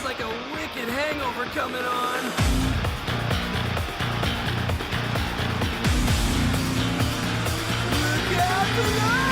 like a wicked hangover coming on. Look out below!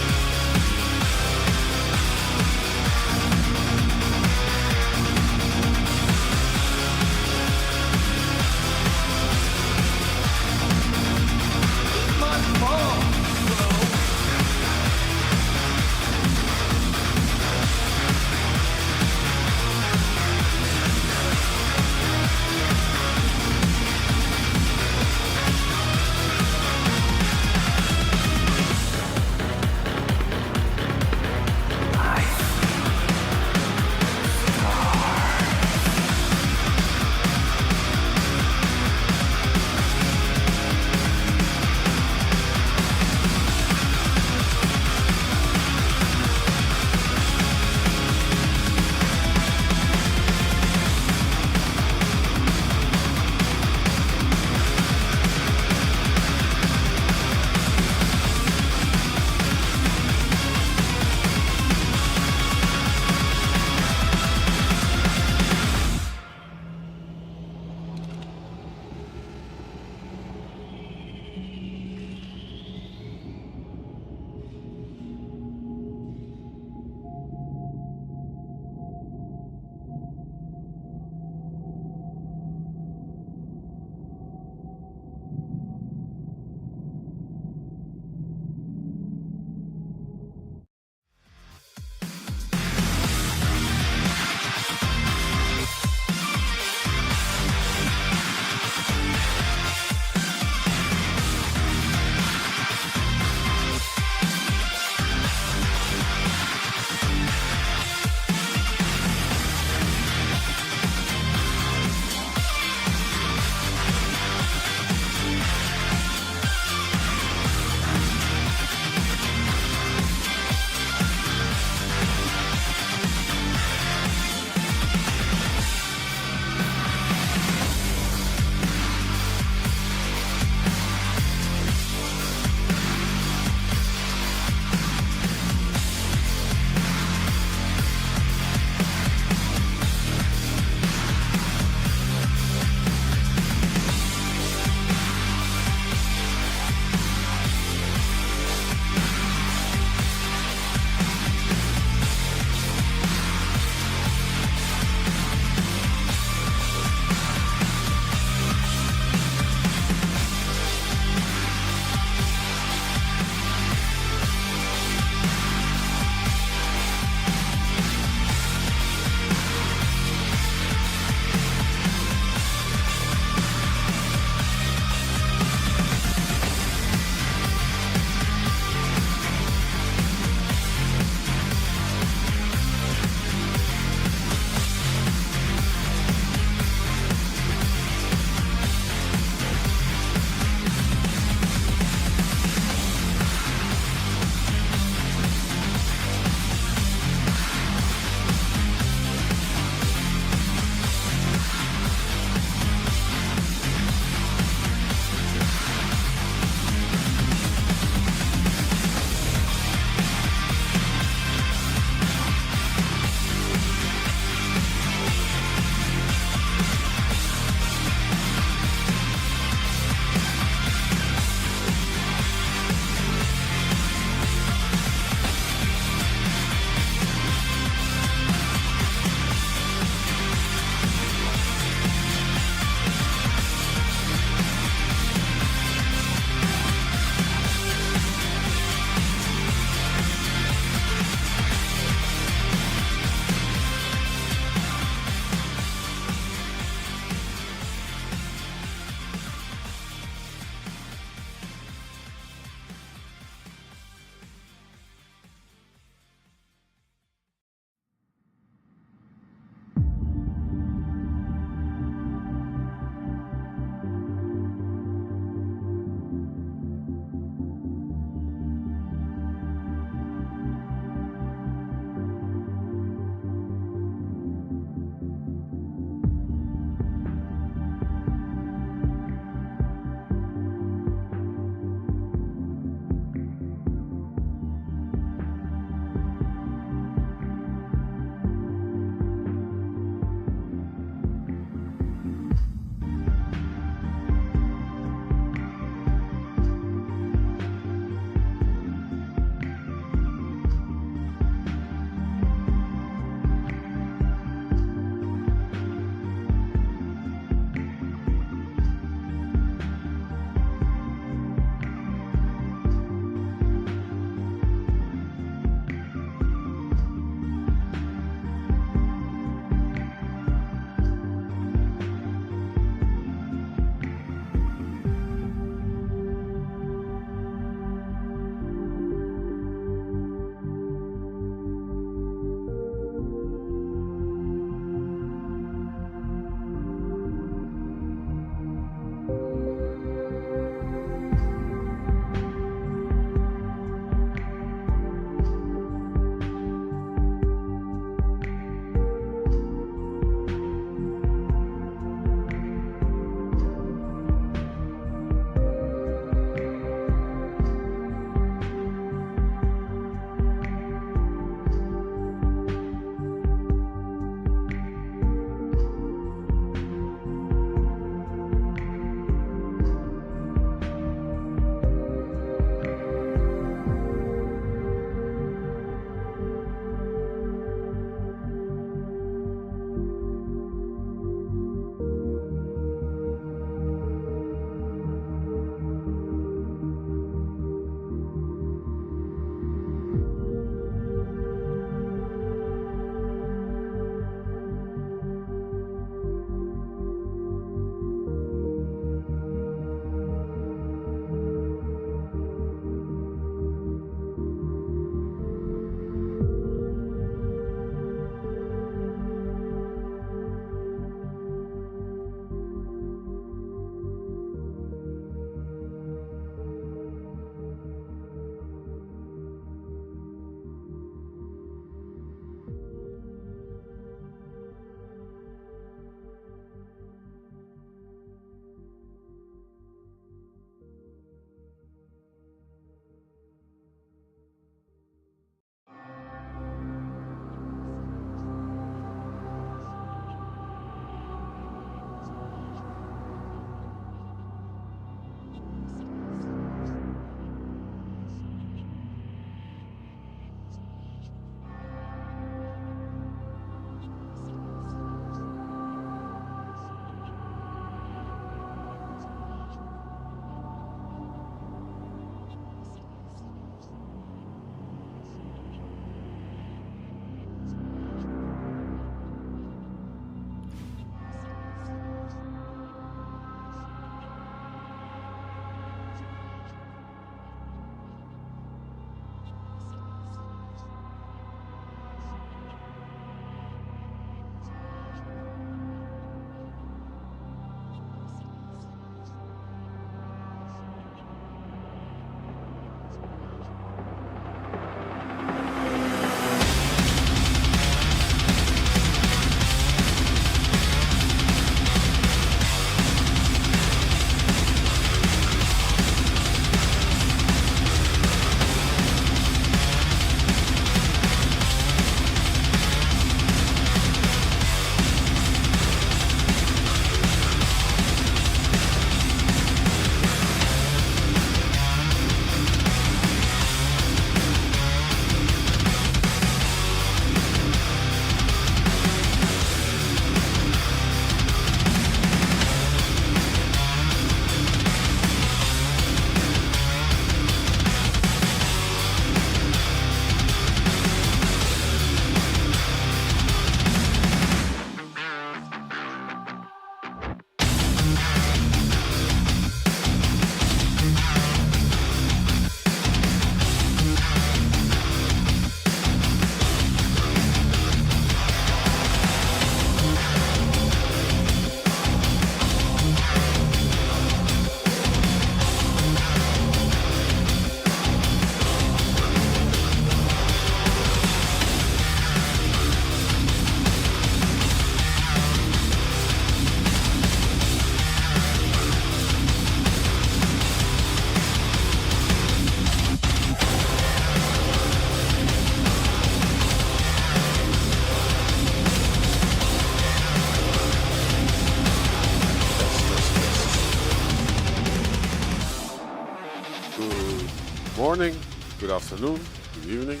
morning, good afternoon, good evening,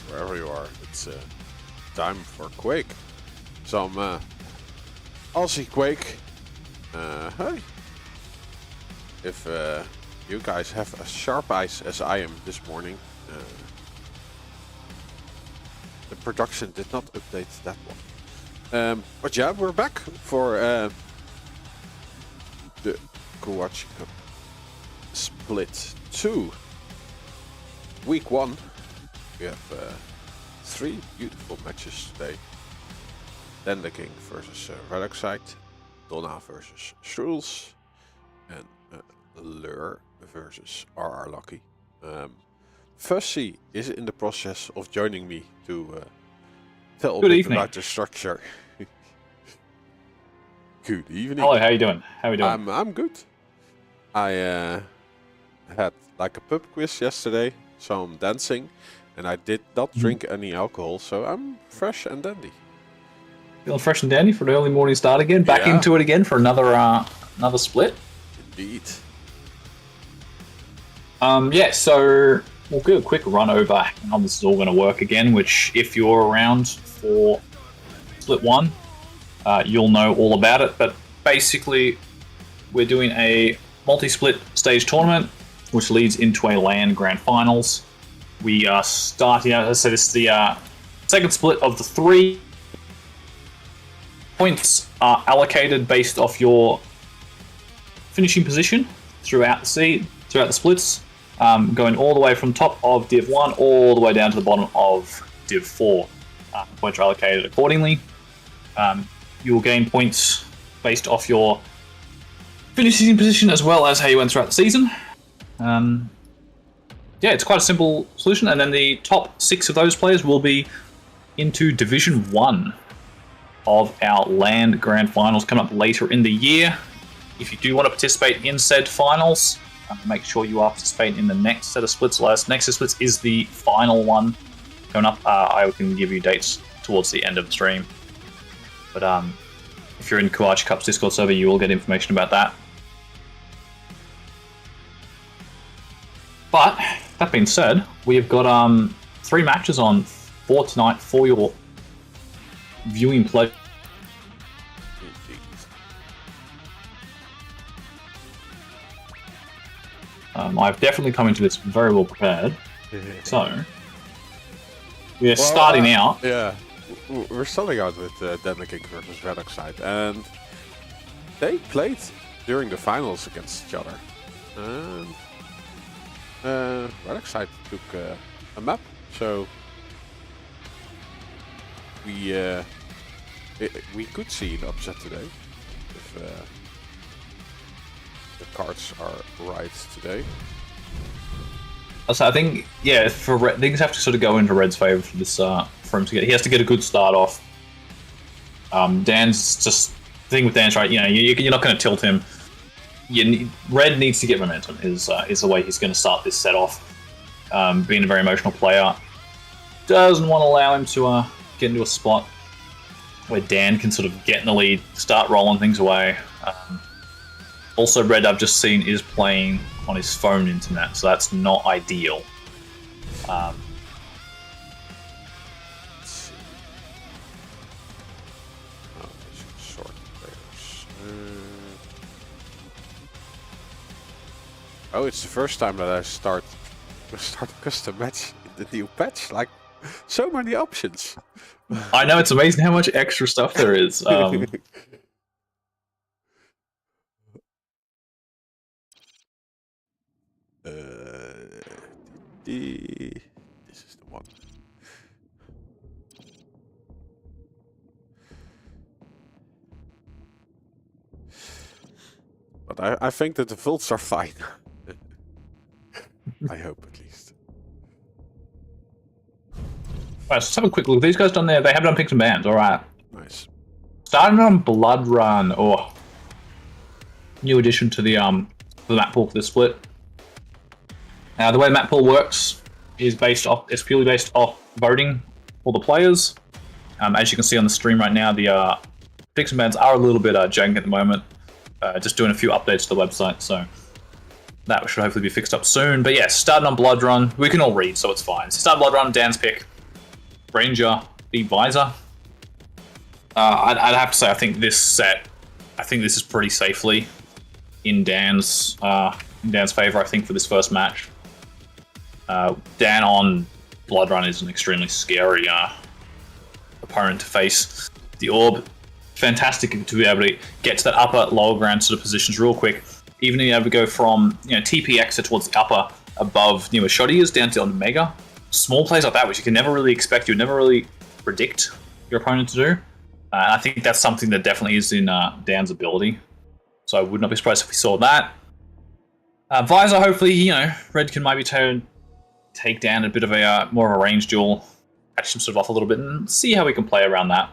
wherever you are. It's time for Quake. Some Aussie Quake. Hey. If you guys have as sharp eyes as I am this morning, the production did not update that one. But yeah, we're back for the kuachicups Split 2. Week 1. We have 3 beautiful matches today. Donna versus Relicsite, Donna versus Scholls, and Lure versus RR Lucky. Fussy is in the process of joining me to tell a bit about the structure. Good evening. Hello, how you doing? How are you doing? I'm good. I had like a pub quiz yesterday, some dancing, and I did not drink any alcohol, so I'm fresh and dandy. Feeling fresh and dandy for an early morning start again. Back into it again for another split. Indeed. Yeah, so we'll do a quick run over how this is all going to work again, which if you're around for split 1, you'll know all about it. But basically, we're doing a multi-split stage tournament, which leads into a LAN Grand Finals. We are starting out, as I said, this is the second split of the 3. Points are allocated based off your finishing position throughout the splits, going all the way from top of Div 1 all the way down to the bottom of Div 4. Points are allocated accordingly. You will gain points based off your finishing position as well as how you went throughout the season. Yeah, it's quite a simple solution, and then the top 6 of those players will be into Division 1 of our LAN Grand Finals coming up later in the year. If you do want to participate in said finals, make sure you are participating in the next set of splits. Next set of splits is the final one coming up. I can give you dates towards the end of the stream. But if you're in kuachicups Discord server, you will get information about that. But that being said, we have got 3 matches on for tonight for your viewing pleasure. I've definitely come into this very well prepared. So we are starting out. Yeah, we're starting out with Donna versus Relicsite, and they played during the finals against each other. And Relicsite took a map, so we could see an upset today if the cards are right today. So I think, yeah, things have to sort of go into Red's favor for this for him to get. He has to get a good start off. Dan's just the thing with Dan's right. You know, you're not going to tilt him. Red needs to get momentum. Is the way he's going to start this set off. Being a very emotional player, doesn't want to allow him to get into a spot where Dan can sort of get in the lead, start rolling things away. Also, Red, I've just seen, is playing on his phone internet, so that's not ideal. Let's see. Oh, I should sort players. Oh, it's the first time that I start a custom match in the new patch. Like, so many options. I know, it's amazing how much extra stuff there is. This is the one. But I think that the vaults are fine. I hope, at least. Right, let's have a quick look. These guys done there. They have done picks and bans. All right. Nice. Starting on Blood Run, or new addition to the map pool for this split. Now, the way the map pool works is purely based off voting for the players. As you can see on the stream right now, the picks and bans are a little bit jank at the moment. Just doing a few updates to the website, so that should hopefully be fixed up soon. But yeah, starting on Blood Run, we can all read, so it's fine. So start Blood Run, Dan's pick. Ranger, the Visor. I'd have to say, I think this is pretty safely in Dan's favor. I think for this first match, Dan on Blood Run is an extremely scary opponent to face. The Orb, fantastic to be able to get to that upper lower ground sort of positions real quick. Even being able to go from TP exit towards the upper above a shoddy is down to on Mega. Small plays like that, which you can never really expect, you would never really predict your opponent to do. I think that's something that definitely is in Dan's ability. So I would not be surprised if we saw that. Visor, hopefully, Red can maybe take down a bit of a more of a range duel, catch him sort of off a little bit, and see how we can play around that.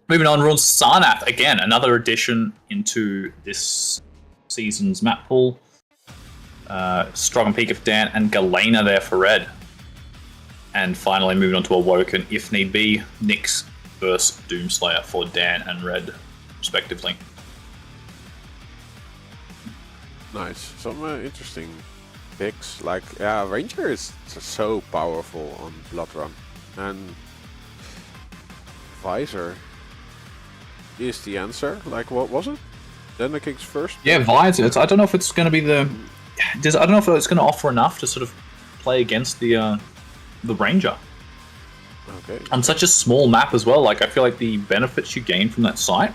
Moving on, Runes Sarnath, again, another addition into this season's map pool. Strong and Peak of Dan and Galena there for Red. And finally, moving on to Awoken, if need be, Nyx versus Doomslayer for Dan and Red, respectively. Nice. Some interesting picks. Like, yeah, Ranger is so powerful on Blood Run. And Visor is the answer. Like, what was it? Then the King's first? Yeah, Visor. I don't know if it's going to be I don't know if it's going to offer enough to sort of play against the Ranger. Okay. On such a small map as well. Like, I feel like the benefits you gain from that site.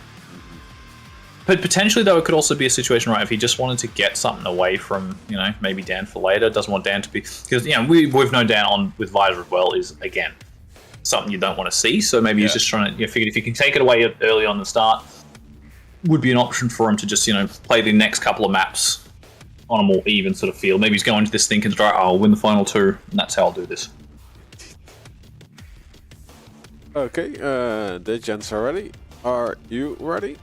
But potentially, though, it could also be a situation, right, if he just wanted to get something away from, maybe Dan for later, doesn't want Dan to be... Because, we've known Dan on with Visor as well is, again, something you don't want to see. So maybe he's just trying to... figure if he can take it away early on the start, would be an option for him to just, play the next couple of maps on a more even sort of field. Maybe he's going to this thinking, I'll win the final two, and that's how I'll do this. Okay, the gents are ready. Are you ready?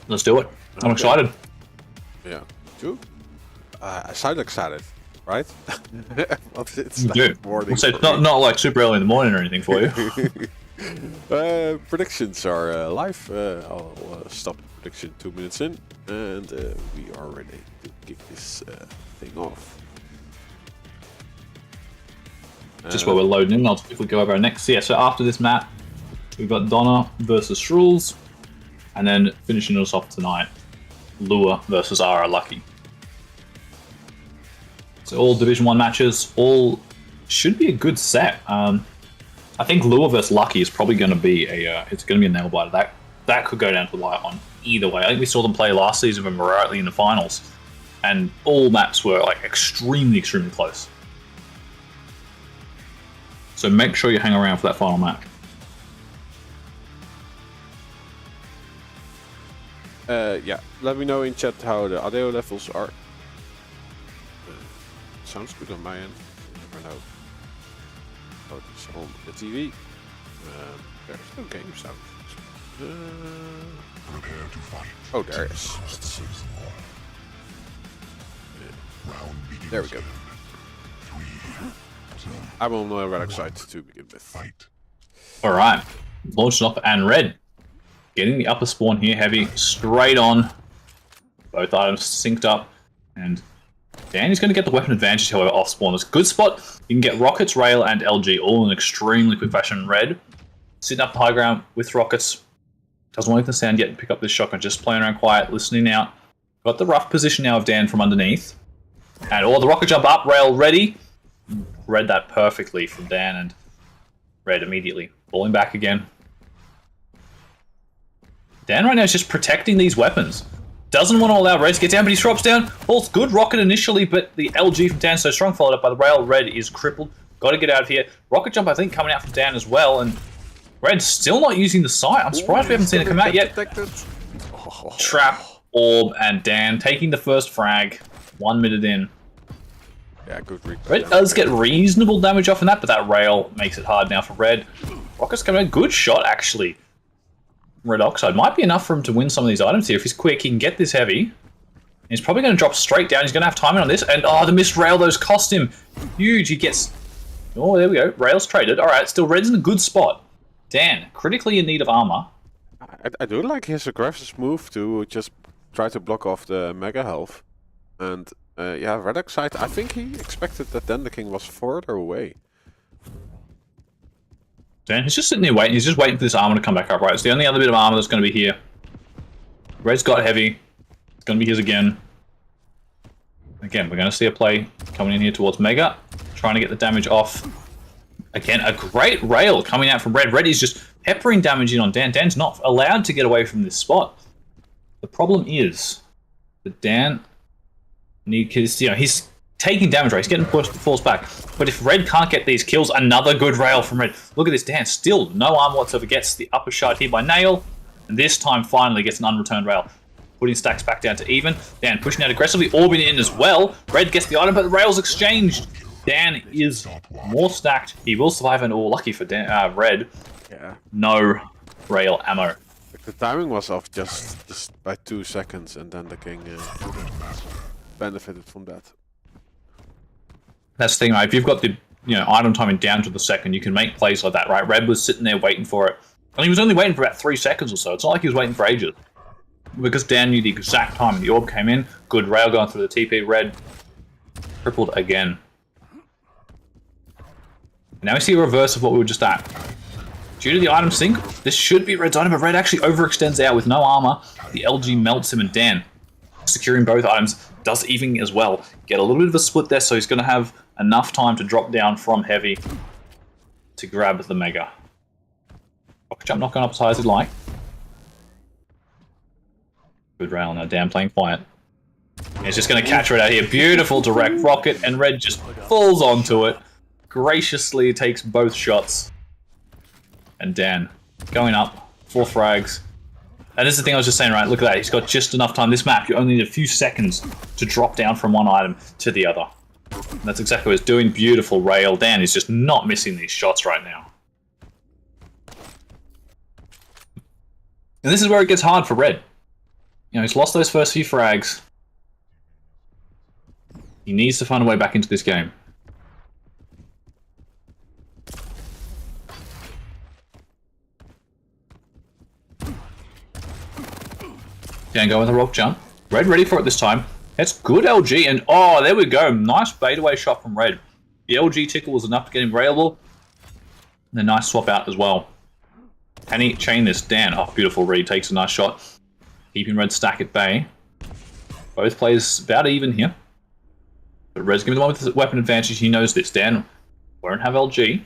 Let's do it. I'm excited. Yeah, too. I sound excited, right? But it's morning. So it's not like super early in the morning or anything for you. Predictions are live. I'll stop the prediction 2 minutes in, and we are ready to kick this thing off. Just while we're loading in, I'll quickly go over our next. Yeah, so after this map, we've got Donna versus Scholls, and then finishing us off tonight, Lure versus Ara Lucky. So all Division 1 matches, all should be a good set. I think Lure versus Lucky is probably going to be a nail biter. That could go down to the wire on either way. I think we saw them play last season when we were early in the finals, and all maps were like extremely close. So make sure you hang around for that final match. Yeah, let me know in chat how the audio levels are. Sounds good on my end. You never know. Oh, it's on the TV. There's no game sound. Prepare to fight. Oh, there it is. There we go. I'm on the red side to begin with. Alright, launching up and Red. Getting the upper spawn here, heavy, straight on. Both items synced up. And Danny's going to get the weapon advantage, however, off spawn. It's a good spot. You can get Rockets, Rail, and LG all in extremely quick fashion. Red, sitting up the high ground with Rockets. Doesn't like the sound yet. Pick up this shotgun, just playing around quiet, listening out. Got the rough position now of Dan from underneath. And the rocket jump up, Rail ready. Read that perfectly from Dan, and Red immediately falling back again. Dan right now is just protecting these weapons. Doesn't want to allow Red to get down, but he drops down. Falls good rocket initially, but the LG from Dan so strong, followed up by the Rail. Red is crippled. Got to get out of here. Rocket jump, I think, coming out from Dan as well, and Red's still not using the sight. I'm surprised we haven't seen it come out yet. Trap, Orb, and Dan taking the first frag. 1 minute in. Yeah, good read. Red does get reasonable damage off in that, but that Rail makes it hard now for Red. Rocket's coming in. Good shot, actually. Red Oxide might be enough for him to win some of these items here. If he's quick, he can get this heavy. He's probably going to drop straight down. He's going to have timing on this. And, the missed Rail, those cost him. Huge. He gets... Oh, there we go. Rail's traded. All right, still Red's in a good spot. Dan, critically in need of armor. I do like his aggressive move to just try to block off the Mega Health. And yeah, Redux side, I think he expected that then the king was further away. Dan, he's just sitting there waiting. He's just waiting for this armor to come back up, right? It's the only other bit of armor that's going to be here. Red's got heavy. It's going to be his again. Again, we're going to see a play coming in here towards Mega. Trying to get the damage off. Again, a great rail coming out from Red. Red is just peppering damage in on Dan. Dan's not allowed to get away from this spot. The problem is that Dan needs, you know, he's taking damage, right? He's getting pushed, falls back. But if Red can't get these kills, another good rail from Red. Look at this, Dan. Still no armor whatsoever. Gets the upper shot here by Nail. And this time finally gets an unreturned rail. Putting stacks back down to even. Dan pushing out aggressively. Orbing in as well. Red gets the item, but the rail's exchanged. Dan is more stacked. He will survive, and lucky for Dan, Red. Yeah. No rail ammo. The timing was off just by 2 seconds, and then the king benefited from that. That's the thing, right? If you've got the item timing down to the second, you can make plays like that, right? Red was sitting there waiting for it. And he was only waiting for about 3 seconds or so. It's not like he was waiting for ages. Because Dan knew the exact time the orb came in. Good rail going through the TP. Red crippled again. And now we see a reverse of what we were just at. Due to the item sync, this should be Red's item, but Red actually overextends out with no armor. The LG melts him, and Dan, securing both items, does evening as well. Get a little bit of a split there, so he's going to have enough time to drop down from heavy to grab the Mega. Rocket jump not going up as high as he'd like. Good rail now, Dan playing quiet. He's just going to catch Red out here. Beautiful direct rocket, and Red just falls onto it. Graciously takes both shots. And Dan going up, 4 frags. And this is the thing I was just saying, right? Look at that. He's got just enough time. This map, you only need a few seconds to drop down from one item to the other. And that's exactly what he's doing. Beautiful rail. Dan is just not missing these shots right now. And this is where it gets hard for Red. He's lost those first few frags. He needs to find a way back into this game. Dan go with a rock jump. Red ready for it this time. That's good LG, and oh, there we go. Nice fadeaway shot from Red. The LG tickle was enough to get him railable. And a nice swap out as well. Can he chain this? Dan, oh, beautiful read. Takes a nice shot. Keeping Red stack at bay. Both players about even here. But Red's going to be the one with the weapon advantage. He knows this. Dan won't have LG.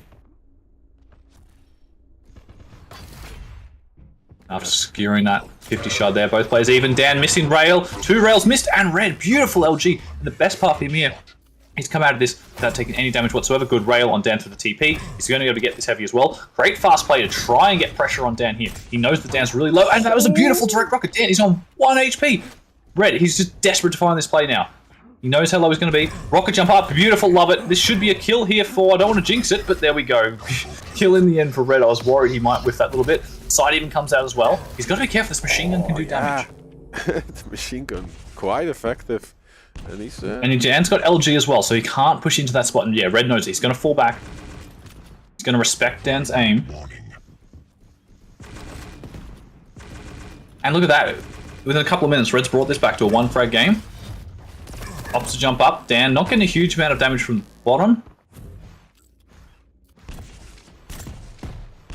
After securing that 50 shot there, both players even. Dan missing rail. 2 rails missed, and Red. Beautiful LG. And the best part for him here, he's come out of this without taking any damage whatsoever. Good rail on Dan for the TP. He's going to be able to get this heavy as well. Great fast play to try and get pressure on Dan here. He knows that Dan's really low, and that was a beautiful direct rocket. Dan, he's on 1 HP. Red, he's just desperate to find this play now. He knows how low he's going to be. Rocket jump up. Beautiful. Love it. This should be a kill here for... I don't want to jinx it, but there we go. Kill in the end for Red. I was worried he might whiff that little bit. Side even comes out as well. He's got to be careful. This machine gun can do damage. The machine gun, quite effective. And he's... And Dan's got LG as well, so he can't push into that spot. And yeah, Red knows it. He's going to fall back. He's going to respect Dan's aim. And look at that. Within a couple of minutes, Red's brought this back to a 1 frag game. Opts to jump up. Dan not getting a huge amount of damage from the bottom.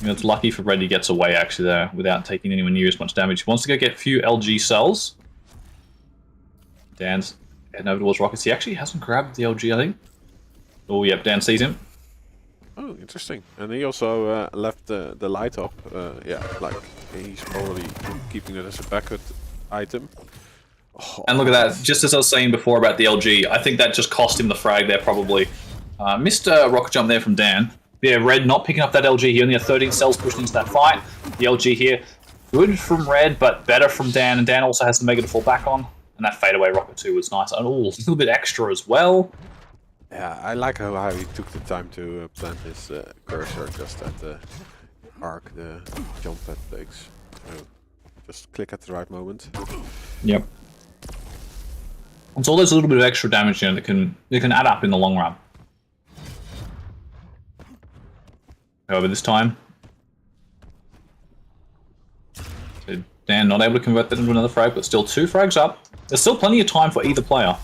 It's lucky for Red he gets away actually there without taking anywhere near as much damage. He wants to go get a few LG cells. Dan's heading over towards rockets. He actually hasn't grabbed the LG, I think. Oh, yep, Dan sees him. Oh, interesting. And he also left the light up. Yeah, like he's probably keeping it as a backup item. Oh, and look at that. Just as I was saying before about the LG, I think that just cost him the frag there probably. Missed a rocket jump there from Dan. Yeah, Red not picking up that LG. He only had 13 cells pushed into that fight. The LG here, good from Red, but better from Dan. And Dan also has the Mega to fall back on. And that fadeaway rocket too was nice. And a little bit extra as well. Yeah, I like how he took the time to plant his cursor just at the arc, the jump pad takes. So just click at the right moment. Yep. And so there's a little bit of extra damage here that can add up in the long run. However, this time, so Dan not able to convert that into another frag, but still 2 frags up. There's still plenty of time for either player.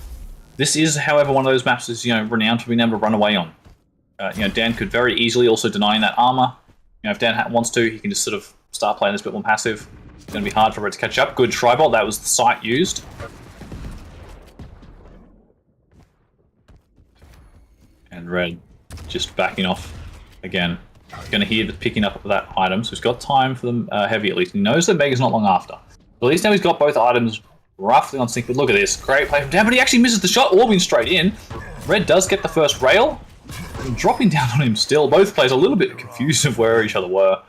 This is, however, one of those maps is renowned for being able to run away on. Dan could very easily also denying that armor. If Dan wants to, he can just sort of start playing this a bit more passive. It's going to be hard for Red to catch up. Good Tribal. That was the sight used. And Red just backing off again. He's going to hear the picking up of that item, so he's got time for the heavy at least. He knows that Mega's not long after. But at least now he's got both items roughly on sync. But look at this. Great play from Dan, but he actually misses the shot, orbing straight in. Red does get the first rail. And dropping down on him still. Both players a little bit confused of where each other were.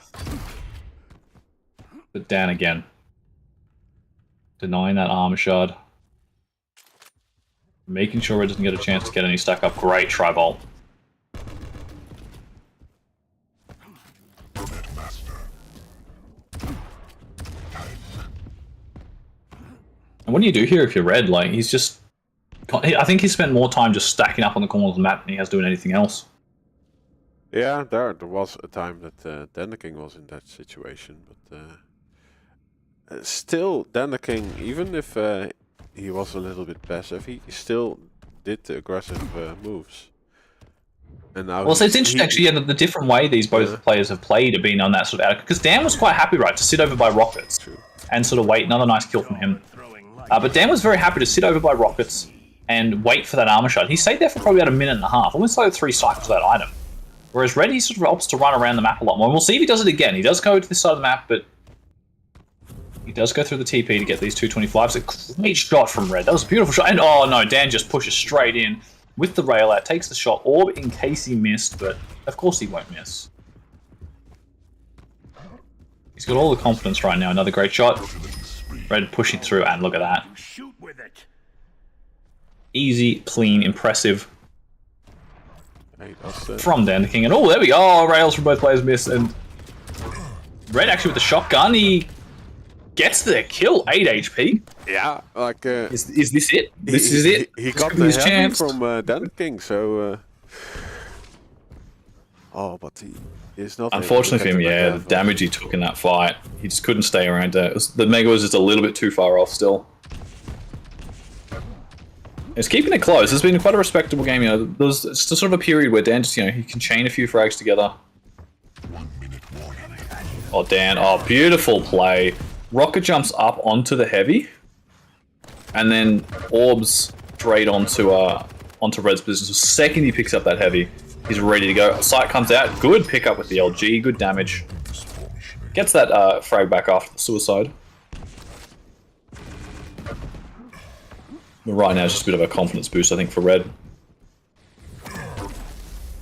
But Dan again. Denying that armor shard. Making sure Red doesn't get a chance to get any stack up. Great Tri-Bolt. And what do you do here if you're Red? Like, he's just... I think he spent more time just stacking up on the corners of the map than he has doing anything else. Yeah, there was a time that Donna King was in that situation, but still, Donna King, even if he was a little bit passive, he still did the aggressive moves. And now well, so it's interesting actually, the different way these both players have played have been on that sort of because Dan was quite happy, right, to sit over by rockets and sort of wait. Another nice kill from him. But Dan was very happy to sit over by rockets and wait for that armor shot. He stayed there for probably about a minute and a half, almost like 3 cycles of that item. Whereas Red, he sort of opts to run around the map a lot more. And we'll see if he does it again. He does go to this side of the map, but he does go through the TP to get these 225s. A great shot from Red. That was a beautiful shot. And oh no, Dan just pushes straight in with the rail out, takes the shot, orb in case he missed, but of course he won't miss. He's got all the confidence right now. Another great shot. Red pushing through, and look at that. Easy, clean, impressive from Dan the King. And oh, there we go. Oh, rails from both players miss. And Red actually with the shotgun, he gets the kill. 8 HP. Yeah, like... is this it? This is it? He got the heavy from Dan the King, so... Oh, but he is not... Unfortunately for him, yeah, the damage he took in that fight, he just couldn't stay around there. The Mega was just a little bit too far off still. It's keeping it close. It's been quite a respectable game. There's just sort of a period where Dan just, he can chain a few frags together. Oh, Dan. Oh, beautiful play. Rocket jumps up onto the heavy, and then orbs straight onto Red's position. So the second he picks up that heavy, he's ready to go. Sight comes out. Good pickup with the LG. Good damage. Gets that frag back after the suicide. But right now, it's just a bit of a confidence boost, I think, for Red.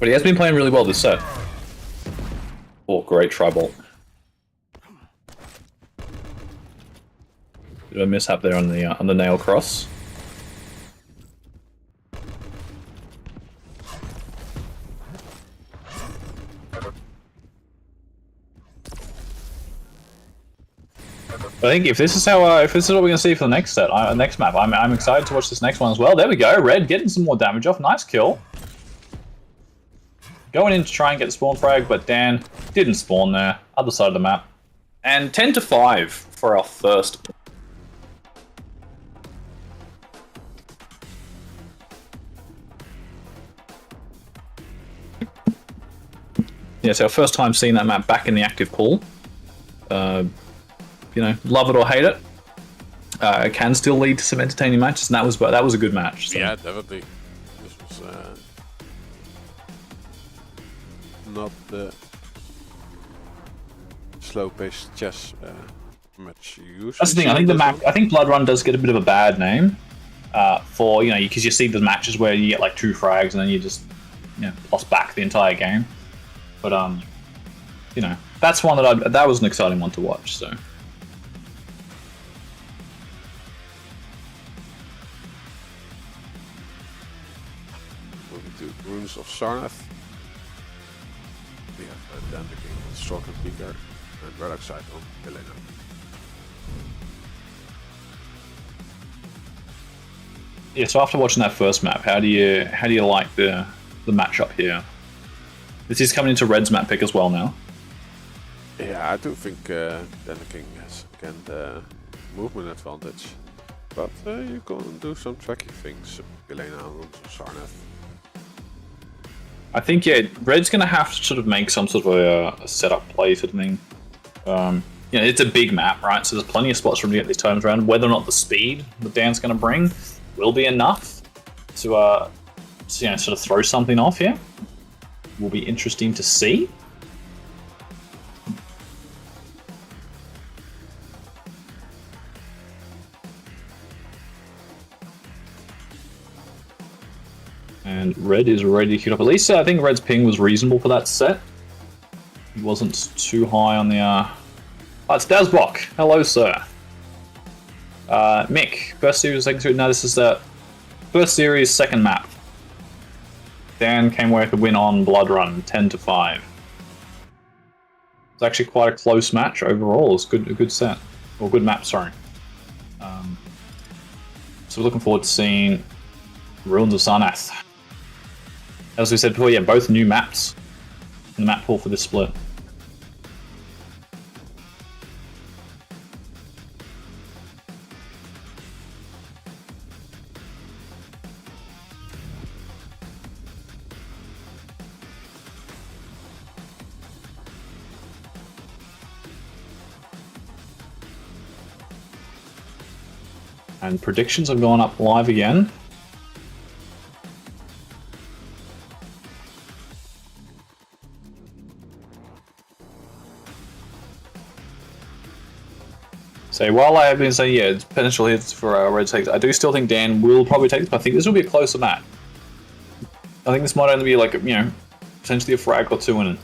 But he has been playing really well this set. Oh, great Tri-Bolt. Bit of a mishap there on the nail cross. I think if this is how if this is what we're gonna see for the next set, next map, I'm excited to watch this next one as well. There we go, Red getting some more damage off. Nice kill. Going in to try and get the spawn frag, but Dan didn't spawn there. Other side of the map. And 10-5 for our first. Yeah, it's our first time seeing that map back in the active pool. Love it or hate it, it can still lead to some entertaining matches, and that was a good match. So. Yeah, definitely. This was not the slow-paced chess match you usually. That's the thing. I think Blood Run does get a bit of a bad name for because you see the matches where you get like 2 frags and then you just lost back the entire game. But that's one that was an exciting one to watch. So. Runes of Sarnath. We have Dan the King on Stroke and Peaker, and Red Oxide on Helena. Yeah, so after watching that first map, how do you like the matchup here? This is coming into Red's map pick as well now. Yeah, I do think Dan the King has again the movement advantage. But you can do some tricky things, Elena and Sarnath. I think, yeah, Red's going to have to sort of make some sort of a setup play sort of thing. You know, it's a big map, right? So there's plenty of spots for him to get these totems around. Whether or not the speed that Dan's going to bring will be enough to, you know, sort of throw something off here will be interesting to see. And Red is ready to queue up. At least I think Red's ping was reasonable for that set. He wasn't too high on the... Oh, it's Dazbok. Hello, sir. Mick, first series, second series. No, this is the first series, second map. Dan came away with a win on Blood Run, 10-5. It's actually quite a close match overall. It's a good set. Or good map, sorry. So we're looking forward to seeing Ruins of Sarnath. As we said before, yeah, both new maps in the map pool for this split. And predictions have gone up live again. So while I have been saying, yeah, it's potential hits for Red takes, I do still think Dan will probably take this, but I think this will be a closer match. I think this might only be like, you know, potentially a frag or two in it.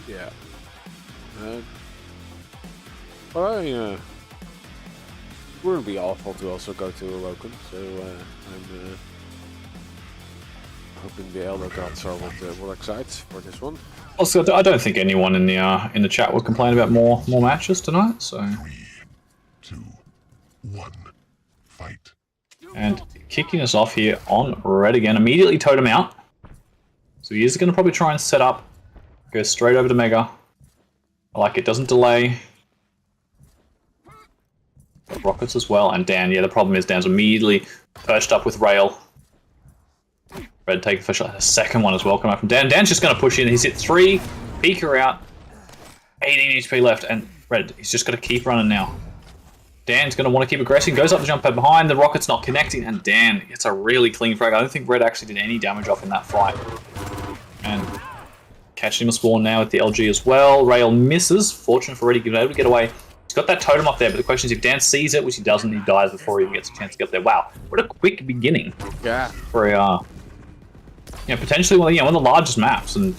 Yeah. Well, I wouldn't be awful to also go to Awoken, so I'm hoping the Elder Gods are will excite for this one. Also, I don't think anyone in the chat would complain about more matches tonight. So. 3, 2, 1, fight. And kicking us off here on Red again, immediately totem out. So he is going to probably try and set up, go straight over to Mega. I like it, doesn't delay. Got rockets as well, and Dan. Yeah, the problem is Dan's immediately perched up with Rail. Red take a second one as well coming up from Dan. Dan's just going to push in. He's hit 3, Peeker out, 18 HP left, and Red, he's just got to keep running now. Dan's going to want to keep aggressing, goes up the jump pad behind, the rocket's not connecting, and Dan gets a really clean frag. I don't think Red actually did any damage off in that fight. And catching him a spawn now with the LG as well. Rail misses, fortunate for Red, he's able to get away. He's got that totem up there, but the question is if Dan sees it, which he doesn't, he dies before he even gets a chance to get up there. Wow, what a quick beginning. Yeah. For a... you know, potentially one of the largest maps, and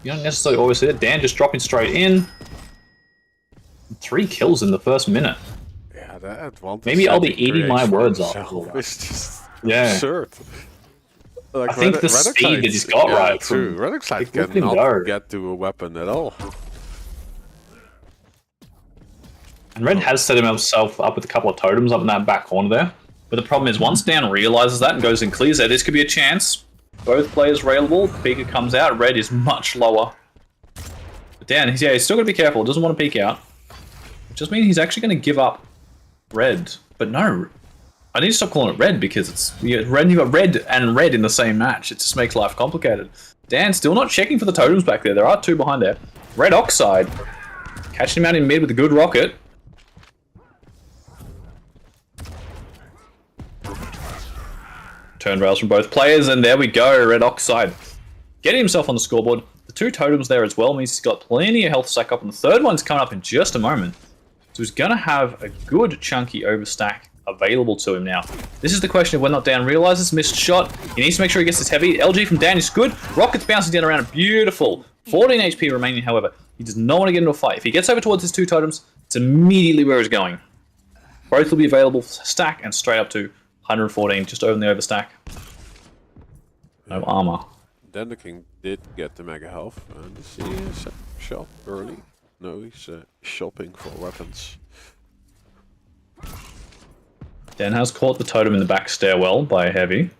you don't necessarily always see it. Dan just dropping straight in. 3 kills in the first minute. Yeah, that advantage. Maybe I'll be eating my words off. It's just yeah. absurd. Like I think the speed that he's got right. True. Redexite can cannot get to a weapon at all. And Red has set himself up with a couple of totems up in that back corner there. But the problem is once Dan realizes that and goes and clears there, this could be a chance. Both players railable, Peeker comes out, Red is much lower. But Dan, he's still got to be careful, doesn't want to peek out. Which just means he's actually going to give up Red. But no, I need to stop calling it Red because it's you've got Red and Red in the same match. It just makes life complicated. Dan still not checking for the totems back there. There are 2 behind there. Red Oxide, catching him out in mid with a good rocket. Turn rails from both players, and there we go, Red Oxide. Getting himself on the scoreboard. The 2 totems there as well means he's got plenty of health stack up, and the 3rd one's coming up in just a moment. So he's going to have a good chunky overstack available to him now. This is the question of whether or not Dan realizes missed shot. He needs to make sure he gets this heavy. LG from Dan is good. Rocket's bouncing down around. Beautiful. 14 HP remaining, however. He does not want to get into a fight. If he gets over towards his 2 totems, it's immediately where he's going. Both will be available for stack and straight up to 114, just over the overstack. No armor. Then the king did get the mega health, and is he shop early? No, he's shopping for weapons. Dan has caught the totem in the back stairwell by a heavy.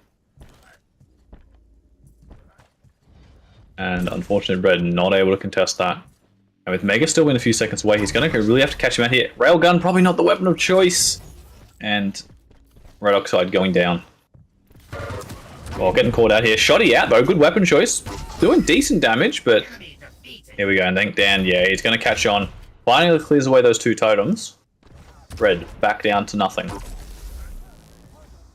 And unfortunately, Red not able to contest that. And with Mega still in a few seconds away, he's going to really have to catch him out here. Railgun, probably not the weapon of choice. And Red Oxide going down. Well, getting caught out here. Shoddy out, though. Good weapon choice. Doing decent damage, but... Here we go. And I think Dan, yeah, he's going to catch on. Finally clears away those 2 totems. Red, back down to nothing.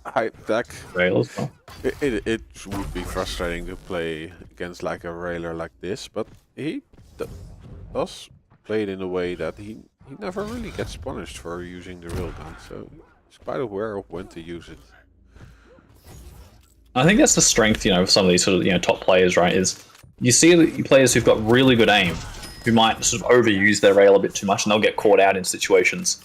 High tech. Rail as well. It would be frustrating to play against like a railer like this, but he does play it in a way that he never really gets punished for using the railgun, so he's quite aware of when to use it. I think that's the strength, of some of these sort of, top players, right? Is you see the players who've got really good aim, who might sort of overuse their rail a bit too much, and they'll get caught out in situations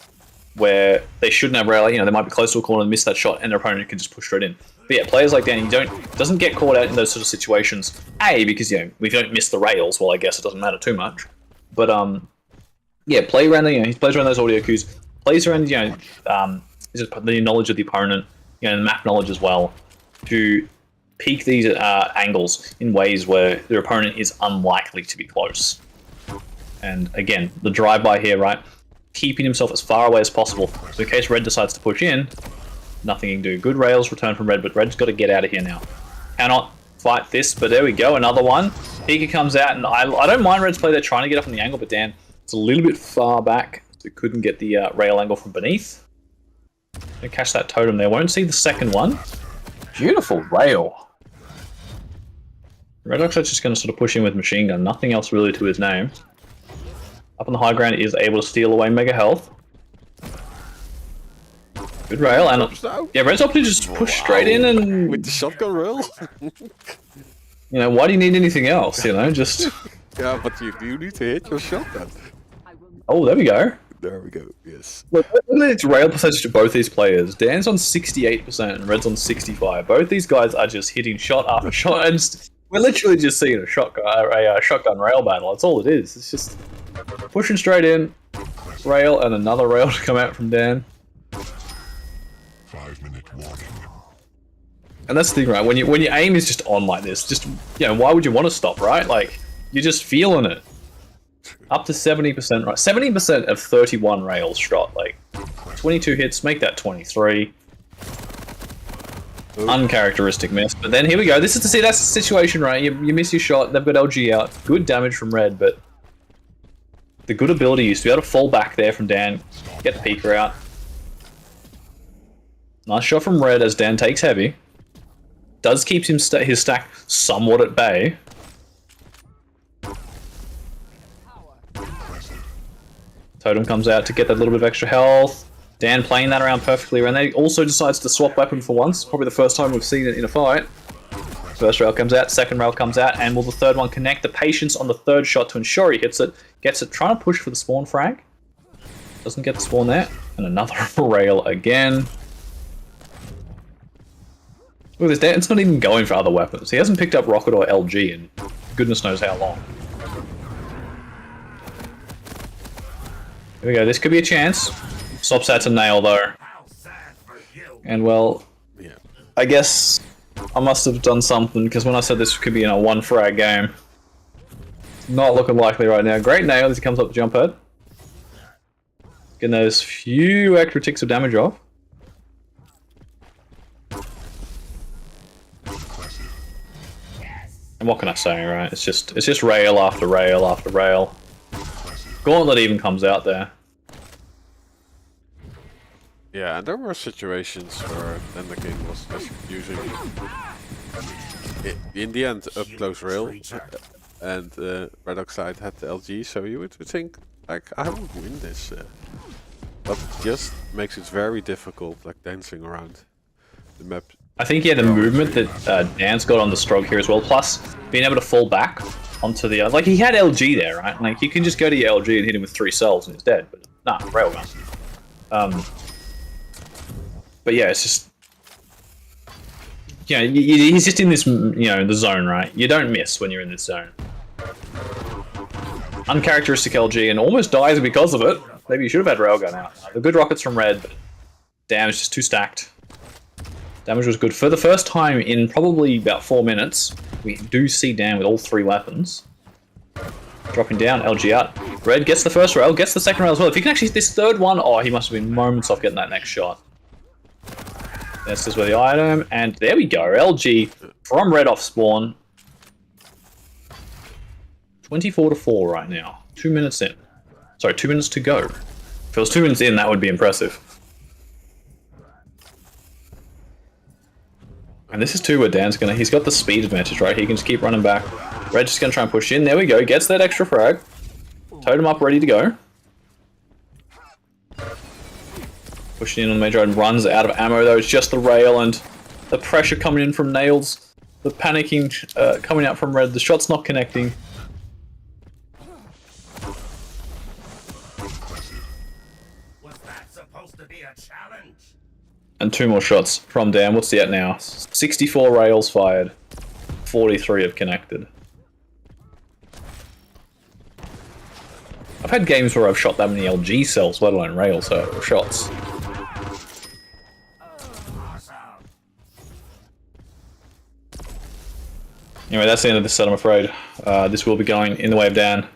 where they shouldn't have rail. They might be close to a corner and miss that shot, and their opponent can just push straight in. But yeah, players like Dan, doesn't get caught out in those sort of situations. Because if you don't miss the rails, well, I guess it doesn't matter too much. But yeah, play around he plays around those audio cues, plays around just the knowledge of the opponent, the map knowledge as well, to peak these angles in ways where their opponent is unlikely to be close. And again, the drive-by here, right? Keeping himself as far away as possible. So in case Red decides to push in, nothing he can do. Good rails return from Red, but Red's got to get out of here now. Cannot fight this, but there we go, another one. Pika comes out, and I don't mind Red's play there trying to get up on the angle, but Dan, it's a little bit far back, so couldn't get the rail angle from beneath. Gonna catch that totem there. Won't see the second one. Beautiful rail. Red Oxide's just going to sort of push in with machine gun. Nothing else really to his name. Up on the high ground, is able to steal away Mega Health. Good rail, and yeah, Red's opted to just push straight in and... With the shotgun rail? Why do you need anything else, just... Yeah, but you need to hit your shotgun. Oh, there we go. There we go, yes. Look at its rail percentage to both these players. Dan's on 68% and Red's on 65%. Both these guys are just hitting shot after shot, and we're literally just seeing a shotgun rail battle. That's all it is. It's just pushing straight in, rail, and another rail to come out from Dan. 5-minute warning. And that's the thing, right? When your aim is just on like this, just why would you want to stop, right? Like, you're just feeling it. Up to 70%, right? 70% of 31 rails shot, like 22 hits, make that 23. Ooh. Uncharacteristic miss, but then here we go. That's the situation, right? You miss your shot, they've got LG out. Good damage from Red, but the good ability is to be able to fall back there from Dan, get the peeker out. Nice shot from Red as Dan takes heavy. Does keep his stack somewhat at bay. Totem comes out to get that little bit of extra health. Dan playing that around perfectly, and then he also decides to swap weapon for once. Probably the first time we've seen it in a fight. First rail comes out, second rail comes out, and will the third one connect? The patience on the third shot to ensure he hits it. Gets it, trying to push for the spawn frag. Doesn't get the spawn there. And another rail again. Look at this, Dan's not even going for other weapons. He hasn't picked up Rocket or LG in goodness knows how long. Here we go, this could be a chance. Stops that to nail though. And well, yeah. I guess I must have done something, because when I said this could be in a one frag game, not looking likely right now. Great nail as he comes up the jump head. Getting those few extra ticks of damage off. And what can I say, right? It's just rail after rail after rail. Gauntlet even comes out there. Yeah, and there were situations where then the game was just using in the end up close rail, and Red Oxide had the LG, so you would think like I would win this, but it just makes it very difficult, like dancing around the map. I think the movement that Dan's got on the stroke here as well, plus being able to fall back onto the like he had LG there, right? Like you can just go to your LG and hit him with 3 cells and he's dead, but nah, railgun. But yeah, it's just he's just in this the zone, right? You don't miss when you're in this zone. Uncharacteristic LG and almost dies because of it. Maybe you should have had railgun out. The good rockets from Red, but damage just too stacked. Damage was good. For the first time in probably about 4 minutes, we do see Dan with all 3 weapons. Dropping down, LG out. Red gets the first rail, gets the second rail as well. If he can actually hit this third one, oh, he must have been moments off getting that next shot. This is where the item, and there we go. LG from red off spawn. 24-4 right now. 2 minutes in. Sorry, 2 minutes to go. If it was 2 minutes in, that would be impressive. And this is too where Dan's gonna. He's got the speed advantage, right? He can just keep running back. Red's just gonna try and push in. There we go. Gets that extra frag. Totem up, ready to go. Pushing in on the major and runs out of ammo though. It's just the rail and the pressure coming in from Nails. The panicking coming out from Red. The shot's not connecting. Was that supposed to be a challenge? And 2 more shots from Dan. What's he at now? 64 rails fired. 43 have connected. I've had games where I've shot that many LG cells, let alone rails shots. Anyway, that's the end of this set, I'm afraid. This will be going in the way of Dan.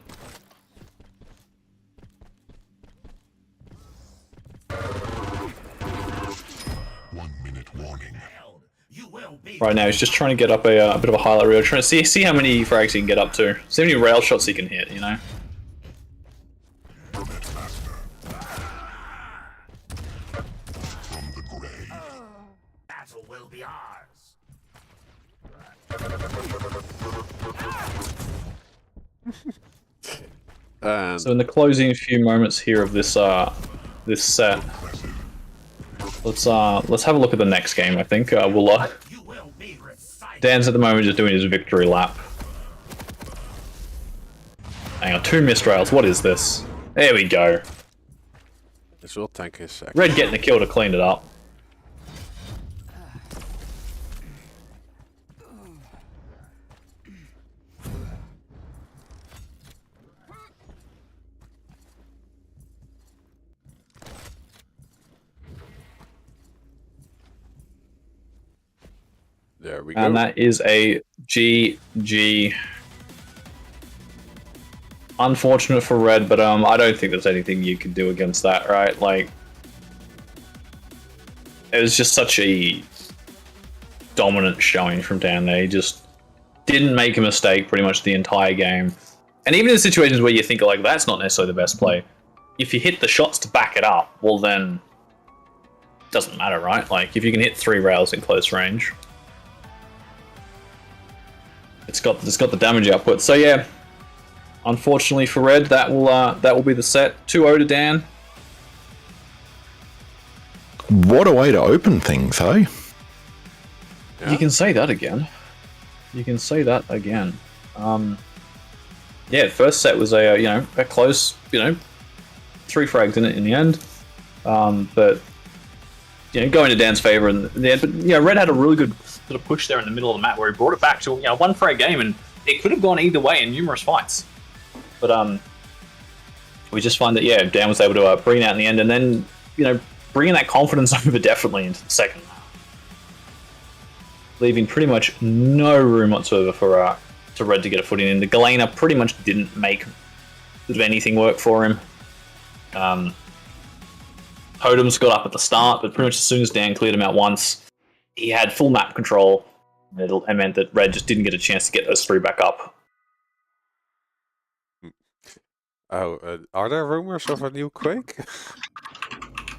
Right now, he's just trying to get up a bit of a highlight reel, trying to see how many frags he can get up to, see how many rail shots he can hit, you know? Battle will be ours. So in the closing few moments here of this this set, let's have a look at the next game. I think Dan's at the moment just doing his victory lap. Hang on, 2 missed rails. What is this? There we go. This will take a second. Red getting the kill to clean it up. There we go. And that is a GG. Unfortunate for Red, but I don't think there's anything you can do against that, right? Like, it was just such a dominant showing from Dan there. He just didn't make a mistake pretty much the entire game. And even in situations where you think, like, that's not necessarily the best play, if you hit the shots to back it up, well then, it doesn't matter, right? Like, if you can hit 3 rails in close range, it's got the damage output. So yeah, unfortunately for Red, that will be the set. 2-0 to Dan. What a way to open things, hey? Yeah. You can say that again. You can say that again. Yeah, first set was a close, 3 frags in it in the end. But going to Dan's favor in the end. But Red had a really good sort of push there in the middle of the map where he brought it back to 1 frag game, and it could have gone either way in numerous fights. But we just find that Dan was able to bring it out in the end, and then bringing that confidence over definitely into the second half, leaving pretty much no room whatsoever for Red to get a footing in. The Galena pretty much didn't make anything work for him. Totems got up at the start, but pretty much as soon as Dan cleared him out once, he had full map control. It meant that Red just didn't get a chance to get those 3 back up. Oh, are there rumors of a new Quake?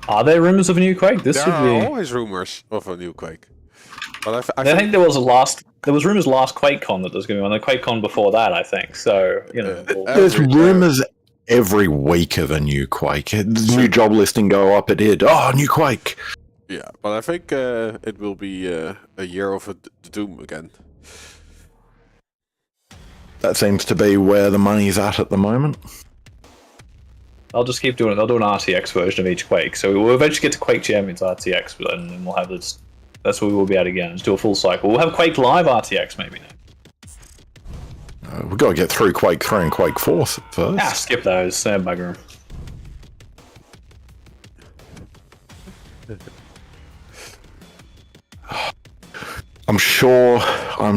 Are there rumors of a new Quake? There are always rumors of a new Quake. But I think there was rumors last QuakeCon that there's going to be one. The QuakeCon before that, I think. So there's rumors every week of a new Quake. New job listing go up. It did. Oh, new Quake. Yeah, but I think it will be a year of the Doom again. That seems to be where the money's at the moment. I'll just keep doing it. They'll do an RTX version of each Quake. So we'll eventually get to Quake Champions RTX, and then we'll have this. That's what we will be at again. Just do a full cycle. We'll have Quake Live RTX maybe now. We've got to get through Quake 3 and Quake 4 first. Skip those. Bugger them. I'm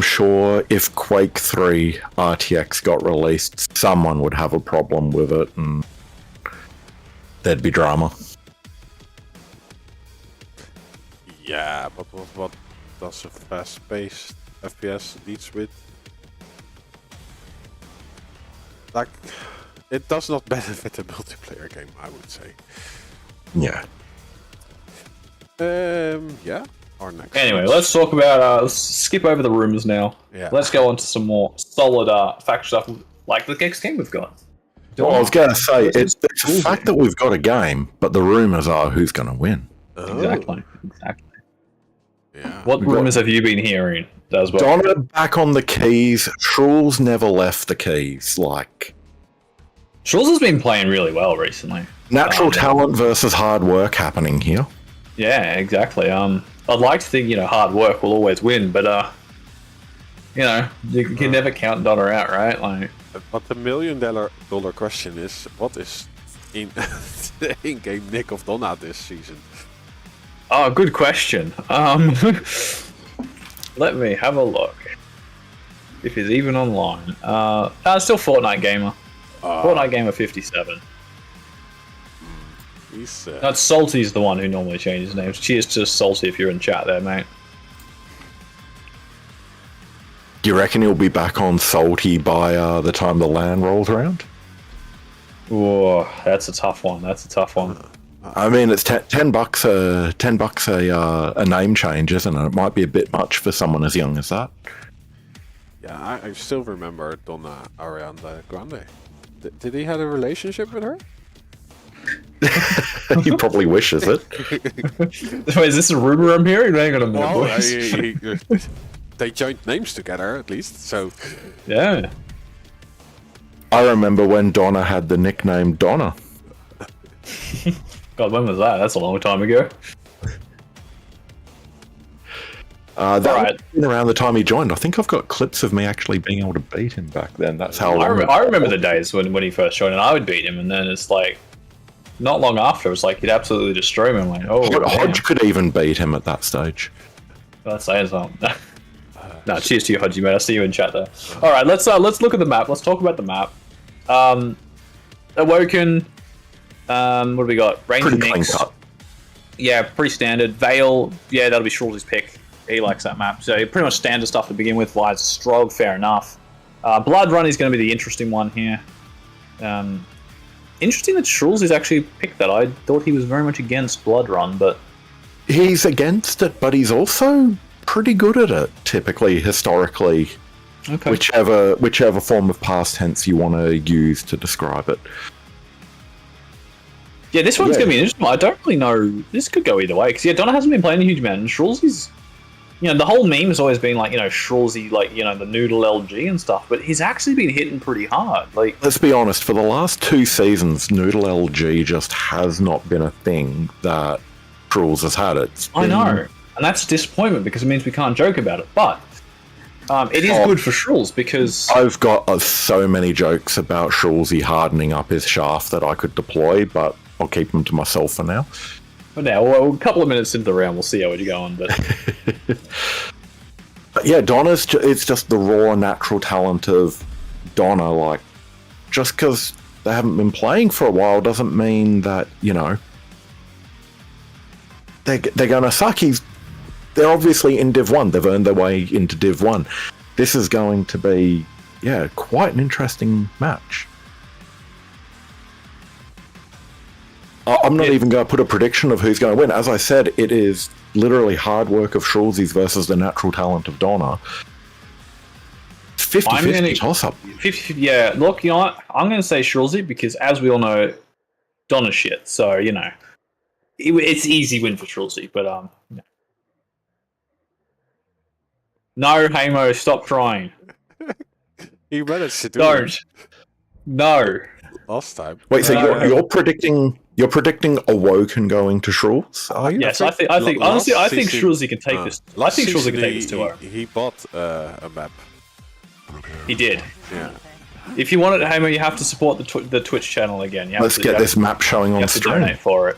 sure if Quake 3 RTX got released, someone would have a problem with it and there'd be drama. Yeah, but what does a fast-paced FPS leads with? Like, it does not benefit a multiplayer game, I would say. Yeah. Yeah. Our next. Anyway, let's talk about. Let's skip over the rumors now. Yeah. Let's go on to some more solid fact stuff, like the next game we've got. Well, I was going to say, it's the fact that we've got a game, but the rumors are who's going to win. Oh, Exactly. yeah. What rumors have you been hearing? As well? Donna back on the keys. Scholls never left the keys. Like, Scholls has been playing really well recently. natural talent versus hard work happening here. Yeah, exactly. I'd like to think hard work will always win, but you can never count Donna out, right? Like, But the $1 million question is, what is in the in-game nick of Donna this season? oh, good question. Let me have a look. If he's even online. Still Fortnite Gamer. Fortnite Gamer 57. He's That's Salty's the one who normally changes names. Cheers to Salty if you're in chat there, mate. Do you reckon he'll be back on Salty by the time the LAN rolls around? Whoa, that's a tough one. That's a tough one. I mean, it's $10 a name change, isn't it? It might be a bit much for someone as young as that. Yeah, I still remember Donna Ariana Grande. Did he have a relationship with her? He probably wishes it. Wait, is this a rumor I'm hearing? Hang on a minute, Well, boys. they joined names together at least, so Yeah. I remember when Donna had the nickname Donna. God, when was that? That's a long time ago. That Right. would have been around the time he joined. I think I've got clips of me actually being able to beat him back then. That's how long. I remember the days when he first joined and I would beat him, and then it's like, not long after, it was like he'd absolutely destroy me. I'm like, oh, Hodge could even beat him at that stage. that's saying something. No, cheers to you, Hodgie, mate. I see you in chat there. All right, let's look at the map. Let's talk about the map. Awoken. What do we got? Ranger Pretty clean Mix. cut. Yeah, pretty standard. Veil. Yeah, that'll be Shrawley's pick. He likes that map. So pretty much standard stuff to begin with. Lies Strog, fair enough. Blood Run is going to be the interesting one here. Interesting that Scholls is actually picked that. I thought he was very much against Blood Run, but He's against it, but he's also pretty good at it, typically, historically. okay. Whichever form of past tense you want to use to describe it. Yeah, this one's Yeah. going to be interesting. I don't really know. This could go either way. Because, Donna hasn't been playing a huge amount. And Scholls, the whole meme has always been like, Scholls, like, the noodle LG and stuff. But he's actually been hitting pretty hard. Like, Let's be honest, for the last 2 seasons, Noodle LG just has not been a thing that Scholls has had. I know. And that's a disappointment because it means we can't joke about it. But it is good for Scholls because... I've got so many jokes about Scholesy hardening up his shaft that I could deploy, but I'll keep them to myself for now. But now, well, a couple of minutes into the round, we'll see how you go on. But But yeah, Donna's it's just the raw natural talent of Donna. Like, just because they haven't been playing for a while doesn't mean that, they're going to suck. They're obviously in Div 1. They've earned their way into Div 1. This is going to be, quite an interesting match. I'm not even going to put a prediction of who's going to win. As I said, it is literally hard work of Scholzy's versus the natural talent of Donna. 50-50 toss-up. 50, yeah, look, you know what? I'm going to say Scholzy because, as we all know, Donna's shit. So, it's easy win for Scholzy. But, no, Hamo, stop trying. he managed to do Don't. it No. last time. Wait, so you're predicting Awoken going to Scholz, are you? Yes, I think honestly, I think Scholzy can take this. I think Scholzy can take this 2-0. He bought a map. He did. Yeah. If you want it, Hamo, you have to support the Twitch channel again. Let's get this map showing You on have to stream. donate for it.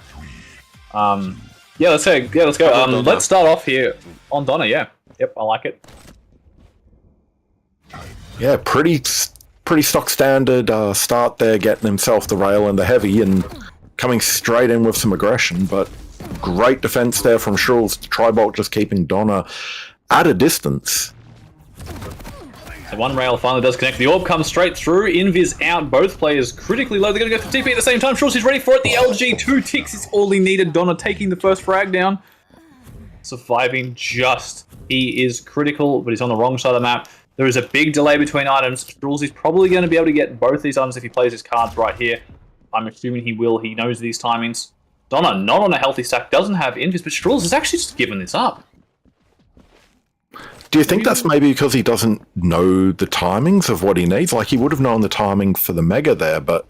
Yeah, let's go. Let's go. Let's start off here on Donna. Yeah. Yep, I like it. Yeah, pretty stock standard start there, getting himself the rail and the heavy and coming straight in with some aggression, but great defense there from Scholls. Tribolt just keeping Donna at a distance. The one rail finally does connect. The orb comes straight through. Invis out. Both players critically low. They're going to go for TP at the same time. Scholls is ready for it. The LG 2 ticks is all he needed. Donna taking the first frag down. Surviving just. He is critical, but he's on the wrong side of the map. There is a big delay between items. Scholls is probably going to be able to get both these items if he plays his cards right here. I'm assuming he will. He knows these timings. Donna, not on a healthy stack, doesn't have Invis, but Scholls has actually just given this up. Do you think that's maybe because he doesn't know the timings of what he needs? Like, he would have known the timing for the Mega there, but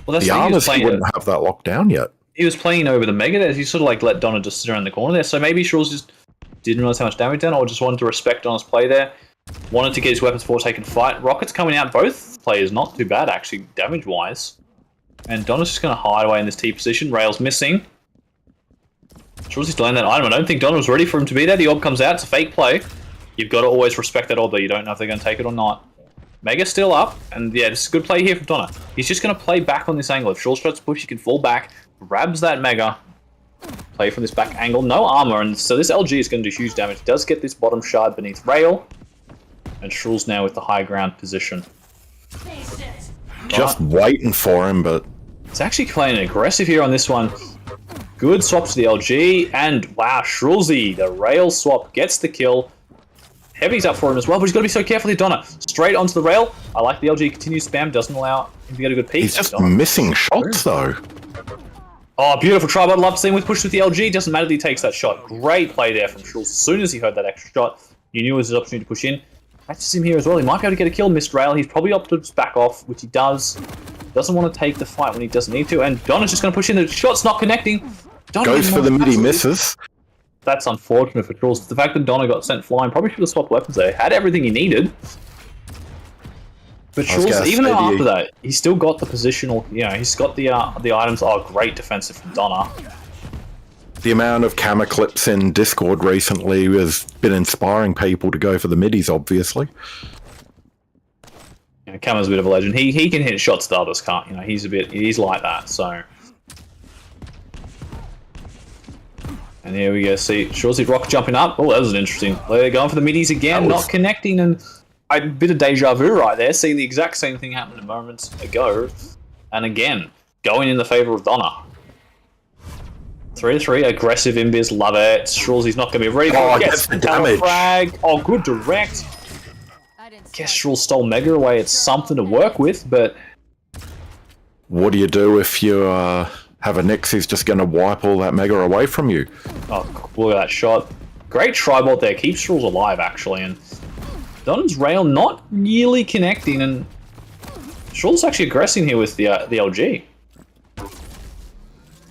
the armors, he wouldn't have that locked down yet. He was playing over the Mega there. He sort of like let Donna just sit around the corner there. So maybe Scholls just didn't realize how much damage done, or just wanted to respect Donna's play there. Wanted to get his weapons before taking fight. Rockets coming out, both players not too bad actually, damage-wise. And Donna's just going to hide away in this T position. Rail's missing. Scholls is delaying that item. I don't think Donna was ready for him to be there. The orb comes out. It's a fake play. You've got to always respect that orb, though. You don't know if they're going to take it or not. Mega's still up. And yeah, this is a good play here from Donna. He's just going to play back on this angle. If Scholls tries to push, he can fall back. Grabs that Mega. Play from this back angle. No armor. And so this LG is going to do huge damage. Does get this bottom shard beneath Rail. And Scholls now with the high ground position. Just waiting for him, but... It's actually playing aggressive here on this one. Good swap to the LG. And wow, Scholzy, the Rail swap, gets the kill. Heavy's up for him as well, but he's got to be so careful here, Donna. Straight onto the rail. I like the LG continues spam, doesn't allow him to get a good peek. He's just missing shots, though. Oh, beautiful try. I'd love to see him with push with the LG. Doesn't matter that he takes that shot. Great play there from Scholls. As soon as he heard that extra shot, you knew it was his opportunity to push in. Catches him here as well. He might be able to get a kill. Missed rail. He's probably opted to back off, which he does. Doesn't want to take the fight when he doesn't need to. And Donna's just going to push in. The shot's not connecting. Donna goes for the midi, misses. That's unfortunate for Scholls. The fact that Donna got sent flying, probably should have swapped weapons there. Had everything he needed. But Scholls, even after that, he still got the positional, you know, he's got the items. Oh, great defensive from Donna. The amount of camera clips in Discord recently has been inspiring people to go for the middies, obviously. You know, Kama's a bit of a legend. He can hit shots that others can't. You know, he's like that, so... And here we go, see, Scholls rock jumping up. Oh, that was an interesting. They're going for the middies again, not connecting, and a bit of deja vu right there, seeing the exact same thing happen a moment ago. And again, going in the favor of Donna. 3-3, aggressive invis, love it. Scholls, he's not going to be ready for it. Gets the damage. Frag. Oh, good direct. Guess Scholls stole Mega away. It's something to work with, but... What do you do if you have a Nyx who's just going to wipe all that Mega away from you? Oh, look at that shot. Great Tribolt there. Keeps Scholls alive, actually. And Donna's rail not really connecting, and Scholls actually aggressing here with the LG.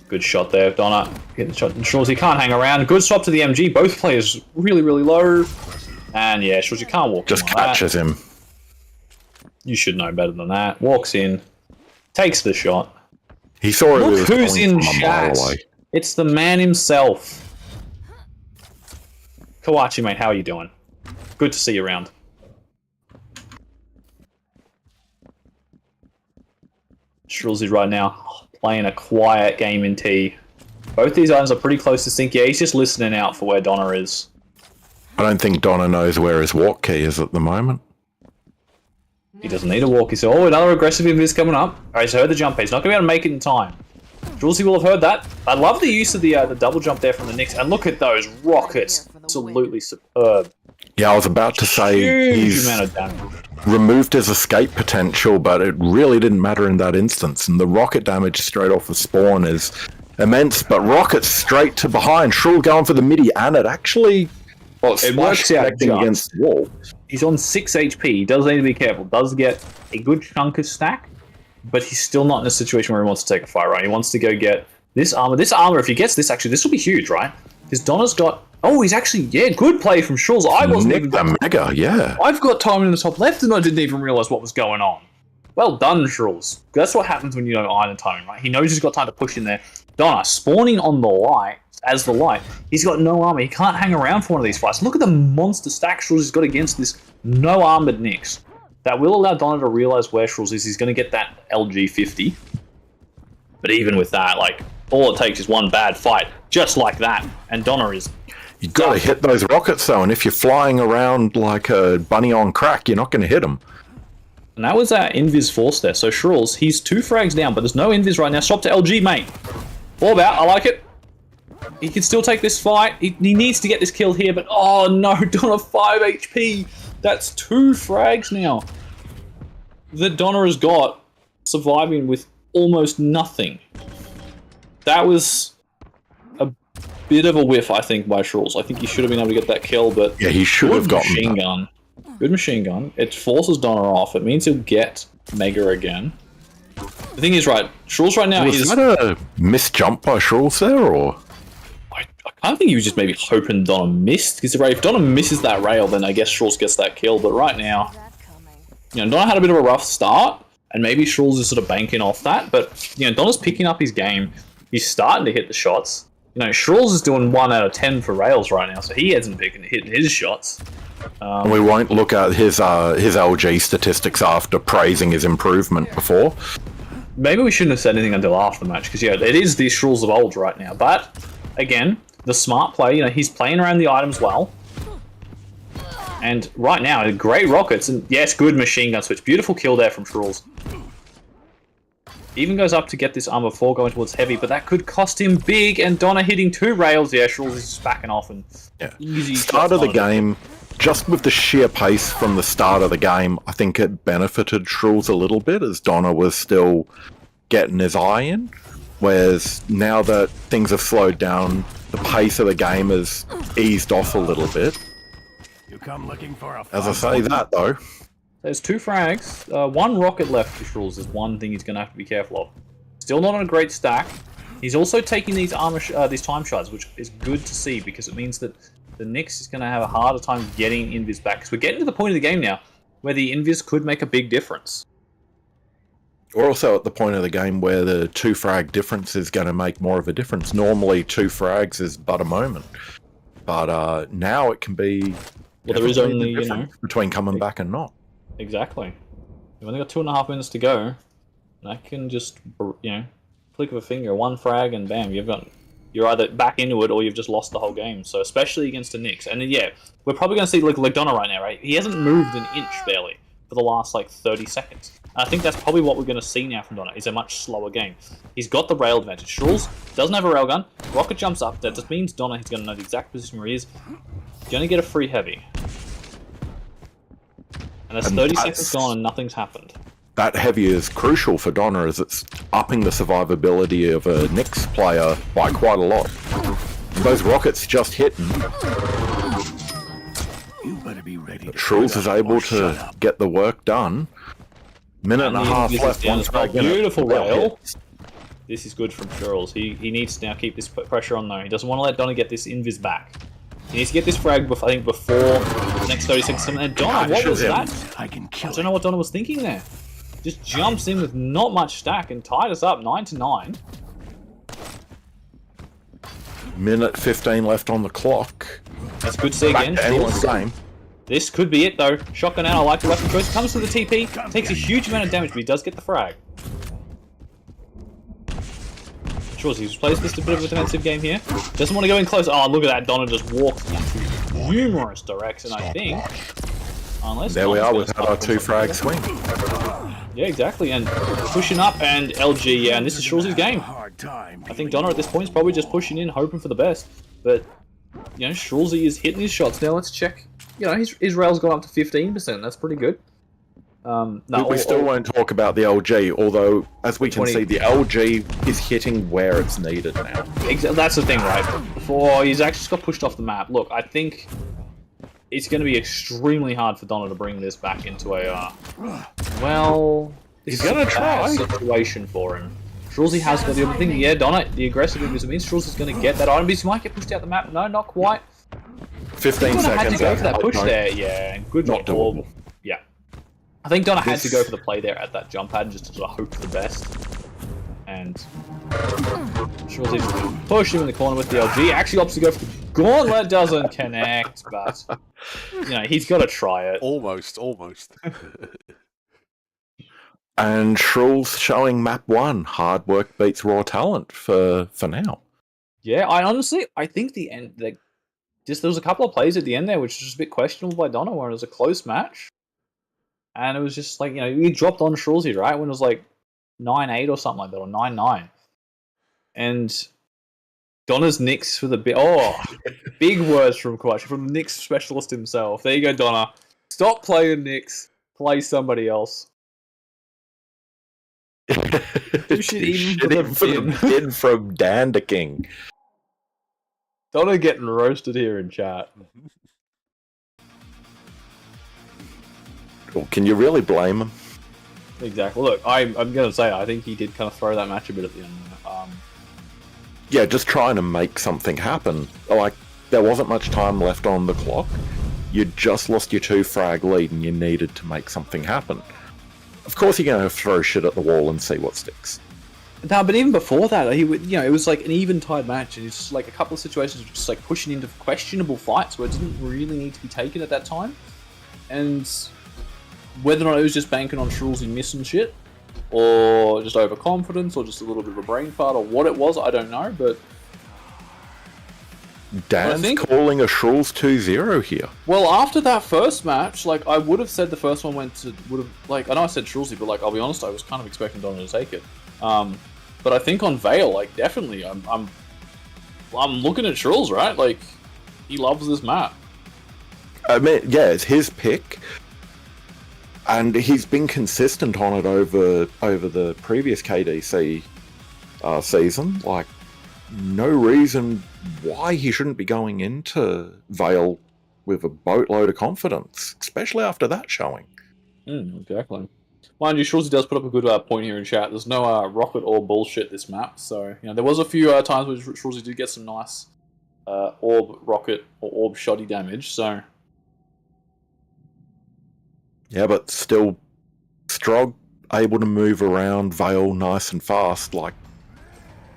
Good shot there, Donna. Getting the shot. And Scholls, he can't hang around. Good swap to the MG. Both players really, really low. And yeah, Scholls, you can't walk just catches him. You should know better than that. Walks in, takes the shot. He saw it. Look who's in chat. It's the man himself. Kawachi, mate, how are you doing? Good to see you around. Scholls is right now playing a quiet game in T. Both these items are pretty close to sync. Yeah, he's just listening out for where Donna is. I don't think Donna knows where his walk key is at the moment. He doesn't need a walk. He's oh, another aggressive invis coming up. Alright, he's heard the jump. He's not going to be able to make it in time. Scholls will have heard that. I love the use of the double jump there from the Nyx. And look at those rockets. Absolutely superb. Yeah, I was about to say he's removed his escape potential, but it really didn't matter in that instance. And the rocket damage straight off the spawn is immense, but rockets straight to behind. Shrill going for the midi, and it actually... Well, it works out against the wall. He's on 6 HP. He does need to be careful. Does get a good chunk of stack, but he's still not in a situation where he wants to take a fight, right? He wants to go get this armor. This armor, if he gets this, actually, this will be huge, right? Because Donna's got... Oh, he's actually... Yeah, good play from Scholls. I wasn't even... Mega, yeah. I've got time in the top left, and I didn't even realize what was going on. Well done, Scholls. That's what happens when you know iron timing, right? He knows he's got time to push in there. Donna spawning on the light, as the light. He's got no armor. He can't hang around for one of these fights. Look at the monster stack Scholls has got against this no armored Nyx. That will allow Donna to realize where Scholls is. He's going to get that LG 50. But even with that, like, all it takes is one bad fight, just like that, and Donna is... You got to hit those rockets, though, and if you're flying around like a bunny on crack, you're not going to hit them. And that was that Invis force there. So Scholls, he's 2 frags down, but there's no Invis right now. Swap to LG, mate. All about, I like it. He can still take this fight. He needs to get this kill here, but oh no, Donna 5 HP. That's 2 frags now that Donna has got, surviving with almost nothing. That was a bit of a whiff, I think, by Scholls. I think he should have been able to get that kill, but yeah, he should have gotten machine gun. Good machine gun. It forces Donna off. It means he'll get Mega again. The thing is, right, Scholls right now was is... that a missed jump by Scholls there, or...? I kind of think he was just maybe hoping Donna missed, because if Donna misses that rail, then I guess Scholls gets that kill, but right now, you know, Donna had a bit of a rough start, and maybe Scholls is sort of banking off that, but, you know, Donna's picking up his game. He's starting to hit the shots. You know, Scholls is doing 1 out of 10 for rails right now, so he hasn't been hitting his shots. We won't look at his LG statistics after praising his improvement before. Maybe we shouldn't have said anything until after the match, because, yeah, it is the Scholls of old right now, but, again, the smart play, you know, he's playing around the items well. And right now, great rockets, and yes, good machine gun switch. Beautiful kill there from Scholls. Even goes up to get this armor 4 going towards heavy, but that could cost him big, and Donna hitting 2 rails. Yeah, Scholls is just backing off, and yeah. Easy Start of the game, just with the sheer pace from the start of the game, I think it benefited Scholls a little bit, as Donna was still getting his eye in. Whereas now that things have slowed down, the pace of the game has eased off a little bit. You come looking for a As I say that, though, there's 2 frags. 1 rocket left for Scholls is one thing he's going to have to be careful of. Still not on a great stack. He's also taking these these time shards, which is good to see, because it means that the Nyx is going to have a harder time getting Invis back. Because we're getting to the point of the game now where the Invis could make a big difference. we're also at the point of the game where the 2 frag difference is going to make more of a difference. Normally 2 frags is but a moment, but now it can be. Well, there is only, you know, between coming back and not. Exactly. We've only got 2.5 minutes to go. And that can just, you know, flick of a finger, 1 frag, and bam, you're either back into it or you've just lost the whole game. So especially against a Nyx. And then, yeah, we're probably going to see like Donna right now, right? He hasn't moved an inch barely for the last like 30 seconds. And I think that's probably what we're going to see now from Donna, is a much slower game. He's got the rail advantage. Scholls doesn't have a railgun. Rocket jumps up. That just means Donna is going to know the exact position where he is. You're going to get a free heavy. And there's 30 seconds gone and nothing's happened. That heavy is crucial for Donna, as it's upping the survivability of a Nyx player by quite a lot. Those rockets just hitting. You better be ready. Scholls is able to get the work done. Minute and a half left. One frag in it. Beautiful rail. This is good from Scholls. He needs to now keep this pressure on though. He doesn't want to let Donna get this invis back. He needs to get this frag before, I think, before the next 30 seconds. And Donna, what was that? I don't know what Donna was thinking there. Just jumps in with not much stack and tied us up 9-9. Minute 15 left on the clock. That's good to see again. Anyone's game. This could be it though. Shotgun out, I like the weapon choice. Comes to the TP, takes a huge amount of damage, but he does get the frag. Sure, he's plays this a bit of a defensive game here. Doesn't want to go in close. Oh, look at that. Donna just walks into numerous directions, I think. Unless there we are with our 2 frag swing. Yeah, exactly. And pushing up, and LG, yeah, and this is Scholls' game. I think Donna at this point is probably just pushing in, hoping for the best. But, you know, Scholls is hitting his shots. Now let's check. You know, his rail's gone up to 15%. That's pretty good. We still won't talk about the LG, although, as we can see, the LG is hitting where it's needed now. That's the thing, right? Before he's actually just got pushed off the map. Look, I think it's going to be extremely hard for Donna to bring this back into a, well, he's going to try. Situation for him. Scholls has got the other thing. Yeah, Donna, the aggressive means Scholls is going to get that item, but he might get pushed out the map. No, not quite. 15 seconds. Had to go for that push there. Yeah, good not doable. Yeah. I think Donna had to go for the play there at that jump pad just to sort of hope for the best. And Scholls just push him in the corner with the LG. Actually opts to go for the gauntlet, doesn't connect, but you know, he's got to try it. Almost. And Scholls showing map 1. Hard work beats raw talent for now. Yeah, I think the end, there was a couple of plays at the end there which was just a bit questionable by Donna, where it was a close match, and it was just like, you know, he dropped on Scholls, right, when it was like 9-8 or something like that, or 9-9, and Donna's Nyx for the big words from Kuachi, from the Nyx specialist himself. There you go, Donna. Stop playing Nyx. Play somebody else. Do shit even for the bin from Danda King. Donna getting roasted here in chat. Well, can you really blame him? Exactly. Look, I'm gonna say I think he did kind of throw that match a bit at the end. Yeah, just trying to make something happen. Like, there wasn't much time left on the clock. You just lost your 2 frag lead and you needed to make something happen. Of course you're going to throw shit at the wall and see what sticks. No, but even before that, he would, you know, it was like an even-tied match, and it's just like a couple of situations just like pushing into questionable fights where it didn't really need to be taken at that time. And whether or not it was just banking on Scholls missing shit, or just overconfidence, or just a little bit of a brain fart, or what it was, I don't know, but... Dan's calling a Scholls 2-0 here. Well, after that first match, like, I would have said the first one I know I said Scholls, but like, I'll be honest, I was kind of expecting Donna to take it. But I think on Vale, like, definitely, I'm looking at Scholls, right? Like, he loves this map. I mean, yeah, it's his pick. And he's been consistent on it over the previous KDC season. Like, no reason why he shouldn't be going into Vale with a boatload of confidence, especially after that showing. Exactly. Mind you, Scholls does put up a good point here in chat. There's no rocket or bullshit this map, so you know there was a few times where Scholls did get some nice orb rocket or orb shoddy damage. So yeah, but still, Strog able to move around Vale nice and fast. Like,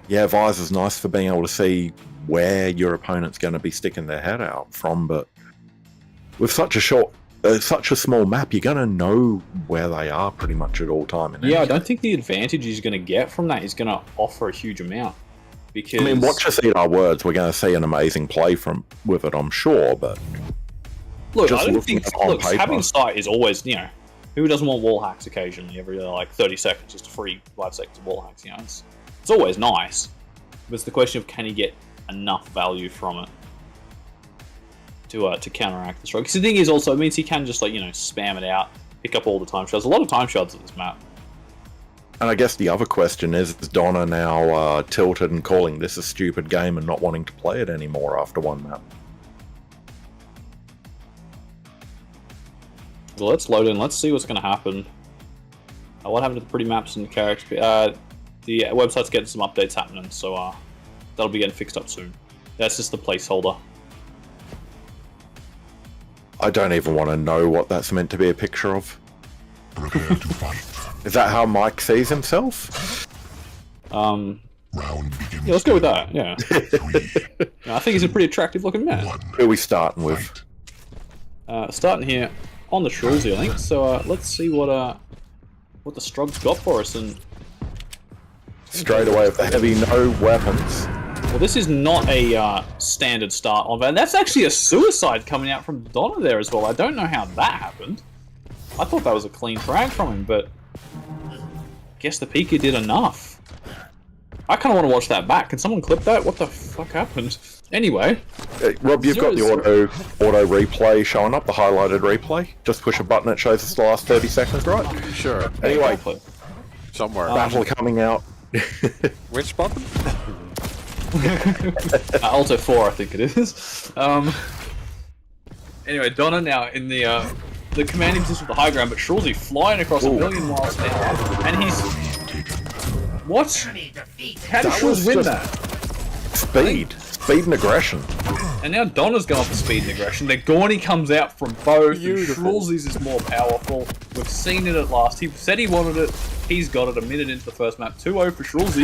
yeah, Visor's nice for being able to see where your opponent's going to be sticking their head out from, but with such a small map, you're going to know where they are pretty much at all time. Yeah, I don't think the advantage he's going to get from that is going to offer a huge amount. Because I mean, watch us eat our words. We're going to see an amazing play with it, I'm sure, but look, I don't think having sight is always, you know, who doesn't want wall hacks occasionally every like 30 seconds, just a free 5 seconds of wall hacks, you know, it's always nice, but it's the question of can he get enough value from it to counteract the stroke. Because the thing is also, it means he can just, like, you know, spam it out, pick up all the time shards. A lot of time shards at this map. And I guess the other question is Donna now tilted and calling this a stupid game and not wanting to play it anymore after one map? Well, let's load in. Let's see what's going to happen. What happened to the pretty maps and the character? The website's getting some updates happening, so that'll be getting fixed up soon. That's just the placeholder. I don't even want to know what that's meant to be a picture of. Prepare to fight. Is that how Mike sees himself? Round begins. Yeah, let's go with that. Yeah. I think he's a pretty attractive looking man. Who are we starting with? Starting here on the Scholls, I think. So let's see what the Strog's got for us. And straight away with the heavy no weapons. well, this is not a standard start on Van. That's actually a suicide coming out from Donna there as well. I don't know how that happened. I thought that was a clean frag from him, but I guess the Pika did enough. I kind of want to watch that back. Can someone clip that? What the fuck happened? Anyway. Rob, you've got the auto replay showing up, the highlighted replay. Just push a button, it shows us the last 30 seconds, right? Sure. Anyway, Somewhere. battle coming out. Which button? Alto 4, I think it is. Anyway, Donna now in the commanding position with the high ground, but Scholls flying across 1 million miles an hour, and he's... What? How did Scholls win that? Speed and aggression. And now Donna's going for speed and aggression. The Gawny comes out from both. Beautiful. Scholls is more powerful. We've seen it at last. He said he wanted it. He's got it a minute into the first map. 2-0 for Scholls.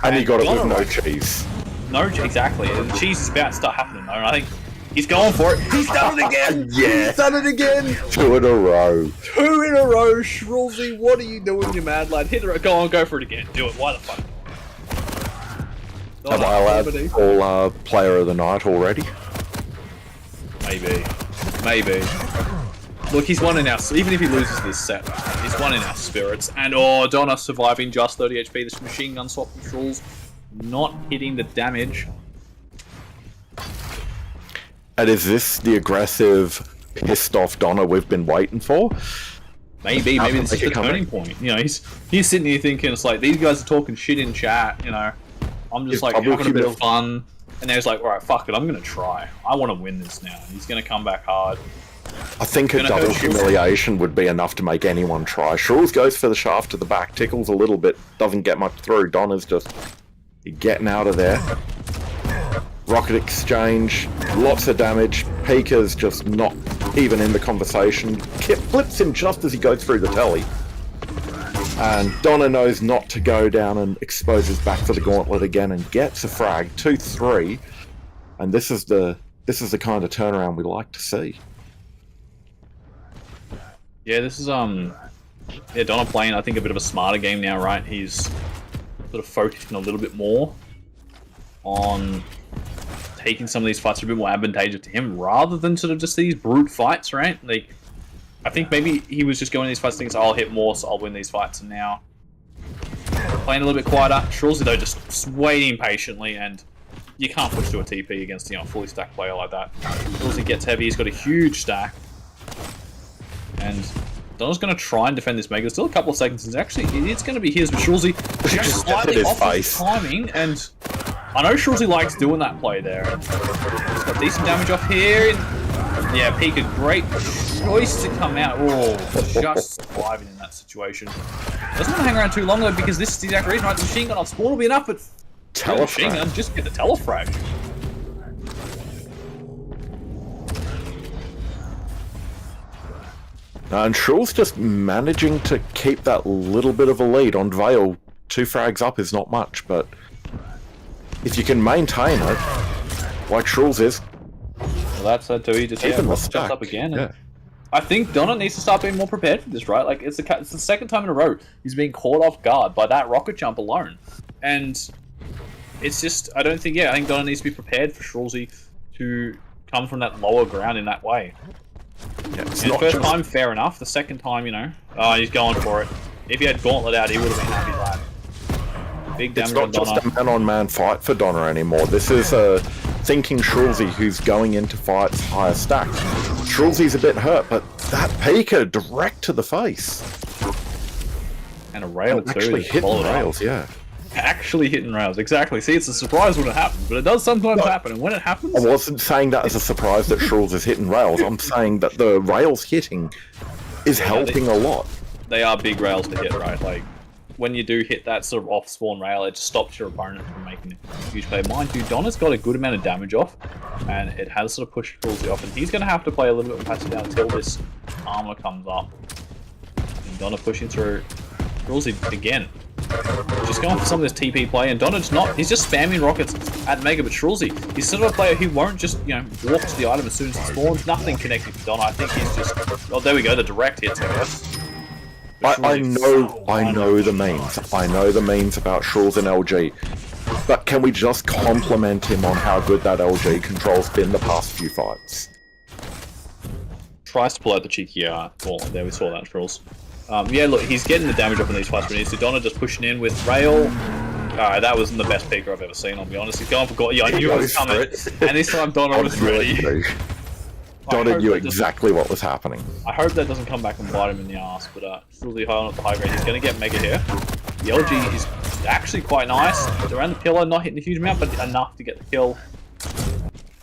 And he got it with Donna, no right? cheese. No, exactly. The cheese is about to start happening though, and I think he's going for it. He's done it again! Yeah. He's done it again! 2 in a row. 2 in a row, Scholls, what are you doing, you mad lad? Hit it, go on, go for it again. Do it, why the fuck? Am I allowed all player of the night already? Maybe. Maybe. Look, he's won in our... Even if he loses this set, he's won in our spirits. And, oh, Donna surviving just 30 HP. This machine gun swap from Scholls not hitting the damage. And is this the aggressive, pissed off Donna we've been waiting for? Maybe this is the turning point. You know, he's sitting here thinking, it's like, these guys are talking shit in chat, you know. I'm just like having a bit of fun. And then he's like, alright, fuck it, I'm gonna try. I want to win this now. He's gonna come back hard. I think a double humiliation would be enough to make anyone try. Scholls goes for the shaft to the back, tickles a little bit, doesn't get much through. Donna's just getting out of there. Rocket exchange, lots of damage. Pika's just not even in the conversation. Kip flips him just as he goes through the telly. And Donna knows not to go down and exposes back for the gauntlet again and gets a frag. 2-3. And this is the kind of turnaround we like to see. Yeah, this is yeah, Donna playing I think a bit of a smarter game now, right? He's sort of focusing a little bit more on taking some of these fights that are a bit more advantageous to him rather than sort of just these brute fights, right? Like I think maybe he was just going to these fights thinking, I'll hit more, so I'll win these fights, and now playing a little bit quieter. Scholls though just waiting patiently, and you can't push to a TP against, you know, a fully stacked player like that. Scholls gets heavy, he's got a huge stack. And Donna's going to try and defend this Mega. There's still a couple of seconds, and actually it's going to be his, but Scholls just slightly off his timing, and I know Scholls likes doing that play there. He's got decent damage off here, and yeah, Pika, great choice to come out. Oh, just surviving in that situation. Doesn't want to hang around too long though, because this is the exact reason, right? The machine gun off spawn will be enough, but machine gun, just get the telefrag. And Scholls just managing to keep that little bit of a lead on Vale. 2 frags up is not much, but if you can maintain it, like Scholls is, well, that's that too. He just jumps up again. Yeah. I think Donna needs to start being more prepared for this, right? Like it's the second time in a row he's being caught off guard by that rocket jump alone, and it's just I think Donna needs to be prepared for Scholls to come from that lower ground in that way. Yeah, the first time, fair enough. The second time, you know, he's going for it. If he had Gauntlet out, he would have been happy lad. Big damage on Donna. It's not just a man-on-man fight for Donna anymore. This is a thinking Scholls who's going into fights higher stack. Scholls a bit hurt, but that Pika direct to the face. And a rail too. Actually hitting rails, yeah. Actually hitting rails, exactly. See, it's a surprise when it happens, but it does sometimes happen, and when it happens... I wasn't saying that as a surprise that Scholls is hitting rails. I'm saying that the rails hitting is helping a lot. They are big rails to hit, right? Like, when you do hit that sort of off-spawn rail, it just stops your opponent from making a huge play. Mind you, Donna's got a good amount of damage off, and it has sort of pushed Scholls off, and he's going to have to play a little bit faster down until this armor comes up. And Donna pushing through Scholls again. Just going for some of this TP play, and Donna's not. He's just spamming rockets at Mega, but Scholls, he's sort of a player who won't just, you know, walk to the item as soon as it spawns. Nothing connecting to Donna. I think he's just. Oh, there we go. The direct hits, I guess. I know the memes. I know the memes about Scholls and LG. But can we just compliment him on how good that LG control's been the past few fights? Tries to pull out the cheeky gauntlet there. We saw that, Scholls. Yeah, look, he's getting the damage up in these fights, but he's Donna just pushing in with Rail. That wasn't the best Pika I've ever seen, I'll be honest. He's going for God. Yeah, I knew it was coming. And this time Donna was ready. Donna knew exactly what was happening. I hope that doesn't come back and bite him in the ass, but still high on at the high grade. He's going to get Mega here. The LG is actually quite nice. It's around the pillar, not hitting a huge amount, but enough to get the kill.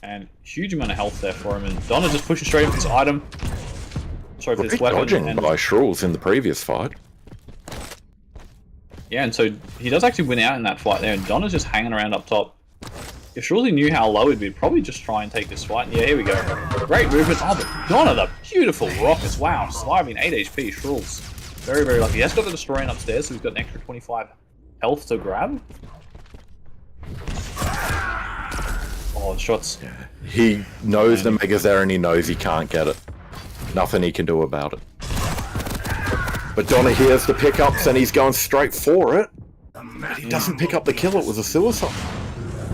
And huge amount of health there for him. And Donna just pushing straight into this item. Sorry for this weapon. Dodging by Scholls in the previous fight. Yeah, and so he does actually win out in that fight there, and Donna's just hanging around up top. If Scholls knew how low he'd be, probably just try and take this fight. And yeah, here we go. Great movement. Oh, but Donna, the beautiful rockets. Wow, surviving 8 HP. Scholls. Very, very lucky. He has got the Destroying upstairs, so he's got an extra 25 health to grab. shots. He knows the Mega's there and he knows he can't get it. Nothing he can do about it. But Donna hears the pickups and he's going straight for it. But he doesn't pick up the kill, it was a suicide.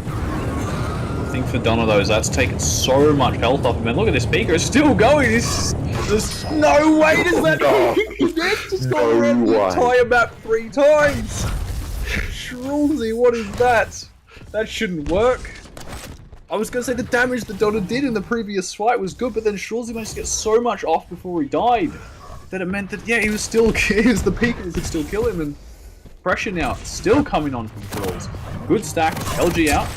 I think for Donna though, that's taken so much health off him. And look at this Pika, it's still going. There's no way does that connect. Just got around the entire map 3 times. Scholls, what is that? That shouldn't work. I was going to say the damage that Donna did in the previous fight was good, but then Scholls managed to get so much off before he died that it meant that, yeah, he was still, he was the Pika that could still kill him, and pressure now still coming on from Scholls. Good stack, LG out.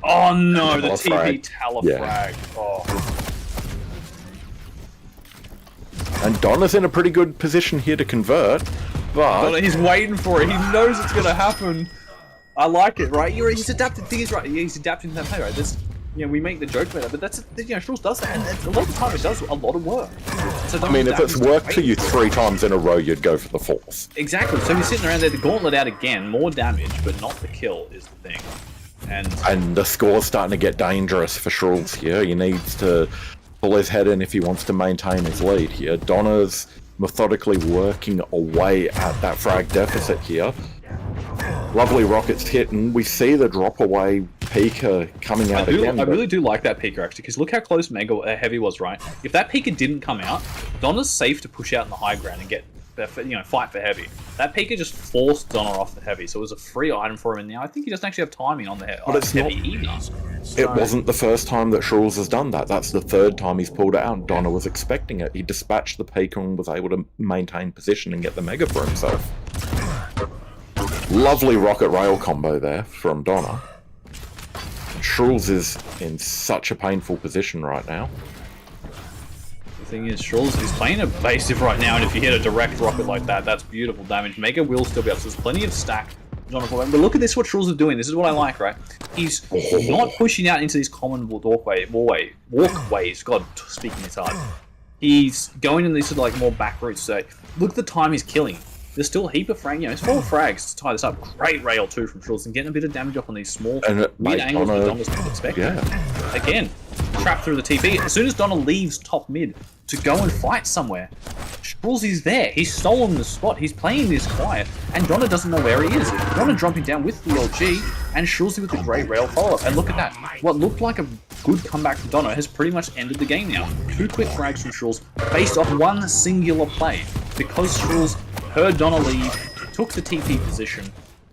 Oh no, the TP Talafrag. Oh. And Donna's in a pretty good position here to convert, but... Donna, he's waiting for it, he knows it's going to happen. I like it, right? He's adapted, the thing is, right, he's adapting to that play, right? This, you know, we make the joke about it, but that's, you know, Scholls does that, and a lot of the time it does a lot of work. So I mean, if it's worked for you 3 times in a row, you'd go for the 4th. Exactly, so he's sitting around there, the gauntlet out again, more damage, but not the kill is the thing. And the score's starting to get dangerous for Scholls here. He needs to pull his head in if he wants to maintain his lead here. Donna's methodically working away at that frag deficit here. Lovely rockets hitting. We see the drop away Pika coming out again. I really do like that Pika actually, because look how close Mega Heavy was, right? If that Pika didn't come out, Donna's safe to push out in the high ground and get, you know, fight for Heavy. That Pika just forced Donna off the Heavy, so it was a free item for him, and now I think he doesn't actually have timing on the Heavy either. It wasn't the first time that Scholls has done that. That's the 3rd time he's pulled it out, and Donna was expecting it. He dispatched the Pika and was able to maintain position and get the Mega for himself. Lovely rocket rail combo there from Donna. Scholls is in such a painful position right now. The thing is, Scholls is playing evasive right now, and if you hit a direct rocket like that, that's beautiful damage. Mega will still be up, so there's plenty of stack. But look at this, what Scholls is doing. This is what I like, right? He's not pushing out into these common walkways. God, speaking is hard. He's going in these sort of like more back routes. So look at the time he's killing. There's still a heap of frag, you know, it's 4 frags to tie this up. Great rail too from Scholls and getting a bit of damage off on these small weird angles that Donna's not expecting. Yeah. Again, trapped through the TP. As soon as Donna leaves top mid to go and fight somewhere, Scholls is there. He's stolen the spot. He's playing this quiet, and Donna doesn't know where he is. Donna jumping down with the LG, and Scholls with the great rail follow-up. And look at that. What looked like a good comeback from Donna has pretty much ended the game now. 2 quick frags from Scholls based off one singular play. Because Scholls heard Donna leave, took the TP position,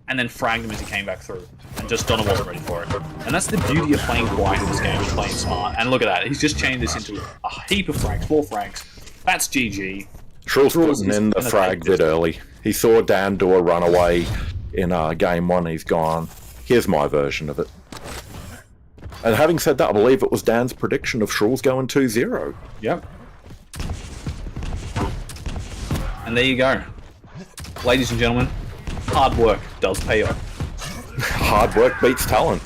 and then fragged him as he came back through. And just Donna wasn't ready for it. And that's the beauty of playing quiet in this game, is playing smart. And look at that, he's just chained this into a heap of frags, 4 frags. That's GG. Scholls putting in the frag bit early. He saw Dan do a runaway in game 1, he's gone, here's my version of it. And having said that, I believe it was Dan's prediction of Scholls going 2-0. Yep. And there you go. Ladies and gentlemen, hard work does pay off. Hard work beats talent.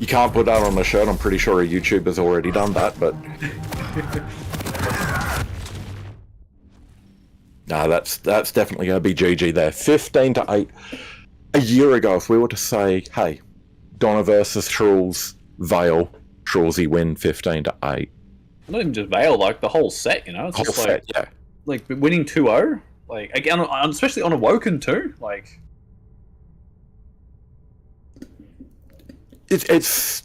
You can't put that on a shirt. I'm pretty sure a YouTuber's already done that, but... No, that's definitely going to be GG there. 15-8. A year ago, if we were to say, hey, Donna versus Scholls, Vale, Scholls win 15-8. Not even just Vale, like the whole set, you know? It's just like, yeah. Like winning 2-0, like again, especially on Awoken too, like it's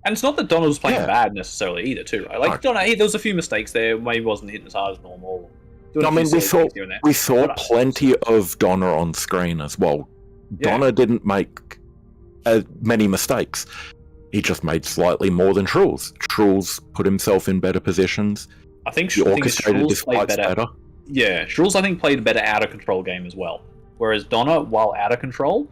and it's not that Donna was playing bad necessarily either, too, right? Like Donna, there was a few mistakes there, maybe wasn't hitting as hard as normal. I mean, we saw plenty of Donna on screen as well. Yeah. Donna didn't make many mistakes. He just made slightly more than Scholls. Scholls put himself in better positions. I think Scholls played better. Yeah, Scholls I think played a better out of control game as well. Whereas Donna, while out of control,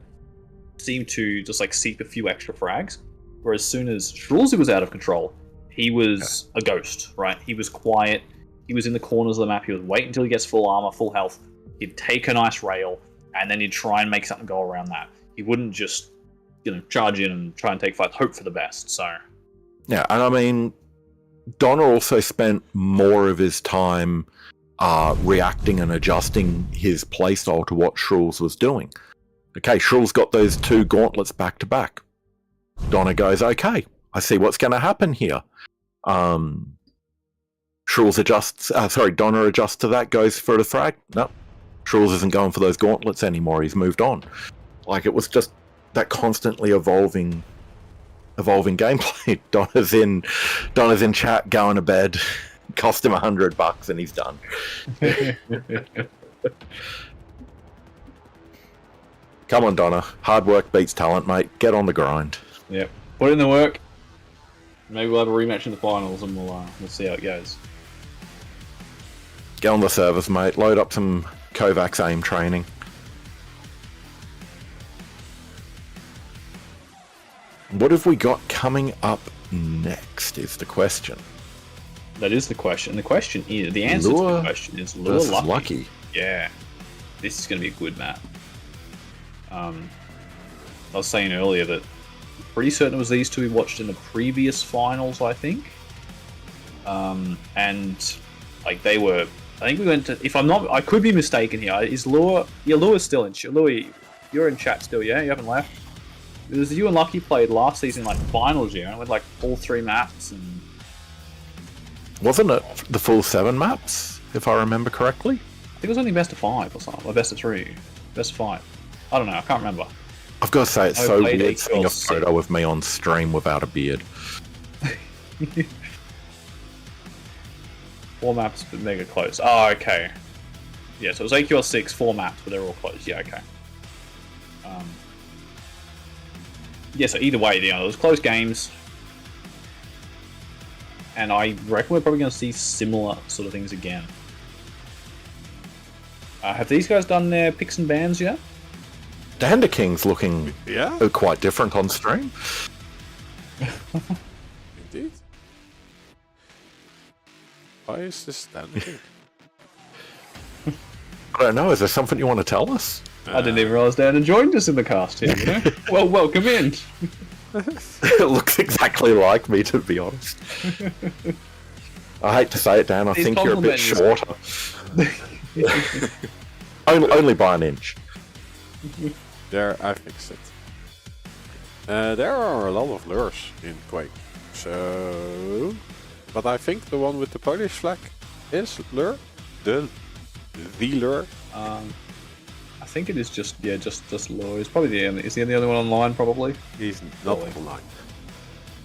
seemed to just like seep a few extra frags. Whereas as soon as Scholls was out of control, he was a ghost, right? He was quiet. He was in the corners of the map. He would wait until he gets full armor, full health. He'd take a nice rail, and then he'd try and make something go around that. He wouldn't just, you know, charge in and try and take fights, hope for the best. So yeah, and I mean, Donna also spent more of his time reacting and adjusting his playstyle to what Scholls was doing. Okay, Scholls got those 2 gauntlets back to back. Donna goes, okay, I see what's going to happen here. Scholls adjusts, Donna adjusts to that, goes for the frag. No, Scholls isn't going for those gauntlets anymore. He's moved on. Like, it was just that constantly evolving gameplay. Donna's in chat, going to bed. Cost him $100 and he's done. Come on, Donna. Hard work beats talent, mate. Get on the grind. Yep. Put in the work. Maybe we'll have a rematch in the finals and we'll see how it goes. Get on the servers, mate. Load up some Kovacs aim training. What have we got coming up next is the question. That is the question. The question is, the answer to the question is Lure Lucky. Yeah. This is going to be a good map. I was saying earlier that I'm pretty certain it was these two we watched in the previous finals, I think. And like they were, I think we went to, if I'm not, I could be mistaken here. Is Lure, yeah, Lure's still in chat. Lure, you're in chat still, yeah? You haven't left? Because you and Lucky played last season, like finals year, and with like all 3 maps. And wasn't it the full 7 maps, if I remember correctly? I think it was only best of 5 or something, or best of 3, best of 5. I don't know, I can't remember. I've got to say, it's so weird seeing a photo of me on stream without a beard. 4 maps, but mega close. Oh, okay. Yeah, so it was AQL 6, 4 maps, but they're all close. Yeah, okay. Yeah, so either way, you know, it was close games. And I reckon we're probably going to see similar sort of things again. Have these guys done their picks and bans yet? Dander King's looking quite different on stream. Indeed. Why is this Dander King? I don't know, is there something you want to tell us? I didn't even realise Dan had joined us in the cast here, you know? Well, welcome in. It looks exactly like me, to be honest. I hate to say it, Dan, I think you're a bit shorter. only by an inch. There, I fixed it. There are a lot of lures in Quake. So... But I think the one with the Polish flag is lure. The lure. I think it is just Lure. He's probably the only. Is he the only one online? Probably. He's not online.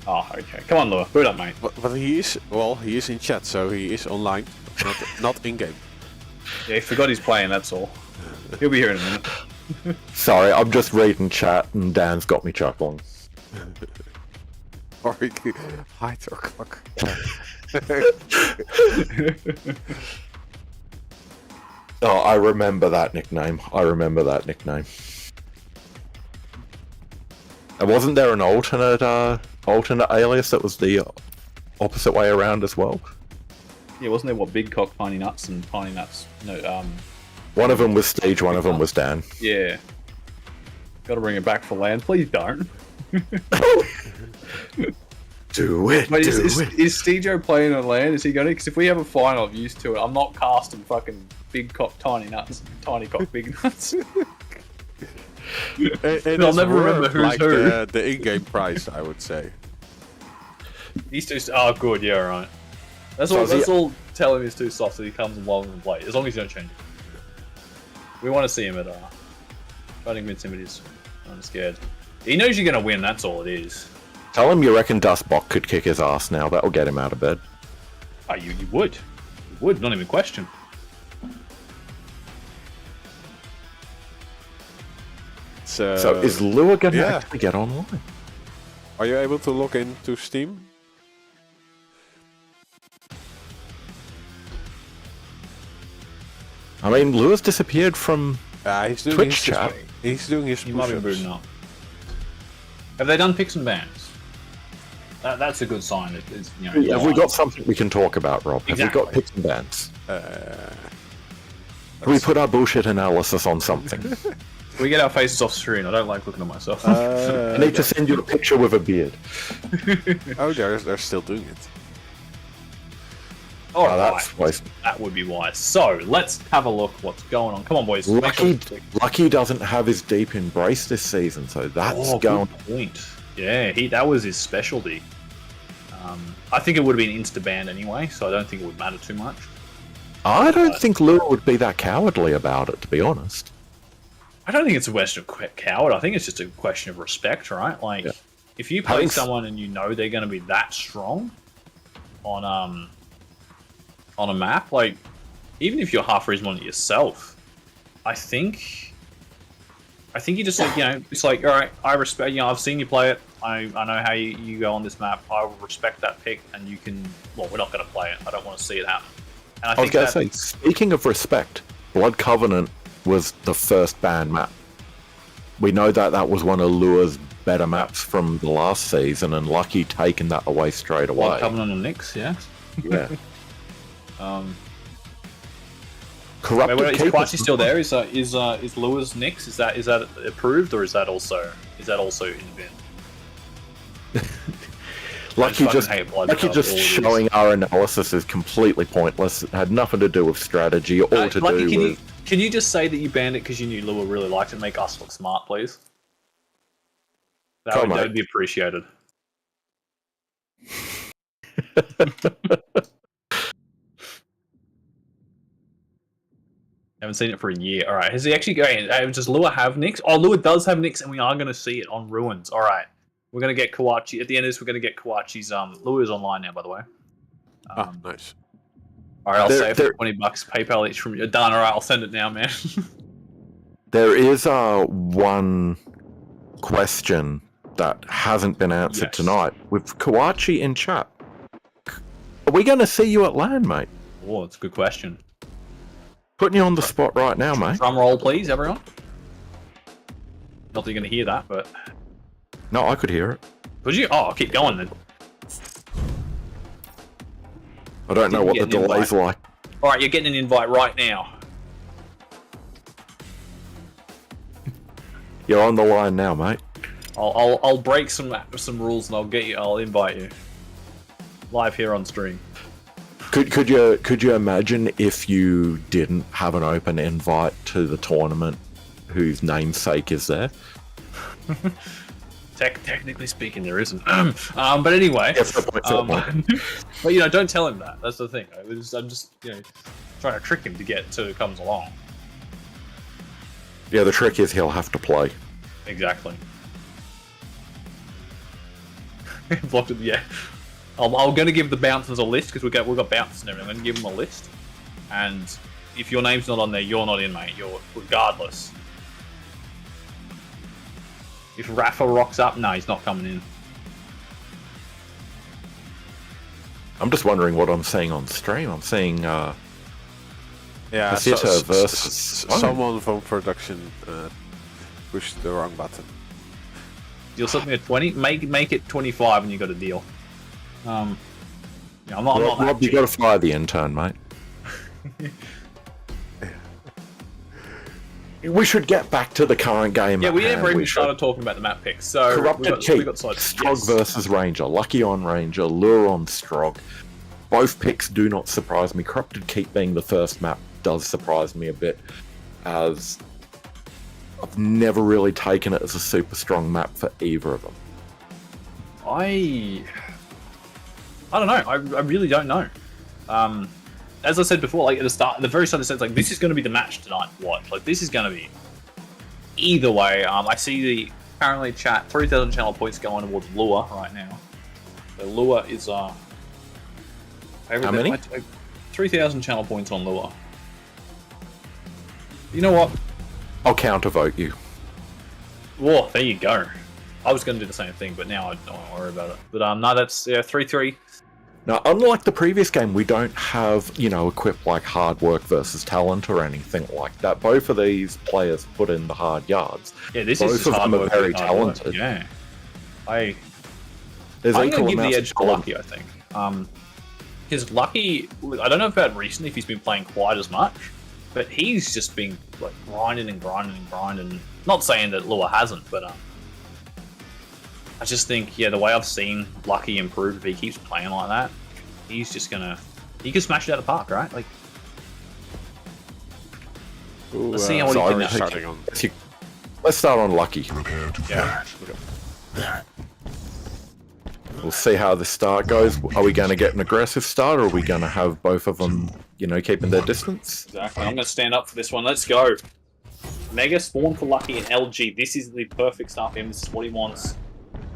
Oh, okay. Come on, Lure. Boot up, mate. But he is. Well, he is in chat, so he is online, not in game. Yeah, he forgot he's playing. That's all. He'll be here in a minute. Sorry, I'm just reading chat, and Dan's got me chuckling. Sorry, hide or clock. Oh, I remember that nickname. And wasn't there an alternate alias that was the opposite way around as well? Yeah, wasn't there Big Cock, Tiny Nuts, and Tiny Nuts? No, one of them was Stage, one of them was Dan. Yeah. Got to bring it back for land. Please don't. Do it. Wait, is Stejo playing on land? Is he going to? Because if we have a final of used to it, I'm not casting fucking Big Cock, Tiny Nuts, Tiny Cock, Big Nuts. I'll never remember who's like who. The in-game price, I would say. He's too. Oh, good. Yeah, right. That's all. Tell him he's too soft, so he comes along and play. As long as you don't change it. We want to see him at fighting mid-similies. I'm scared. He knows you're going to win. That's all it is. Tell him you reckon Dustbot could kick his ass now. That'll get him out of bed. Oh, you would. You would. Not even question. So is Lure going to actually get online? Are you able to log into Steam? I mean, Lure's disappeared from he's doing Twitch chat. He's doing his You might be booting up. Have they done picks and bans? That's a good sign. It's, you know, have we got something we can talk about, Rob? Exactly. Have we got picks and bans? Can we put our bullshit analysis on something? We get our faces off screen. I don't like looking at myself. I need to send you a picture with a beard. Oh, they're still doing it. Oh, that's wise. That would be wise. So, let's have a look what's going on. Come on, boys. Lucky doesn't have his deep embrace this season, so that's going... Good point. Yeah, that was his specialty. I think it would have been insta-banned anyway, so I don't think it would matter too much. I don't think Lua would be that cowardly about it, to be honest. I don't think it's a question of coward. I think it's just a question of respect, right? Like, if you play someone and you know they're going to be that strong on a map, like, even if you're half reasonable on it yourself, I think you just like, it's like, all right, I respect, I've seen you play it. I know how you go on this map. I will respect that pick, and you can. Well, we're not going to play it. I don't want to see it happen. And I was going to say, speaking of respect, Blood Covenant was the first banned map. We know that was one of Lua's better maps from the last season, and Lucky taking that away straight away. Blood Covenant on Nyx, yeah. Yeah. Corrupted. Wait, is Quachi still there? Is Lua's Nyx? Is that approved, or is that also in the bin? Lucky just showing our analysis is completely pointless. It had nothing to do with strategy or to Lucky, do with... Can you just say that you banned it because you knew Lua really liked it and make us look smart, please? That would be appreciated. Haven't seen it for a year. All right, has he actually going? Does Lua have Nyx? Oh, Lua does have Nyx, and we are going to see it on Ruins. All right, we're going to get Kuachi at the end of this. We're going to get Kuachi's. Lua's online now, by the way. Nice. All right, I'll save $20 PayPal each from you. Done. All right, I'll send it now, man. There is one question that hasn't been answered tonight with Kuachi in chat. Are we going to see you at LAN, mate? Oh, that's a good question. Putting you on the spot right now, mate. Drum roll, please, everyone. Not that you're going to hear that, but... No, I could hear it. Could you? Oh, I'll keep going then. I don't know what the delay's like. Alright, you're getting an invite right now. You're on the line now, mate. I'll break some rules and I'll invite you. Live here on stream. Could you imagine if you didn't have an open invite to the tournament whose namesake is there? Technically speaking, there isn't. But anyway. But don't tell him that. That's the thing. I'm just trying to trick him to get to comes along. Yeah, the trick is he'll have to play. Exactly. Blocked it. Yeah. I'm going to give the bouncers a list because we've got bouncers and everything. I'm going to give them a list, and if your name's not on there, you're not in, mate. You're regardless. If Rafa rocks up, no, he's not coming in. I'm just wondering what I'm seeing on stream. I'm seeing Pasita versus someone from production pushed the wrong button. Deal something at 20. Make it 25, and you got a deal. I'm not Rob, you got to fire the intern, mate. We should get back to the current game. Yeah, we never even started talking about the map picks. So Corrupted Keep, Strog versus Ranger, Lucky on Ranger, Lure on Strog. Both picks do not surprise me. Corrupted Keep being the first map does surprise me a bit, as I've never really taken it as a super strong map for either of them. I don't know. I really don't know. As I said before, like at the very start of the set, like this is going to be the match tonight. Watch, like this is going to be. Either way, I see the currently chat 3,000 channel points going towards Lua right now. So Lua is how many? 3,000 channel points on Lua. You know what? I'll countervote you. Whoa, there you go. I was going to do the same thing, but now I don't want to worry about it. But no, that's 3-3. Now, unlike the previous game, we don't have, equipped like hard work versus talent or anything like that. Both of these players put in the hard yards. Yeah, this Both is of hard them work. are very talented. Yeah. I'm going to give the edge to Lucky, I think. His Lucky, I don't know about recently if he's been playing quite as much, but he's just been like grinding and grinding and grinding. Not saying that Lua hasn't, but I just think, the way I've seen Lucky improve, if he keeps playing like that, he's just gonna... He can smash it out of the park, right? Like, let's see how he can... Let's start on Lucky. Prepare to fight. We'll see how the start goes. Are we going to get an aggressive start, or are we going to have both of them, you know, keeping their distance? Exactly. I'm going to stand up for this one. Let's go. Mega spawn for Lucky and LG. This is the perfect start for him. This is what he wants.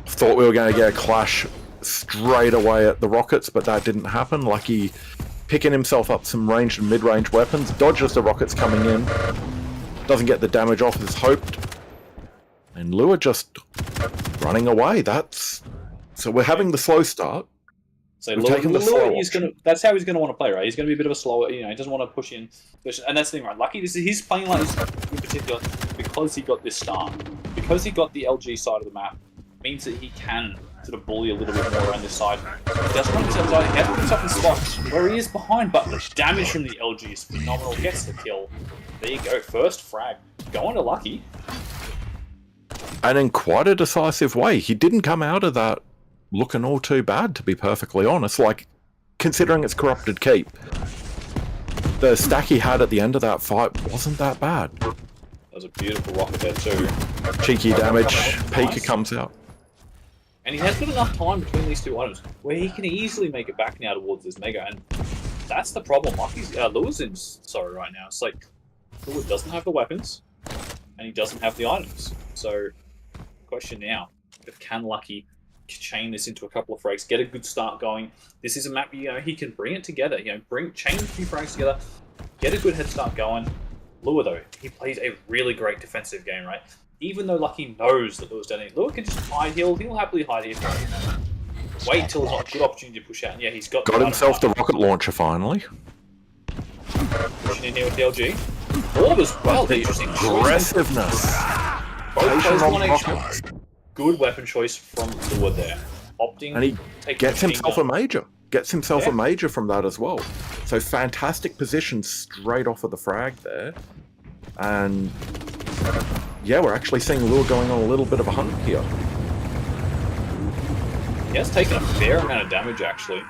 Thought we were going to get a clash straight away at the rockets, but that didn't happen. Lucky picking himself up some ranged and mid-range weapons, dodges the rockets coming in, doesn't get the damage off as hoped, and Lua just running away. So we're having the slow start. So Lua, that's how he's gonna want to play, right? He's gonna be a bit of a slower, you know, he doesn't want to push in, and that's the thing, right? Lucky, he's playing like this in particular because he got this start, because he got the LG side of the map, means that he can sort of bully a little bit more around this side. He doesn't want himself to he has to put himself in spot where he is behind, but the damage from the LG is phenomenal. Gets the kill. There you go, first frag. Going to Lucky. And in quite a decisive way. He didn't come out of that looking all too bad, to be perfectly honest. Like, considering it's corrupted keep, the stack he had at the end of that fight wasn't that bad. That was a beautiful rocket there too. Cheeky damage, Pika Nice. comes out. And he has got enough time between these two items where he can easily make it back now towards this Mega, and that's the problem. Lucky's Lua's in sorry right now. It's like Lua doesn't have the weapons, and he doesn't have the items. So, question now: if can Lucky chain this into a couple of frags, get a good start going? This is a map, you know, he can bring it together. You know, chain a few frags together, get a good head start going. Lua though, he plays a really great defensive game, right? Even though Lucky knows that Lua's down here, Lua can just hide. He'll happily hide here. Wait till there's a good opportunity to push out. And yeah, he's got Himself the rocket launcher finally. pushing in here with the LG. Orb as well. The interesting Aggressiveness. both plays on 1 rockets. HP. Good weapon choice from Lua there. Opting And he to take gets the himself machine a gun. major. Gets himself Yeah. a major from that as well. So fantastic position straight off of the frag there. And yeah, we're actually seeing Lua going on a little bit of a hunt here. He has taken a fair amount of damage actually.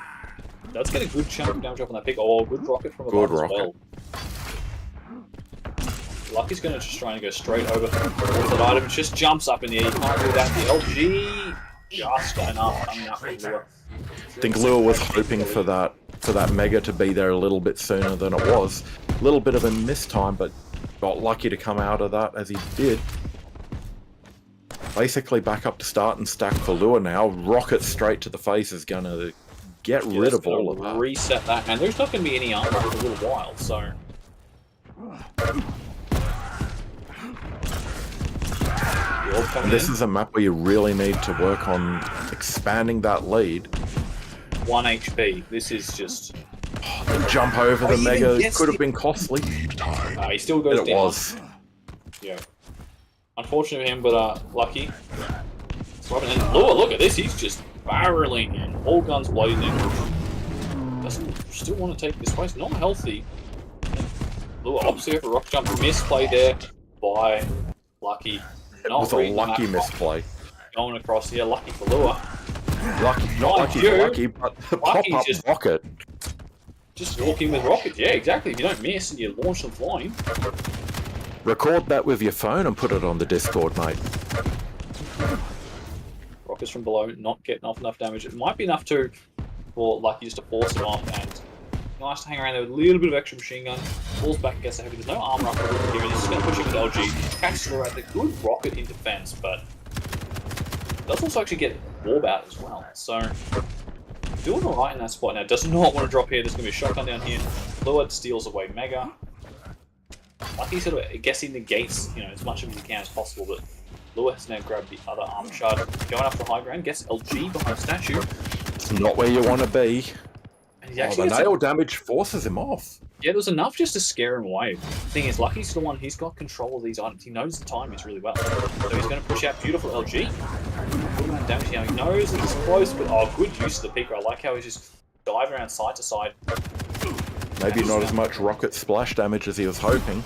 Does get a good chunk of damage off on that pick. Oh, good rocket from above Good as well. Lucky's going to just try and go straight over towards that item. It just jumps up in the air. You can't do that. The LG just enough coming up from Lua. I think Lua was hoping for that Mega to be there a little bit sooner than it was. A little bit of a missed time, but got lucky to come out of that as he did. Basically back up to start and stack for Lua now. Rocket straight to the face is going to get rid of all of that. Reset that, and there's not going to be any armor for a little while, so... And this is a map where you really need to work on expanding that lead. 1 HP. This is just... The jump over the even Mega gets could the- have been costly. he still goes It down. was. Yeah. Unfortunate for him, but lucky. And Lua, look at this. He's just barreling in. All guns blazing. Doesn't still want to take this place. Not healthy. Lua opts here for rock jump. Misplay there by Lucky. It was a lucky misplay. Going across here. Lucky for Lua. Lucky, not lucky you. for lucky, but the pop-up just- rocket. Just walking with rockets. Yeah, exactly. If you don't miss and you launch them flying. Record that with your phone and put it on the Discord, mate. Rockets from below, not getting off enough damage. It might be enough to for Lucky just to force him off, and nice to hang around there with a little bit of extra machine gun. Falls back, gets the heavy. There's no armor up for Lucky here, and he's just going to push him with LG. Catches Lua at the good rocket in defense, but does also actually get warp out as well. So doing alright in that spot now. Does not want to drop here. There's going to be a shotgun down here. Lua steals away Mega. Lucky sort of, I guess he negates, you know, as much of it as he can as possible, but Lua has now grabbed the other armor shard. Going up for high ground, gets LG behind statue. It's not where you want to be. And he Oh, actually the gets nail damage forces him off. yeah, there was enough just to scare him away. The thing is, Lucky's the one, he's got control of these items. He knows the timings really well. So he's going to push out beautiful LG. Good amount of damage now. He knows that he's close, but oh, good use of the peeker. I like how he's just diving around side to side. Maybe not as much rocket splash damage as he was hoping.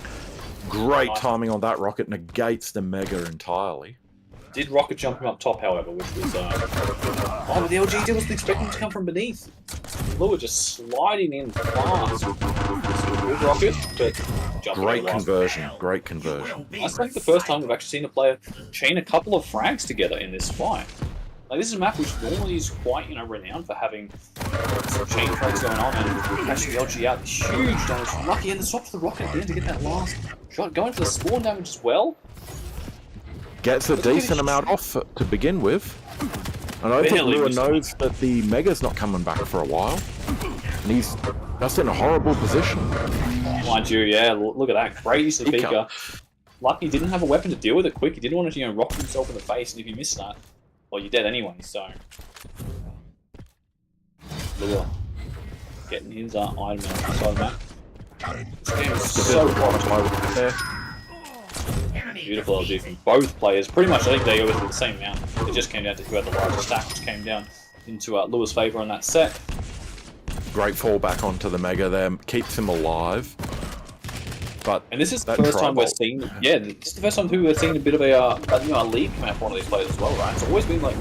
Great Nice. timing on that rocket, negates the Mega entirely. Did rocket jump him up top, however, which was oh, but the LG wasn't expecting him to come from beneath. Lua just sliding in fast. Good rocket, but jumping Great over last. conversion, great conversion. That's like the first time we've actually seen a player chain a couple of frags together in this fight. Like, this is a map which normally is quite, renowned for having some chain trades going on and catching the LG out. Huge damage from Lucky, and the swap to the rocket at the end to get that last shot. Going for the spawn damage as well. Gets a decent amount off to begin with. And I think Lua knows that the Mega's not coming back for a while. And he's just in a horrible position. Mind you, yeah, look at that. Great use of the Beaker. Lucky didn't have a weapon to deal with it quick. He didn't want to, rock himself in the face, and if you miss that, well, you're dead anyway, so. Lua getting his item out outside of that. This game is so hot there. Beautiful LG from both players. Pretty much, I think they were the same amount. It just came down to who had the largest stack, which came down into Lua's favour on that set. Great fallback onto the Mega there. Keeps him alive. And this is the first time we're seeing, this is the first time we're seeing a bit of a lead come out for one of these players as well, right? It's always been like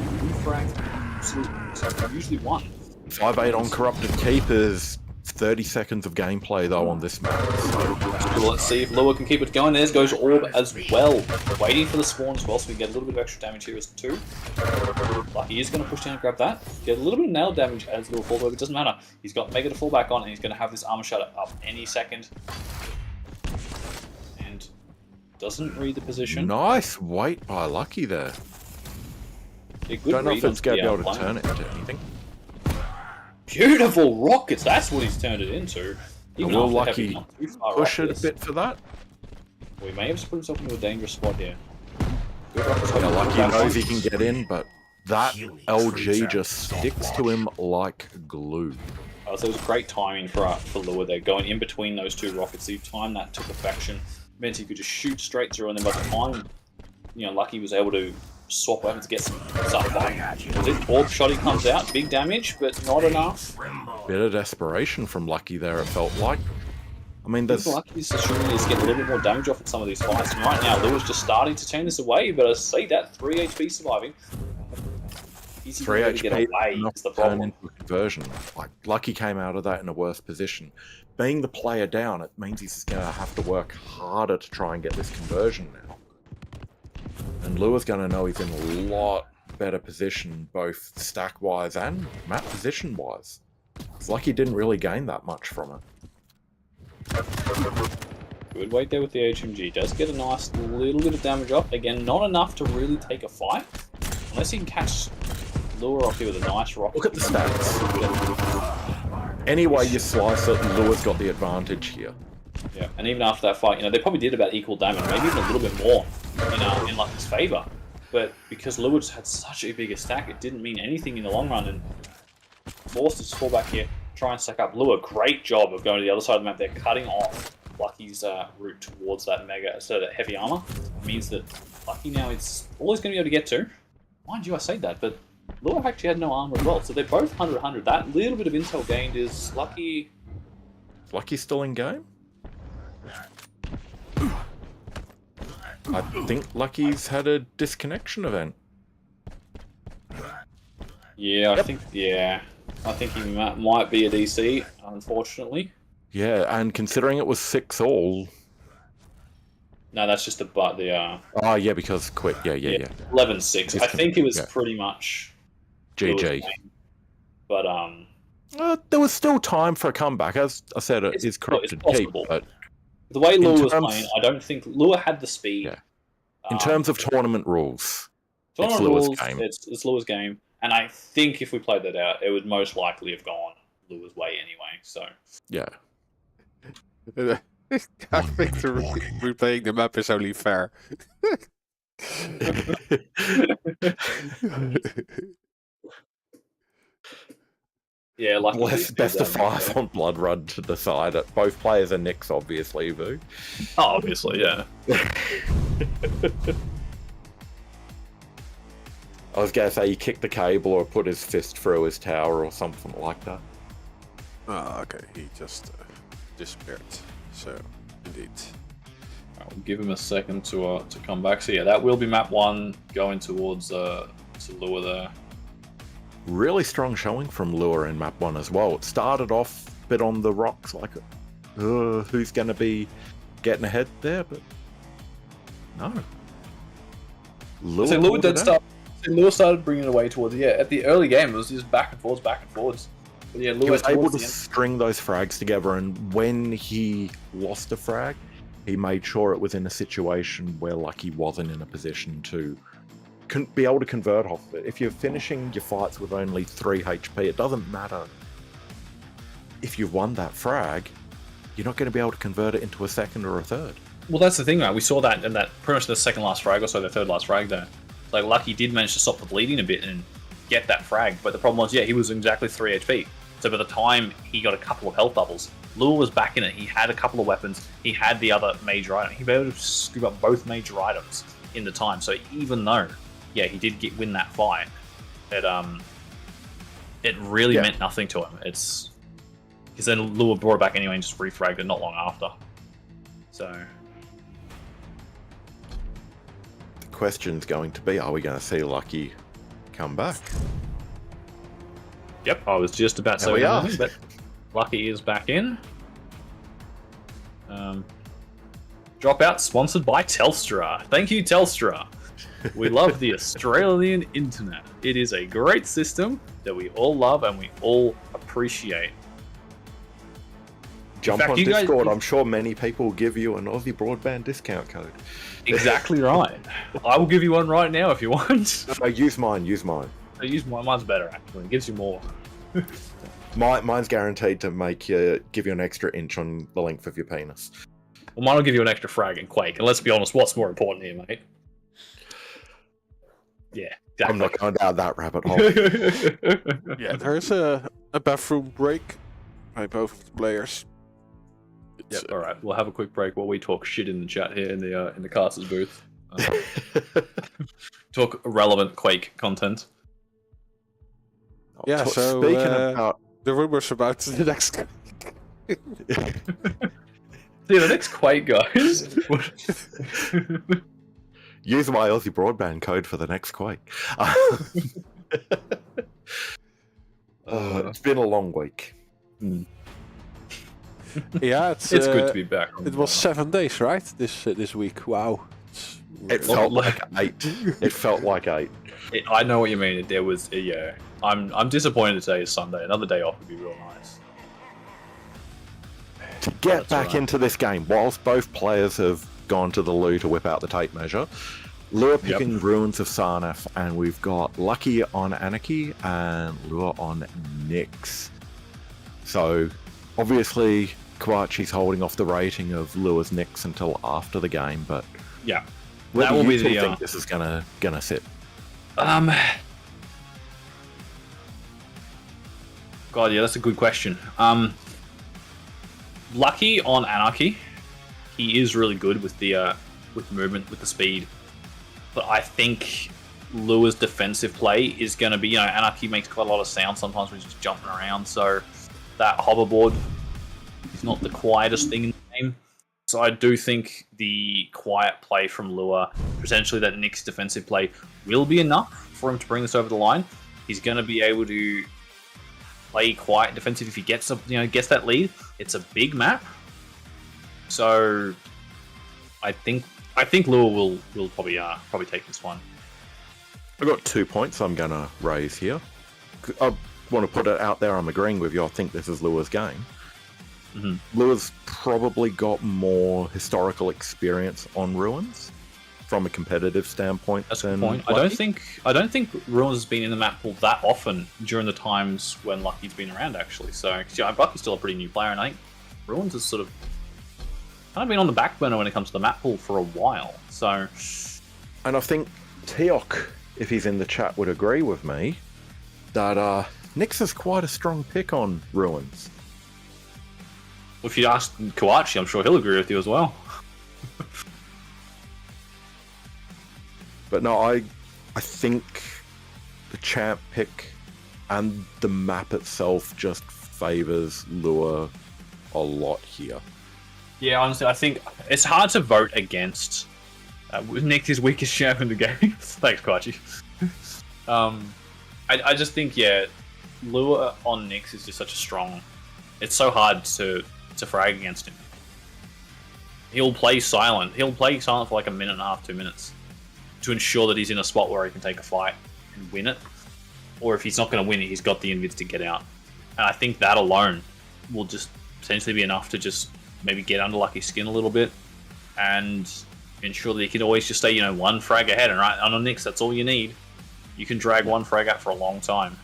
usually one. 5-8 on Corrupted Keepers. 30 seconds of gameplay though on this map. So let's see if Lua can keep it going. There goes Orb as well. Waiting for the spawn as well, so we get a little bit of extra damage here as too. Lucky is going to push down and grab that. Get a little bit of nail damage as Lua falls over. It doesn't matter. He's got Mega to fall back on, and he's going to have this armor shut up any second. And doesn't read the position. Nice wait by Lucky there. Don't know if it's going to be able to turn it into anything. Beautiful rockets, that's what he's turned it into. Even will Lucky push it a bit for that? We may have put himself into a dangerous spot here. Lucky knows he can get in, but that LG just sticks to him like glue. So it was great timing for Lua there, going in between those two rockets. The time that took perfection meant he could just shoot straight through, and then by the time Lucky was able to swap weapons to get some stuff back. Was it Orb shot? He comes out, big damage, but not enough. Bit of desperation from Lucky there, it felt like. I mean, there's Lucky's assuming he's getting a little bit more damage off in some of these fights, and right now Lua's just starting to turn this away, but I see that 3 HP surviving. Easy 3 to get away is the problem. Into a conversion. Like, Lucky came out of that in a worse position. Being the player down, it means he's going to have to work harder to try and get this conversion now. And Lua's going to know he's in a lot better position, both stack-wise and map position-wise. It's like he didn't really gain that much from it. Good wait there with the HMG. Does get a nice little bit of damage off. Again, not enough to really take a fight. Unless he can catch Lua off here with a nice rocket. Look at the stats. Any way you slice it, Lua's got the advantage here. Yeah, and even after that fight, they probably did about equal damage, maybe even a little bit more in Lucky's favour. But because Lua just had such a bigger stack, it didn't mean anything in the long run, and forced us to fall back here, try and stack up. Lua, great job of going to the other side of the map. They're cutting off Lucky's route towards that Mega, so that heavy armor. It means that Lucky now is always going to be able to get to. Mind you, I say that, but Lua actually had no armor as well, so they're both 100-100. That little bit of intel gained is Lucky. Lucky's still in game? I think Lucky's had a disconnection event. Yeah, I think he might be a DC, unfortunately. Yeah, and considering it was 6-all. No, that's just Oh yeah, because quit. Yeah. 11-6. I think it was pretty much GG. But there was still time for a comeback. As I said, it is corrupted keep, but the way Lua was playing, I don't think Lua had the speed. Yeah. In terms of tournament rules, it's Lua's game. It's Lua's game, and I think if we played that out, it would most likely have gone Lua's way anyway. So yeah. I think replaying the map is only fair. Yeah, like best of 5 on Blood Run to decide it. Both players are Nicks, obviously, Vu. Oh, obviously, yeah. I was gonna say he kicked the cable or put his fist through his tower or something like that. Oh, okay. He just disappeared. So, indeed. We'll give him a second to come back. So yeah, that will be map 1 going towards to Lua there. Really strong showing from Lua in map 1 as well. It started off a bit on the rocks, like, who's going to be getting ahead there? But no. Lua did start Lua started bringing it away towards at the early game. It was just back and forwards. But yeah, Lua He was able towards to the end. string those frags together, and when he lost a frag, he made sure it was in a situation where Lucky wasn't in a position to be able to convert off of it. If you're finishing your fights with only 3 HP, it doesn't matter if you've won that frag, you're not going to be able to convert it into a second or a third. Well, that's the thing, right? We saw that in that pretty much the second last frag or so, the third last frag there. Like, Lucky did manage to stop the bleeding a bit and get that frag, but the problem was, he was exactly 3 HP. So by the time he got a couple of health bubbles, Lua was back in it. He had a couple of weapons. He had the other major item. He was able to scoop up both major items in the time. So even though, he did win that fight, it really meant nothing to him. Because then Lua brought it back anyway and just refragged it not long after. So The question's going to be, are we going to see Lucky come back? Yep, I was just about to There we are. say but Lucky is back in. Dropout sponsored by Telstra. Thank you, Telstra. We love the Australian internet. It is a great system that we all love and we all appreciate. Jump fact, on you guys- Discord. I'm sure many people will give you an Aussie broadband discount code. Exactly right. I will give you one right now if you want. No, use mine. I use mine. Mine's better actually. It gives you more. Mine's guaranteed to give you an extra inch on the length of your penis. Well, mine will give you an extra frag in Quake. And let's be honest, what's more important here, mate? Yeah, exactly. I'm not going down that rabbit hole. Yeah, there's a bathroom break by both of the players. Yep. All right, we'll have a quick break while we talk shit in the chat here in the casters booth. Talk relevant Quake content. Yeah, so speaking about the rumors about the next. See the next Quake, guys. use my Aussie broadband code for the next Quake. It's been a long week. Yeah, it's good to be back. It was 7 days, right? This week. Wow. It felt like 8. It felt like 8. I know what you mean. There was I'm disappointed today is Sunday. Another day off would be real nice. To get back into this game, whilst both players have gone to the loo to whip out the tape measure, Lua picking Ruins of Sarnath, and we've got Lucky on Anarchy and Lua on Nyx. So, obviously, Kuachi's holding off the rating of Lua's Nyx until after the game, but Yeah, where that do will you be two the think this is gonna sit? God, yeah, that's a good question. Lucky on Anarchy, he is really good with the movement, with the speed. But I think Lua's defensive play is going to be, Anarchy makes quite a lot of sound sometimes when he's just jumping around. So that hoverboard is not the quietest thing in the game. So I do think the quiet play from Lua, potentially that Nyx defensive play, will be enough for him to bring this over the line. He's going to be able to play quiet defensive if he gets that lead. It's a big map, so I think Lua will probably take this one. I've got 2 points I'm gonna raise here. I want to put it out there. I'm agreeing with you. I think this is Lua's game. Lua's probably got more historical experience on Ruins from a competitive standpoint. That's a good point. I don't think Ruins has been in the map pool that often during the times when Lucky's been around, actually. So Lucky's still a pretty new player, and I think Ruins has sort of kind of been on the back burner when it comes to the map pool for a while. So, and I think Teok, if he's in the chat, would agree with me that Nyx is quite a strong pick on Ruins. if you ask Kuachi, I'm sure he'll agree with you as well. But no, I think the champ pick and the map itself just favors Lua a lot here. Yeah, honestly, I think it's hard to vote against Nyx is weakest champ in the game. Thanks, Kuachi. I just think, Lua on Nyx is just such a strong... It's so hard to frag against him. He'll play silent. He'll play silent for like a minute and a half, 2 minutes, to ensure that he's in a spot where he can take a fight. win it, or if he's not going to win it, he's got the invids to get out. And I think that alone will just potentially be enough to just maybe get under Lucky's skin a little bit and ensure that he can always just stay, you know, one frag ahead. And right on Nyx, that's all you need. You can drag one frag out for a long time.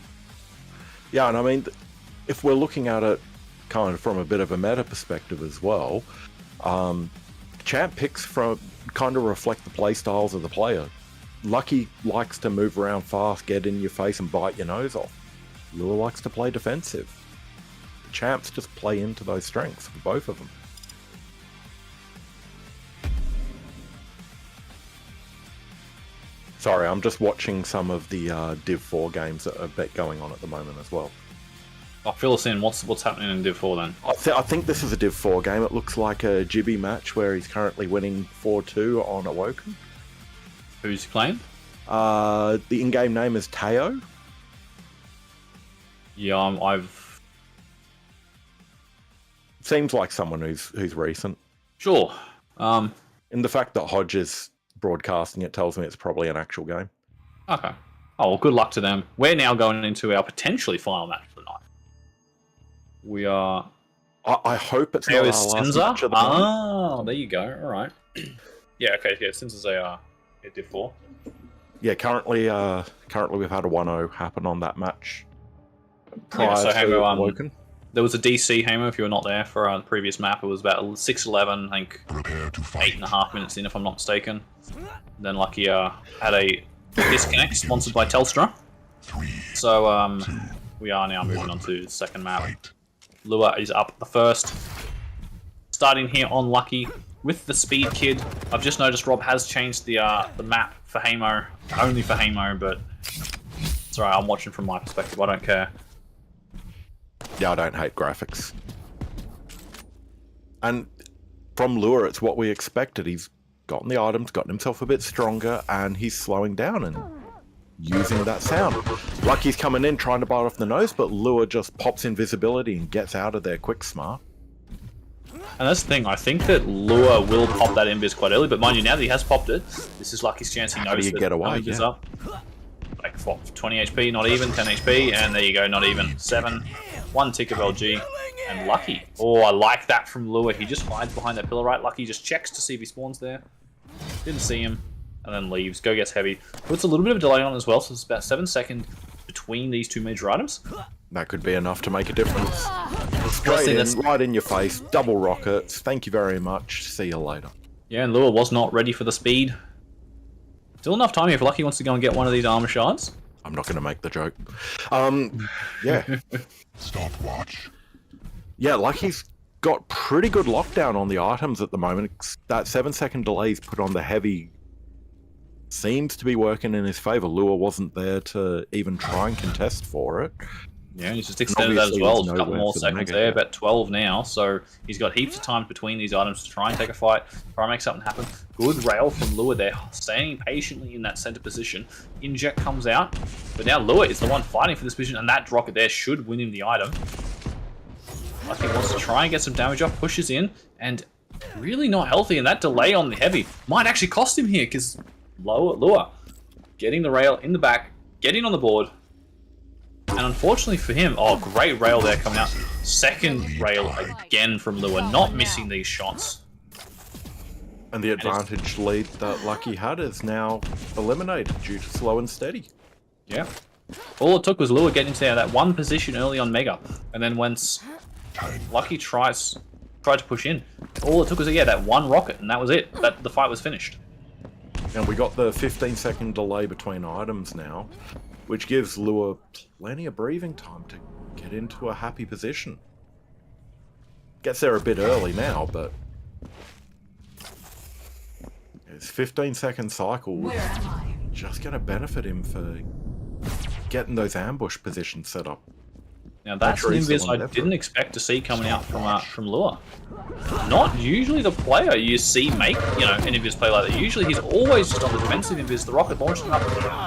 Yeah, and I mean, if we're looking at it kind of from a bit of a meta perspective as well, champ picks from kind of reflect the play styles of the player. Lucky likes to move around fast, get in your face and bite your nose off. Lure likes to play defensive. The champs just play into those strengths for both of them. Sorry, I'm just watching some of the Div 4 games that are going on at the moment as well. I'll fill us in. What's happening in Div 4 then? I think this is a Div 4 game. It looks like a Jibby match where he's currently winning 4-2 on Awoken. Who's he playing? The in-game name is Teo. Yeah, I've... Seems like someone who's recent. Sure. In the fact that Hodge is broadcasting it tells me it's probably an actual game. Okay. Oh, well, good luck to them. We're now going into our potentially final match of the night. We are... I hope it's not our last match of the night. Oh, there you go. All right. Yeah, okay. Yeah, Cinza's a Div 4. Yeah, currently we've had a 1-0 happen on that match. Prior so to Hamo, Awoken. there was a DC Hamo, if you were not there, for the previous map. It was about 6-11, I think 8.5 minutes in, if I'm not mistaken. Then Lucky had a disconnect sponsored by Telstra. So we are now moving on to the second map. Lua is up the first. Starting here on Lucky with the Speed Kid. I've just noticed Rob has changed the map for Hamo, only for Hamo, but it's alright, I'm watching from my perspective, I don't care. Yeah, I don't hate graphics. And from Lure, it's what we expected. He's gotten the items, gotten himself a bit stronger, and he's slowing down and using that sound. Lucky's coming in trying to bite off the nose, but Lure just pops invisibility and gets out of there quick smart. And that's the thing, I think that Lure will pop that invis quite early, but mind you, now that he has popped it, this is Lucky's chance. He knows that get away? is up. Like, what, 20 HP, not even, 10 HP, and there you go, not even. 7, 1 tick of LG, and Lucky. Oh, I like that from Lure. He just hides behind that pillar, right? Lucky just checks to see if he spawns there. Didn't see him, and then leaves. Go gets heavy. Puts a little bit of a delay on as well, so it's about 7 seconds between these two major items. That could be enough to make a difference. Straight in, right in your face, double rockets. Thank you very much. See you later. Yeah, and Lure was not ready for the speed. Still enough time here if Lucky wants to go and get one of these armor shards. I'm not going to make the joke. Yeah. Stopwatch. Yeah, Lucky's got pretty good lockdown on the items at the moment. That 7-second delay he's put on the heavy seems to be working in his favor. Lure wasn't there to even try and contest for it. Yeah, he's just extended that as well. Just a couple more seconds there, about 12 now. So he's got heaps of time between these items to try and take a fight, try and make something happen. Good rail from Lure there, staying patiently in that center position. Inject comes out, but now Lure is the one fighting for this position, and that rocket there should win him the item. Lucky wants to try and get some damage off, pushes in, and really not healthy, and that delay on the heavy might actually cost him here, because Lure getting the rail in the back, getting on the board. And unfortunately for him, oh, great rail there coming out. Second rail again from Lure, not missing these shots. And the advantage lead that Lucky had is now eliminated due to slow and steady. Yeah. All it took was Lure getting into that one position early on Mega. And then once Lucky tried to push in, all it took was, yeah, that one rocket, and that was it. The fight was finished. And we got the 15-second delay between items now, which gives Lure plenty of breathing time to get into a happy position. Gets there a bit early now, but his 15-second cycle is just going to benefit him for getting those ambush positions set up. Now that's an invis I didn't expect to see coming out from Lure. Not usually the player you see make, an invis play like that. Usually he's always just on the defensive invis. The rocket launched him up,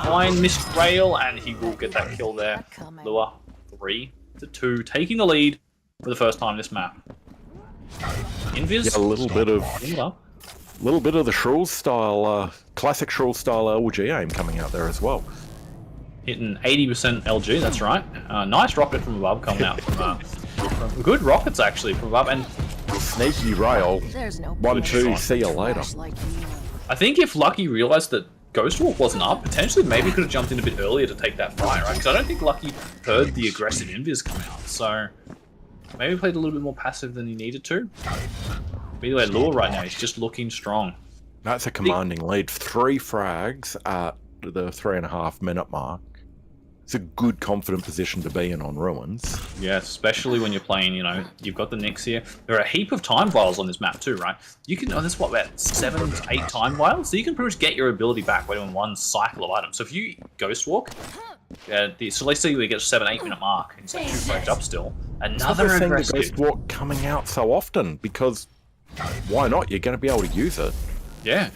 fine missed rail, and he will get that kill there. Lure 3-2, taking the lead for the first time this map. Invis. Yeah, a little bit of the Scholls style, classic Scholls style LG aim coming out there as well. hitting 80% LG. That's right. Nice rocket from above coming out from good rockets actually from above. And Sneaky rail. There's no 1-2, see you later. I think if Lucky realized that Ghost Walk wasn't up, potentially maybe could have jumped in a bit earlier to take that fight, right? Because I don't think Lucky heard the aggressive invis come out. So maybe played a little bit more passive than he needed to. But either way, Lure right now, he's just looking strong. That's a commanding lead. 3 frags at the 3.5 minute mark. It's a good, confident position to be in on Ruins. Yeah, especially when you're playing, you know, you've got the Nyx here. There are a heap of time vials on this map too, right? You can, there's what, about 7 to 8 time vials? So you can pretty much get your ability back by doing one cycle of items. So if you Ghost Walk, so let's say we get a 7-8 minute mark, and it's like 2 frags up still. Another aggressive. Ghost Walk coming out so often, because why not? You're going to be able to use it. Yeah.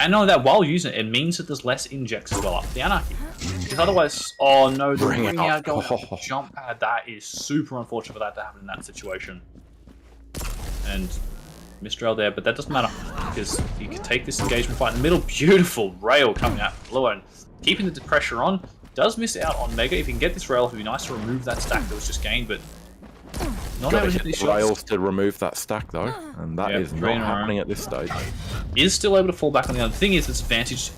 And not only that, while using it, it means that there's less injects as well up the Anarchy. Because otherwise, oh no, the ring out going off the jump pad, that is super unfortunate for that to happen in that situation. And Mistrail there, but that doesn't matter, because you can take this engagement fight in the middle. Beautiful rail coming out from Lure, and keeping the pressure on. Does miss out on Mega. If you can get this rail, it would be nice to remove that stack that was just gained, but not able to hit these shots. Rails to remove that stack though, and that is not happening at this stage. Is still able to fall back on the other thing. Is it's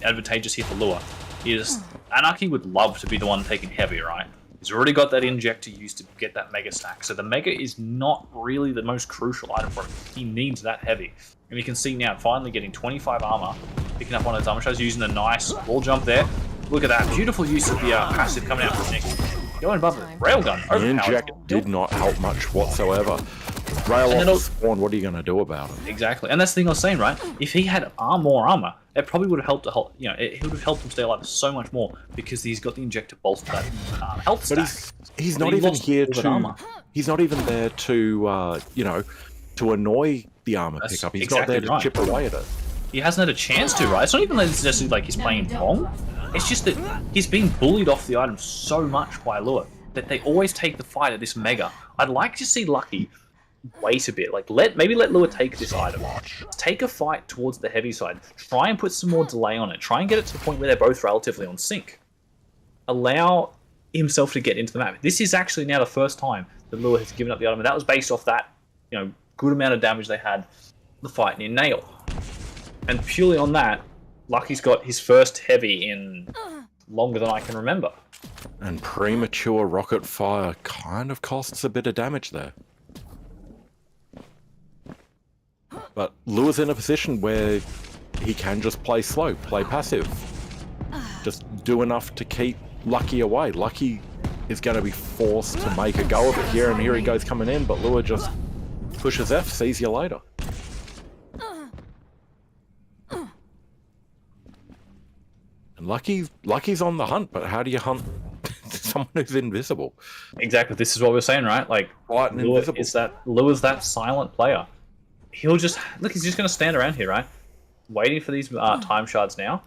advantageous here for Lure. Is Anarchy would love to be the one taking heavy, right? He's already got that inject to use to get that Mega stack, so the Mega is not really the most crucial item for him. He needs that heavy. And you can see now, finally getting 25 armor, picking up one of those armor shots, using the nice wall jump there. Look at that, beautiful use of the passive coming out from Nyx. Going above the railgun. The inject did not help much whatsoever. Rail off the spawn, what are you going to do about it? Exactly, and that's the thing I was saying, right? If he had more armor, it probably would have helped. You know, it would have helped him stay alive so much more because he's got the injector bolster that health stack. But he's not even here to. He's not even there to you know, to annoy the armor pickup. He's not there to chip away at it. He hasn't had a chance to, right? It's not even necessarily like he's playing wrong. It's just that he's being bullied off the item so much by Lure that they always take the fight at this Mega. I'd like to see Lucky wait a bit, like maybe let Lure take this item, take a fight towards the heavy side, try and put some more delay on it, try and get it to the point where they're both relatively on sync, allow himself to get into the map. This is actually now the first time that Lure has given up the item, and that was based off that, you know, good amount of damage they had the fight near Nail, and purely on that, Lucky's got his first heavy in longer than I can remember. And premature rocket fire kind of costs a bit of damage there. But Lure's in a position where he can just play slow, play passive. Just do enough to keep Lucky away. Lucky is going to be forced to make a go of it here, and here he goes coming in, but Lure just pushes F, sees you later. And Lucky's on the hunt, but how do you hunt someone who's invisible? Exactly, this is what we're saying, right? Like, Lure's that silent player. He'll just, look, he's just going to stand around here, right? Waiting for these time shards now.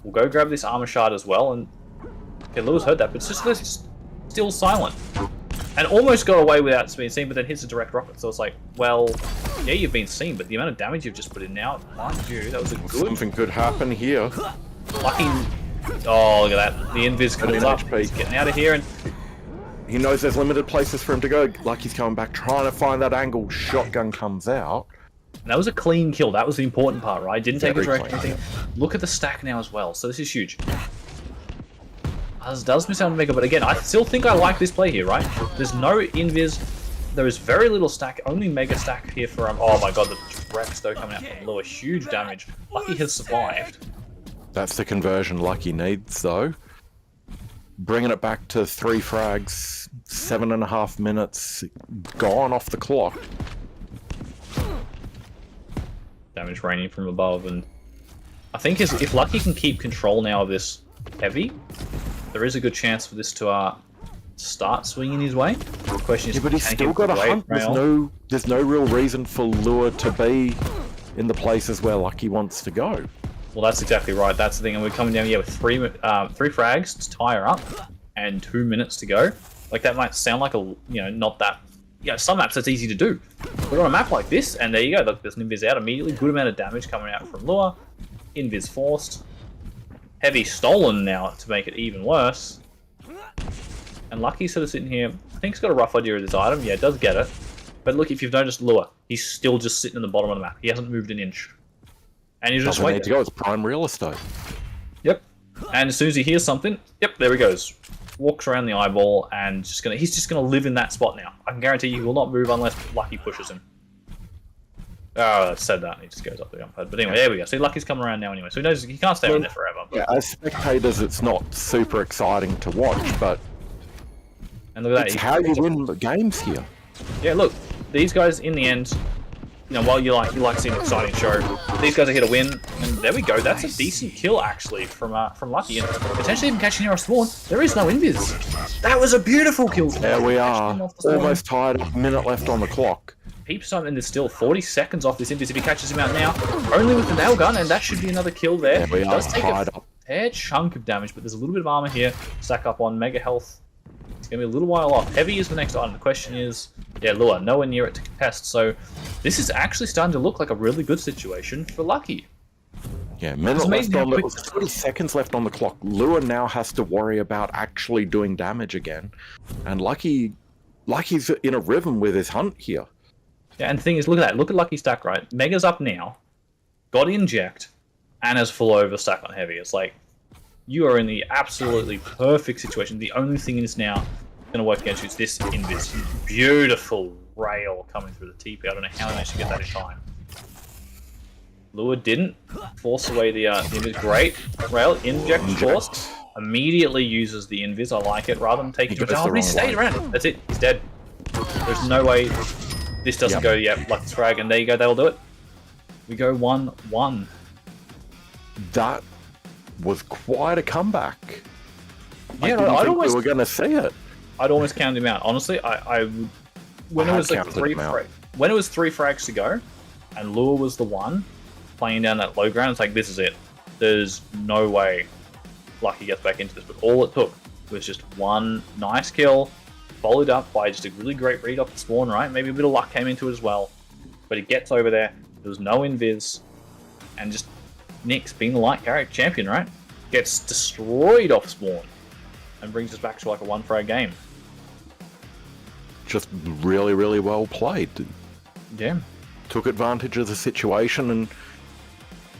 We'll go grab this armor shard as well, and okay, Lure's heard that, but it's just still silent. And almost got away without being seen, but then hits a direct rocket, so it's like, well, yeah, you've been seen, but the amount of damage you've just put in now, mind you, that was a good... Something could happen here. Lucky... Oh, look at that. The invis comes up. He's getting out of here, and... He knows there's limited places for him to go. Lucky's coming back, trying to find that angle. Shotgun comes out. And that was a clean kill. That was the important part, right? Didn't take a direct anything. Look at the stack now as well. So this is huge. Does miss out on Mega, but again, I still think I like this play here, right? There's no invis. There is very little stack. Only Mega stack here for... oh my god, the Rex though coming out from Lure. Huge damage. Lucky has survived. That's the conversion Lucky needs, though. Bringing it back to 3 frags, 7.5 minutes, gone off the clock. Damage raining from above, and I think if Lucky can keep control now of this heavy, there is a good chance for this to start swinging his way. The question is, yeah, but he's still got a hunt. There's no real reason for Lure to be in the places where Lucky wants to go. Well, that's exactly right. That's the thing, and we're coming down here with three frags to tie her up, and 2 minutes to go. Like, that might sound like not that. Some maps that's easy to do. But on a map like this, and there you go. Look, there's an invis out immediately. Good amount of damage coming out from Lure. Invis forced. Heavy stolen now to make it even worse. And Lucky's sort of sitting here. I think he's got a rough idea of this item. Yeah, it does get it. But look, if you've noticed Lure, he's still just sitting in the bottom of the map. He hasn't moved an inch. And you just Doesn't wait. need to go. It's prime real estate. Yep. And as soon as he hears something, yep, there he goes. Walks around the eyeball and he's just gonna live in that spot now. I can guarantee you he will not move unless Lucky pushes him. Oh, I said that and he just goes up the jump pad. But anyway, there we go. See, Lucky's coming around now anyway, so he knows he can't stay around there forever. But... Yeah, as spectators, it's not super exciting to watch, but and look at that. it's how you win the games here. Yeah, look, these guys in the end, you know, while you like seeing an exciting show, these guys are here to win, and there we go. That's a decent kill actually from Lucky, and potentially even catching our spawn. There is no invis. That was a beautiful kill. There we are, almost tied. A minute left on the clock. Peeps something. There's still 40 seconds off this invis if he catches him out now. Only with the nail gun, and that should be another kill there. There we It are, does take tied a up. fair chunk of damage, but there's a little bit of armor here. Stack up on mega health. It's going to be a little while off. Heavy is the next item. The question is, yeah, Lure, nowhere near it to contest. So this is actually starting to look like a really good situation for Lucky. Yeah, minute left on the 30 seconds left on the clock. Lure now has to worry about actually doing damage again, and Lucky's in a rhythm with his hunt here. Yeah, and the thing is, look at that. Look at Lucky stack, right? Mega's up now, got inject, and has full over stack on heavy. It's like, you are in the absolutely perfect situation. The only thing is now going to work against you is this invis. Beautiful rail coming through the TP. I don't know how he managed to get that in time. Lure didn't force away the invis. Great rail, inject force. Immediately uses the invis. I like it. Rather than taking it, oh, he stayed around. That's it. He's dead. There's no way this doesn't go. Yeah, Lucky's frag, and there you go. They'll do it. We go 1-1. That was quite a comeback. Yeah, I didn't I'd think almost, we were going to see it. I'd almost count him out. Honestly, I would. When it was like three frags to go, and Lure was the one playing down that low ground, it's like, this is it. There's no way Lucky gets back into this. But all it took was just one nice kill, followed up by just a really great read off the spawn, right? Maybe a bit of luck came into it as well. But he gets over there. There was no invis, and just Nyx, being the light character champion, right, gets destroyed off spawn and brings us back to like a one frag game. Just really, really well played. Yeah. Took advantage of the situation and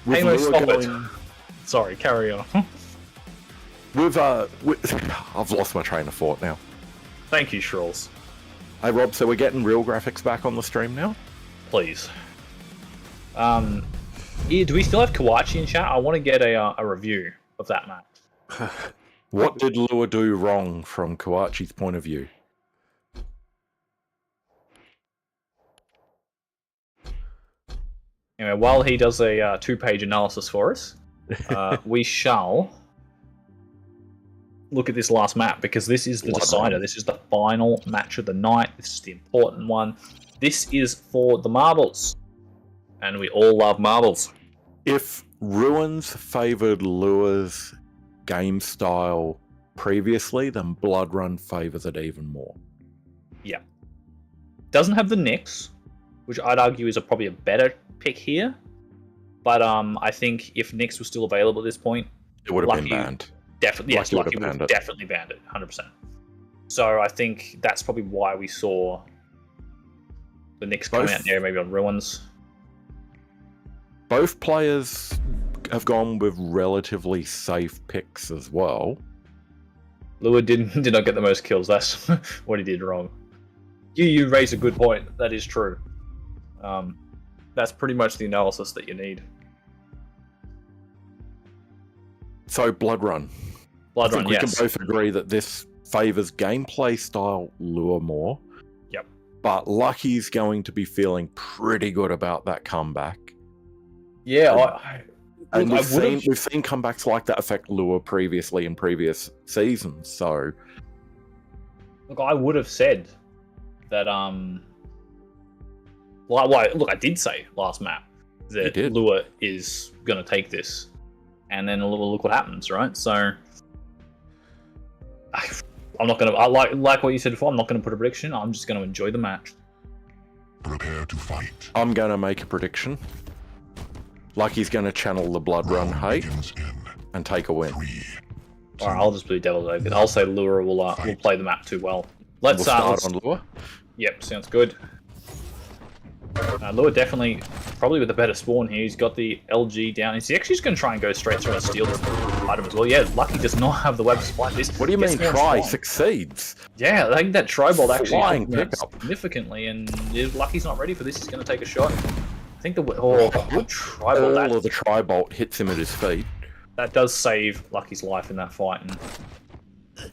Hey, no, stop it. Sorry, carry on. I've lost my train of thought now. Thank you, Scholls. Hey Rob, so we're getting real graphics back on the stream now? Please. Yeah, do we still have Kawachi in chat? I want to get a review of that match. What did Lure do wrong from Kawachi's point of view? Anyway, while he does a 2-page analysis for us, we shall look at this last map, because this is the decider. This is the final match of the night. This is the important one. This is for the marbles. And we all love marbles. If Ruins favoured Lure's game style previously, then Blood Run favours it even more. Yeah. Doesn't have the Nyx, which I'd argue is probably a better pick here. But I think if Nyx was still available at this point, it would have been banned. Definitely, yes, Lucky would have definitely banned it, 100%. So I think that's probably why we saw the Nyx coming out there, maybe on Ruins. Both players have gone with relatively safe picks as well. Lure did not get the most kills. That's what he did wrong. You raise a good point. That is true. That's pretty much the analysis that you need. So Blood Run. Blood Run, yes. We can both agree that this favours gameplay style Lure more. Yep. But Lucky's going to be feeling pretty good about that comeback. Yeah, and we've seen comebacks like that affect Lure previously in previous seasons, so... Look, I would have said that, Well, look, I did say last map that Lure is going to take this. And then look what happens, right? So... I'm not going to... like what you said before, I'm not going to put a prediction. I'm just going to enjoy the match. Prepare to fight. I'm going to make a prediction. Lucky's going to channel the Blood Run hate and take a win. 3, Alright, I'll just be devil's advocate. I'll say Lure will play the map too well. Let's start on Lure. Yep, sounds good. Lure definitely, probably with a better spawn here. He's got the LG down. He's actually just going to try and go straight through and steal this item as well. Yeah, Lucky does not have the web supply. This. What do you mean try? Succeeds. Yeah, I think that Tribolt actually Flying helped pickup. significantly, and if Lucky's not ready for this, he's going to take a shot. I think the good Tribolt. All of the Tribolt hits him at his feet. That does save Lucky's life in that fight. And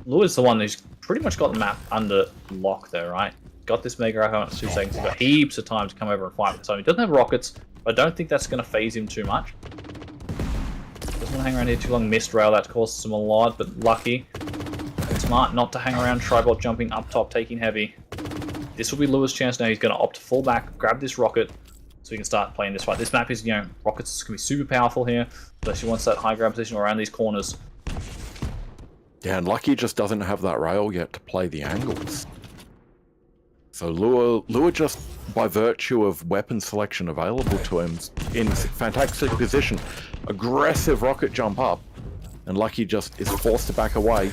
Lure's the one who's pretty much got the map under lock there, right? Got this Mega Arrow in 2 seconds. He's got heaps of time to come over and fight with him. He doesn't have rockets, but I don't think that's going to phase him too much. Doesn't want to hang around here too long. Missed rail, that costs him a lot, but Lucky. Smart not to hang around. Tribolt jumping up top, taking heavy. This will be Lure's chance now. He's going to opt to fall back, grab this rocket, so he can start playing this fight. This map is, rockets is going to be super powerful here, especially once that high ground position around these corners. Yeah, and Lucky just doesn't have that rail yet to play the angles. So Lure just, by virtue of weapon selection available to him, in fantastic position. Aggressive rocket jump up, and Lucky just is forced to back away.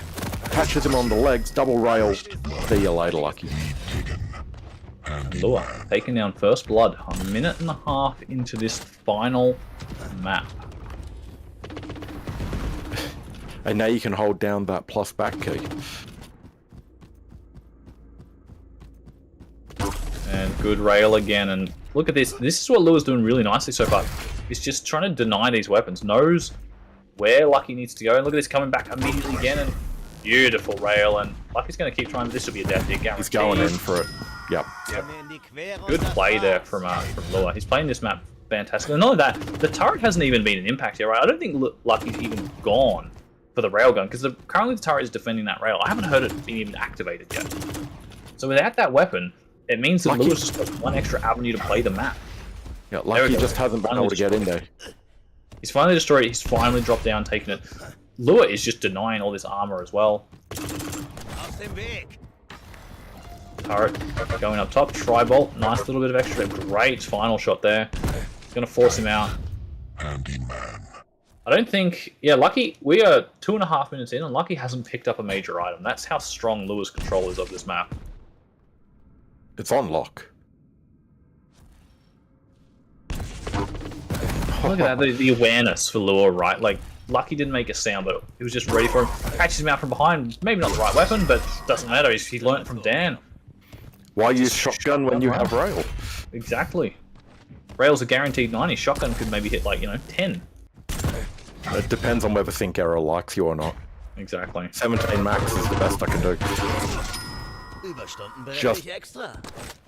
Catches him on the legs, double rail. See you later, Lucky. Lure taking down first blood. A minute and a half into this final map. And now you can hold down that plus back key. And good rail again, and look at this. This is what Lure's doing really nicely so far. He's just trying to deny these weapons. Knows where Lucky needs to go. And look at this coming back immediately again, and beautiful rail. And Lucky's going to keep trying, but this will be a death hit guarantee. He's going in for it. Yep. Good play there from Lure. He's playing this map fantastic. And not only that, the turret hasn't even been an impact here, right? I don't think Lucky's even gone for the railgun, because currently the turret is defending that rail. I haven't heard it being even activated yet. So without that weapon, it means that Lure's just got one extra avenue to play the map. Yeah, Lucky just hasn't been able to get in there. He's finally destroyed it. He's finally dropped down, taking it. Lure is just denying all this armor as well. Turret going up top. Tribolt, nice little bit of extra. Great final shot there. He's going to force him out. I don't think... Yeah, Lucky... We are 2.5 minutes in, and Lucky hasn't picked up a major item. That's how strong Lure's control is of this map. It's on lock. Look at that, the awareness for Lure, right? Like, Lucky didn't make a sound, but he was just ready for him. Catches him out from behind. Maybe not the right weapon, but doesn't matter. He learned from Dan. Why use shotgun when you have rail? Exactly. Rail's a guaranteed 90. Shotgun could maybe hit, like, 10. It depends on whether Think Arrow likes you or not. Exactly. 17 max is the best I can do. Just,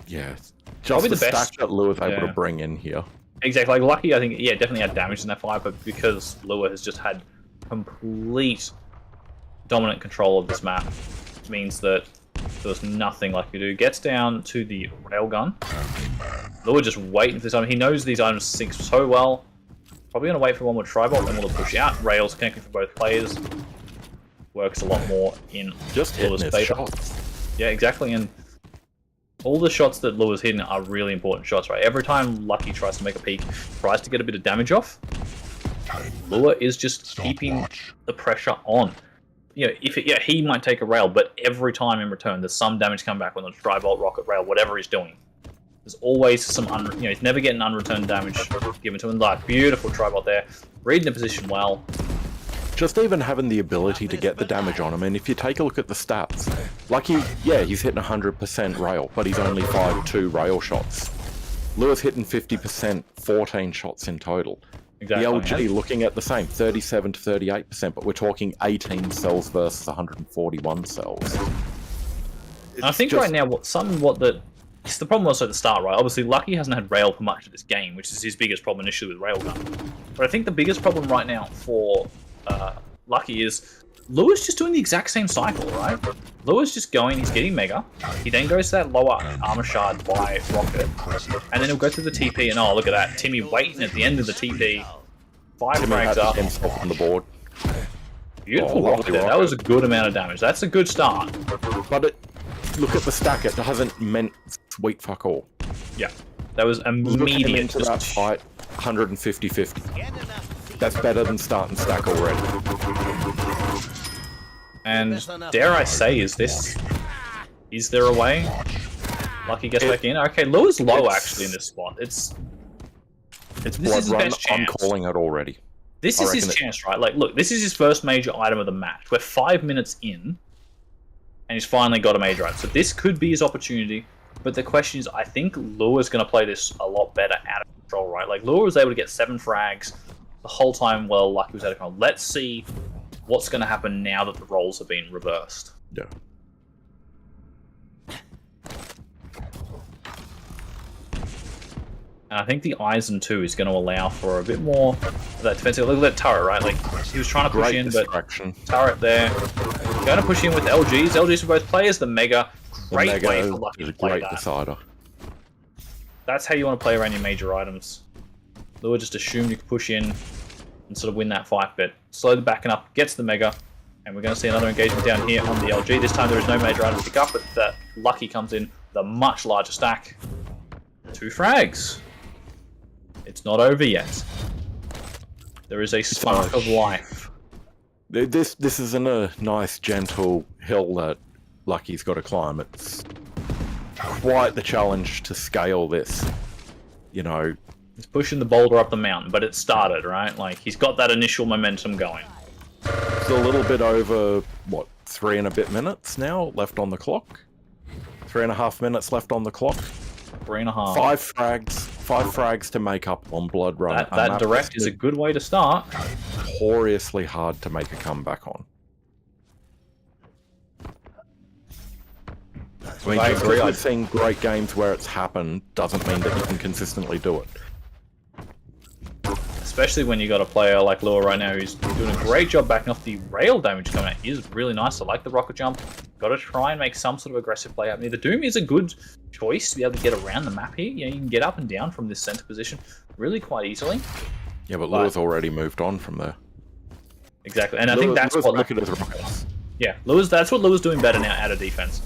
yeah, just Probably the the best. stack that Lure's able Yeah. to bring in here. Exactly. Like, Lucky, I think, yeah, definitely had damage in that fight, but because Lure has just had complete dominant control of this map, means that there's nothing Lucky to do. Gets down to the railgun. Lure just waiting for this item. He knows these items sink so well. Probably going to wait for one more Tribolt, then we'll push out. Rails connecting for both players. Works a lot more in Just hitting Lure's his favor. shots. Yeah, exactly, and all the shots that Lure's hitting are really important shots, right? Every time Lucky tries to make a peek, tries to get a bit of damage off, Lure is just keeping the pressure on. He might take a rail, but every time in return, there's some damage coming back when the Tribolt, rocket rail, whatever he's doing. There's always some, he's never getting unreturned damage given to him. Like, beautiful Tribolt there, reading the position well. Just even having the ability to get the damage on him, and if you take a look at the stats, Lucky, yeah, he's hitting 100% rail, but he's only 5-2 rail shots. Lure's hitting 50%, 14 shots in total. Exactly. The LG looking at the same, 37 to 38%, but we're talking 18 cells versus 141 cells. I think right now, it's the problem also at the start, right? Obviously, Lucky hasn't had rail for much of this game, which is his biggest problem initially with railgun. But I think the biggest problem right now for Lucky is Lure's just doing the exact same cycle, right? Lure's just going, he's getting Mega, he then goes to that lower armor shard by Rocket, and then he'll go through the TP, and oh, look at that, Timmy waiting at the end of the TP, 5 frags up. Himself on the board. Beautiful rocket there, that was a good amount of damage, that's a good start. But look at the stack, it hasn't meant sweet fuck all. Yeah, that was Look at him immediate. into that fight, 150-50. That's better than starting stack already. And dare I say, is there a way? Lucky gets back in. Okay, Lua's low actually in this spot. It's Blood his Run. best I'm chance. calling it already. This I is his reckon chance, right? Like, look, this is his first major item of the match. We're 5 minutes in, and he's finally got a major item. So this could be his opportunity. But the question is, I think Lua's going to play this a lot better out of control, right? Like, Lua was able to get 7 frags the whole time while Lucky was out of control. Let's see what's going to happen now that the roles have been reversed. Yeah. And I think the Eisen 2 is going to allow for a bit more of that defensive. Look at that turret, right? Like, he was trying to push Great in, but distraction. turret there. Going to push in with LGs. LGs for both players. The Mega, great Mega way for Lucky is to a play great that. decider. That's how you want to play around your major items. Lua just assumed you could push in and sort of win that fight, but slowly backing up, gets the Mega, and we're going to see another engagement down here on the LG. This time there is no major item to pick up, but that Lucky comes in the much larger stack. 2 frags. It's not over yet. There is a spark of life. This isn't a nice, gentle hill that Lucky's got to climb. It's quite the challenge to scale this. You know, He's pushing the boulder up the mountain, but it started, right? Like, he's got that initial momentum going. it's a little bit over, what, 3 and a bit minutes now left on the clock? 3.5 minutes left on the clock? 3.5. 5 frags to make up on Blood Run. That direct is a good way to start. Notoriously hard to make a comeback on. I mean, I just agree. because we've seen great games where it's happened doesn't mean that you can consistently do it. Especially when you got a player like Lua right now who's doing a great job backing off the rail damage coming out. He is really nice. I like the rocket jump. Got to try and make some sort of aggressive play happen. The Doom is a good choice to be able to get around the map here. You know, you can get up and down from this center position really quite easily. Yeah, but Lua's already moved on from there. Exactly, and I think that's what look at his rockets. Yeah, that's what Lua's doing better now out of defense.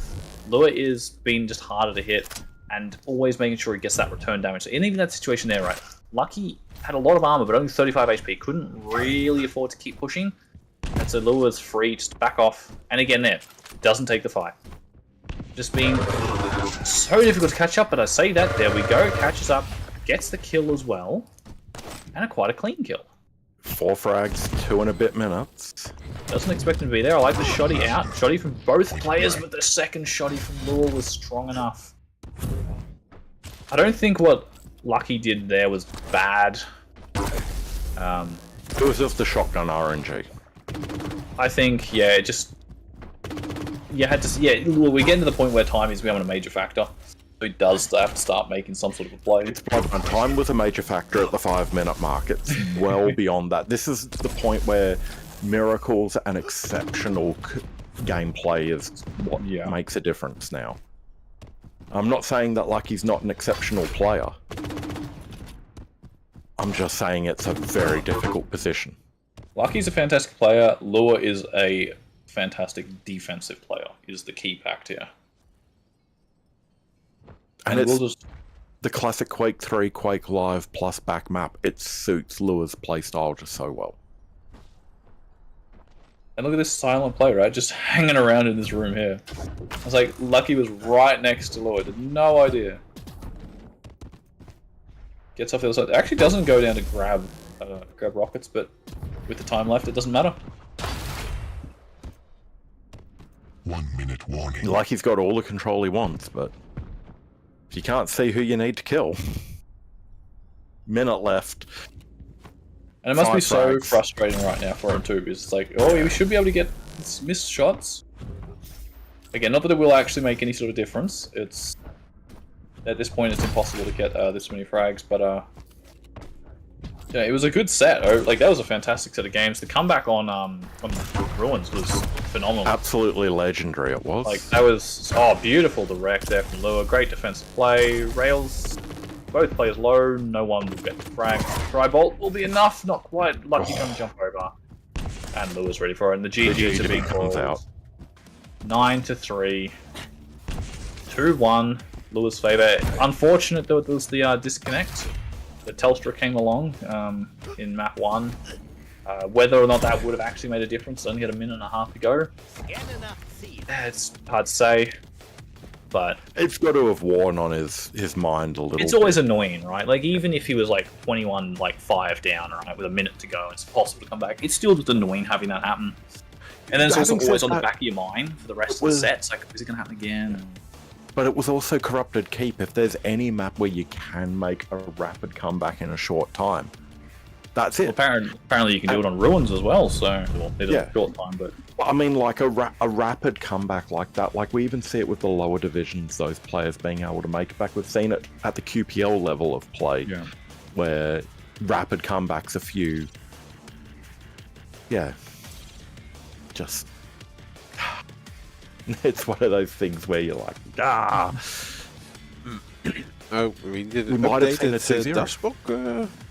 Lua is being just harder to hit and always making sure he gets that return damage. So in even that situation there, right, Lucky had a lot of armor but only 35 HP, couldn't really afford to keep pushing, and so Lua's free just to back off, and again there, doesn't take the fight. Just being so difficult to catch up, but I say that, there we go, catches up, gets the kill as well, and quite a clean kill. 4 frags, 2 and a bit minutes. Doesn't expect him to be there. I like the shoddy out. Shoddy from both players, but the second shoddy from Lua was strong enough. I don't think what Lucky did there was bad. It was just the shotgun RNG. I think, yeah, it just... Yeah, we're getting to the point where time is becoming a major factor. So he does have to start making some sort of a play. Time was a major factor at the 5-minute mark. It's well beyond that. This is the point where miracles and exceptional gameplay is what makes a difference now. I'm not saying that Lucky's not an exceptional player. I'm just saying it's a very difficult position. Lucky's a fantastic player. Lua is a fantastic defensive player, is the key fact here. And it's the classic Quake 3, Quake Live plus back map. It suits Lua's playstyle just so well. And look at this silent play, right? Just hanging around in this room here. I was like, Lucky was right next to Lua. Did no idea. Gets off the other side. It actually doesn't go down to grab rockets, but with the time left, it doesn't matter. 1 minute warning. Lucky's got all the control he wants, but you can't see who you need to kill. Minute left. And it must be 5 so frags. frustrating right now for him too, because it's like, oh, we should be able to get missed shots. Again, not that it will actually make any sort of difference. It's at this point it's impossible to get this many frags, but yeah, it was a good set. Like that was a fantastic set of games. The comeback on Ruins was phenomenal. Absolutely legendary it was. Like that was beautiful direct there from Lua. Great defensive play. Rails, both players low. No one will get the frag. Dry bolt will be enough. Not quite. Lucky gonna jump over. And Lua's ready for it. And the GGs are being called. 9-3. 2-1. Lua's favour. Unfortunate that there was the disconnect. The Telstra came along in map 1 Whether or not that would have actually made a difference, only had a minute and a half to go. It's hard to say, but It's got to have worn on his mind a little. it's always annoying, right? Like, even if he was like 21, like 5 down, right, with a minute to go, it's possible to come back. It's still just annoying having that happen. And then it's also Having always said on the that, back of your mind for the rest of it the was- sets. Like, is it going to happen again? But it was also corrupted keep. If there's any map where you can make a rapid comeback in a short time, that's it. Well, apparently you can do it on ruins as well. So, well, they did Yeah. a short time, but I mean, like a rapid comeback like that. Like we even see it with the lower divisions. Those players being able to make it back. We've seen it at the QPL level of play, where rapid comebacks a few. Yeah, just it's one of those things where you're like, Oh, we did We an might have seen updated it to 0. dashboard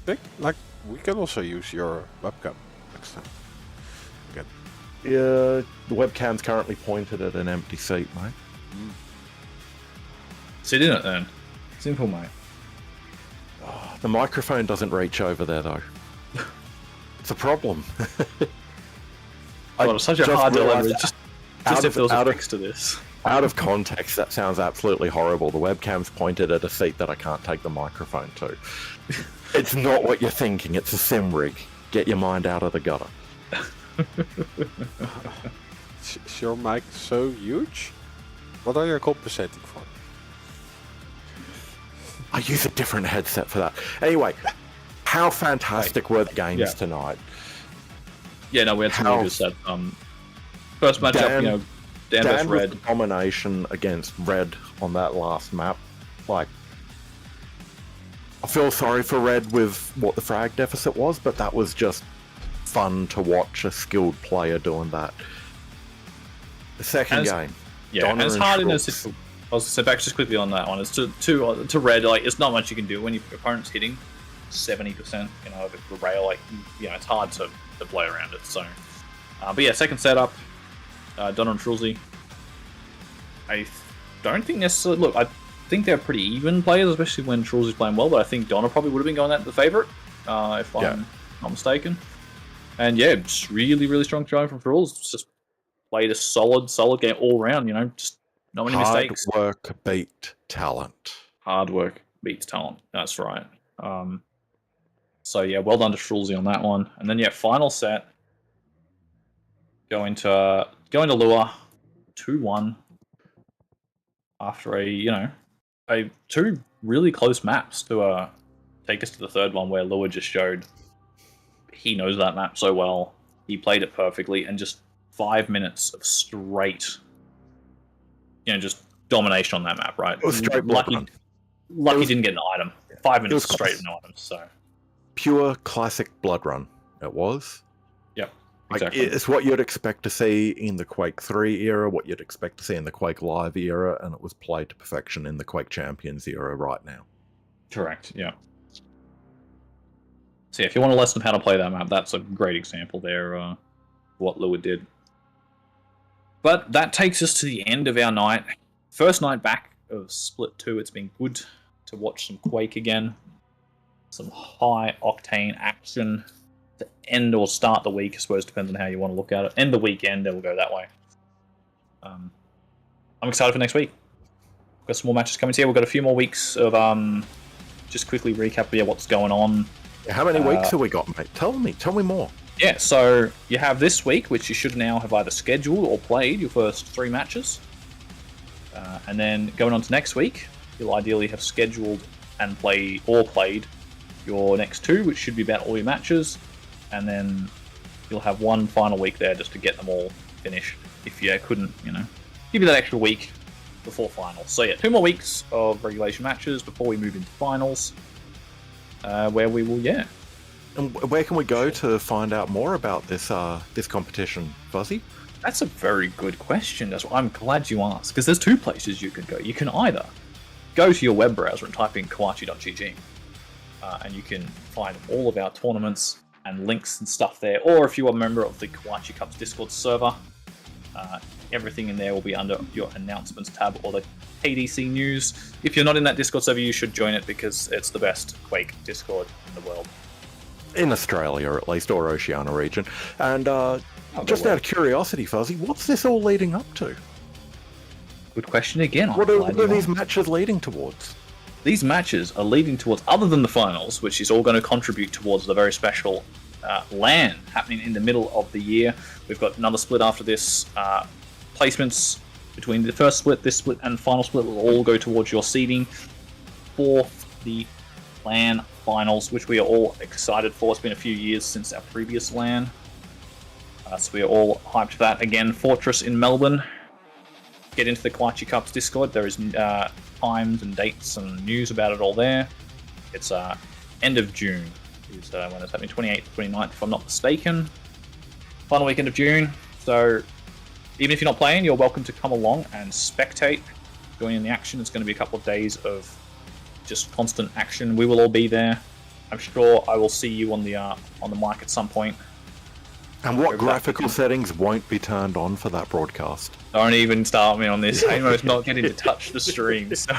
thing. Like, we can also use your webcam next time. Again. yeah. The webcam's currently pointed at an empty seat, mate. sit in it then. Simple, mate. The microphone doesn't reach over there though. It's a problem. God, it's such a just hard dilemma. realised Just out if there was a out of- fix to this. Out of context, that sounds absolutely horrible. The webcam's pointed at a seat that I can't take the microphone to. It's not what you're thinking. It's a sim rig. Get your mind out of the gutter. Is your mic so huge? What are you compensating for? I use a different headset for that. Anyway, how fantastic were the games Yeah. tonight? Yeah, no, we had some How- really good set. First matchup, Dan- you know, Dan versus Dan with Red. the domination against Red on that last map. Like, I feel sorry for Red with what the frag deficit was, but that was just fun to watch a skilled player doing that. The second As- game, Yeah, Donna and it's and hard in a Scholls. situation. I was going to say back just quickly on that one. It's to Red, like, it's not much you can do when your opponent's hitting 70%, you know, of the rail. Like, you know, it's hard to play around it. So, but yeah, second setup, Donna and Trulzy. I don't think necessarily. Look, I think they're pretty even players, especially when Trulzy's playing well. But I think Donna probably would have been going at the favorite, if I'm not mistaken. And yeah, just really, really strong showing from Trulz. Just played a solid game all round. You know, just not many Hard mistakes. work beat talent. Hard work beats talent. That's right. So yeah, well done to Trulzy on that one. And then yeah, final set. Going to Lua, 2-1. After a two really close maps to take us to the third one, where Lua just showed he knows that map so well. He played it perfectly, and just 5 minutes of straight, just domination on that map. Right? It was straight blood run. Lucky didn't get an item. 5 minutes was straight close. with no items. So Pure classic blood run. It was. yep, Like, exactly. it's what you'd expect to see in the Quake 3 era, what you'd expect to see in the Quake Live era, and it was played to perfection in the Quake Champions era right now. Correct. Yeah. So yeah, if you want a lesson of how to play that map, that's a great example there. What Lua did. But that takes us to the end of our night. First night back of Split 2. It's been good to watch some Quake again. Some high octane action to end or start the week. I suppose depends on how you want to look at it. End the weekend, it will go that way. I'm excited for next week. We've got some more matches coming here. We've got a few more weeks of just quickly recap what's going on. How many weeks have we got, mate? Tell me more. Yeah, so you have this week, which you should now have either scheduled or played your first 3 matches. And then going on to next week, you'll ideally have scheduled and played your next 2, which should be about all your matches. And then you'll have one final week there just to get them all finished. If you couldn't, give you that extra week before finals. So yeah, 2 more weeks of regulation matches before we move into finals. Where we will, And where can we go to find out more about this this competition, Fuzzy? That's a very good question. I'm glad you asked, because there's 2 places you can go. You can either go to your web browser and type in kuachi.gg, and you can find all of our tournaments and links and stuff there. Or if you're a member of the kuachicups Discord server, everything in there will be under your announcements tab or the KDC news. If you're not in that Discord server, you should join it because it's the best Quake Discord in the world. in Australia at least, or Oceania region. And just out of curiosity, Fuzzy, what's this all leading up to? Good question again. What are these matches leading towards? These matches are leading towards, other than the finals, which is all going to contribute towards the very special LAN happening in the middle of the year. We've got another split after this. Placements between the first split, this split, and final split will all go towards your seeding for the LAN finals, which we are all excited for. It's been a few years since our previous LAN. So we are all hyped for that. Again, Fortress in Melbourne. Get into the kuachicups Discord. There is times and dates and news about it all there. It's end of June is when it's happening, 28th, 29th, if I'm not mistaken. Final weekend of June. So even if you're not playing, you're welcome to come along and spectate, join in the action. It's going to be a couple of days of just constant action. We will all be there. I'm sure I will see you on the mic at some point. And what graphical settings won't be turned on for that broadcast? Don't even start me on this. Hamo's not getting to touch the stream, so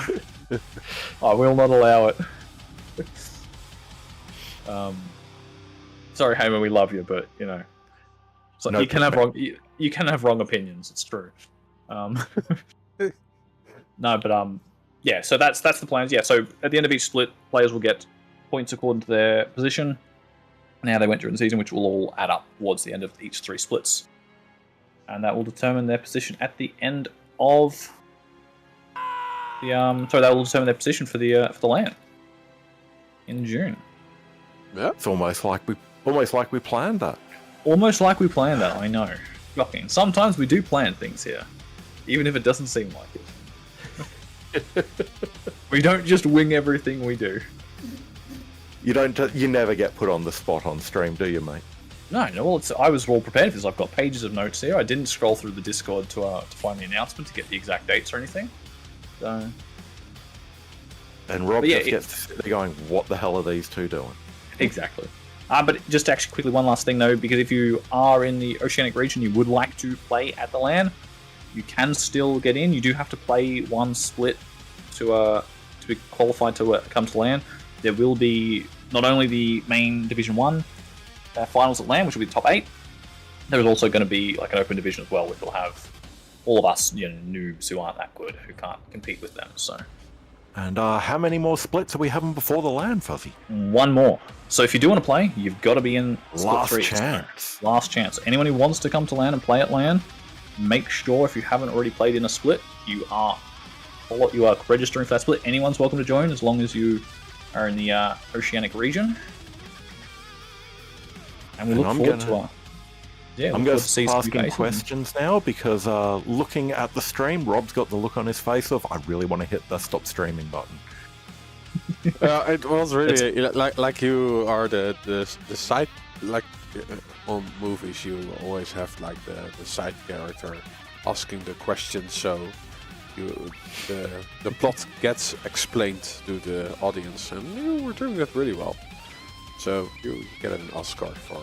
I will not allow it. Sorry, Hamo, we love you, but you know, so no, you can have wrong. You can have wrong opinions. It's true. No, but yeah. So that's the plans. Yeah. So at the end of each split, players will get points according to their position. Now they went during the season, which will all add up towards the end of each 3 splits, and that will determine their position at the end of the Sorry, that will determine their position for the LAN in June. Yeah, it's almost like we planned that. Almost like we planned that. I know. Shocking. Sometimes we do plan things here, even if it doesn't seem like it. We don't just wing everything we do. You never get put on the spot on stream, do you, mate? No. Well, I was well prepared for this. I've got pages of notes here. I didn't scroll through the Discord to find the announcement to get the exact dates or anything. So. And Rob just gets to going, what the hell are these two doing? Exactly. But just actually quickly, one last thing though, because if you are in the Oceanic region, you would like to play at the LAN, you can still get in. You do have to play one split to be qualified to come to LAN. There will be not only the main Division 1 finals at LAN, which will be the top 8, there is also going to be like an open division as well, which will have all of us, you know, noobs who aren't that good, who can't compete with them. So. And how many more splits are we having before the LAN, Fuzzy? 1 more. So if you do want to play, you've got to be in split 3. Chance. Last chance. Anyone who wants to come to LAN and play at LAN, make sure if you haven't already played in a split, you are registering for that split. Anyone's welcome to join as long as you are in the Oceanic region. And we look forward to I'm going to start asking questions now because looking at the stream, Rob's got the look on his face of, I really want to hit the stop streaming button. It was really like you are the side, like on movies you always have like the side character asking the questions, so the plot gets explained to the audience, and you were doing that really well. So you get an Oscar for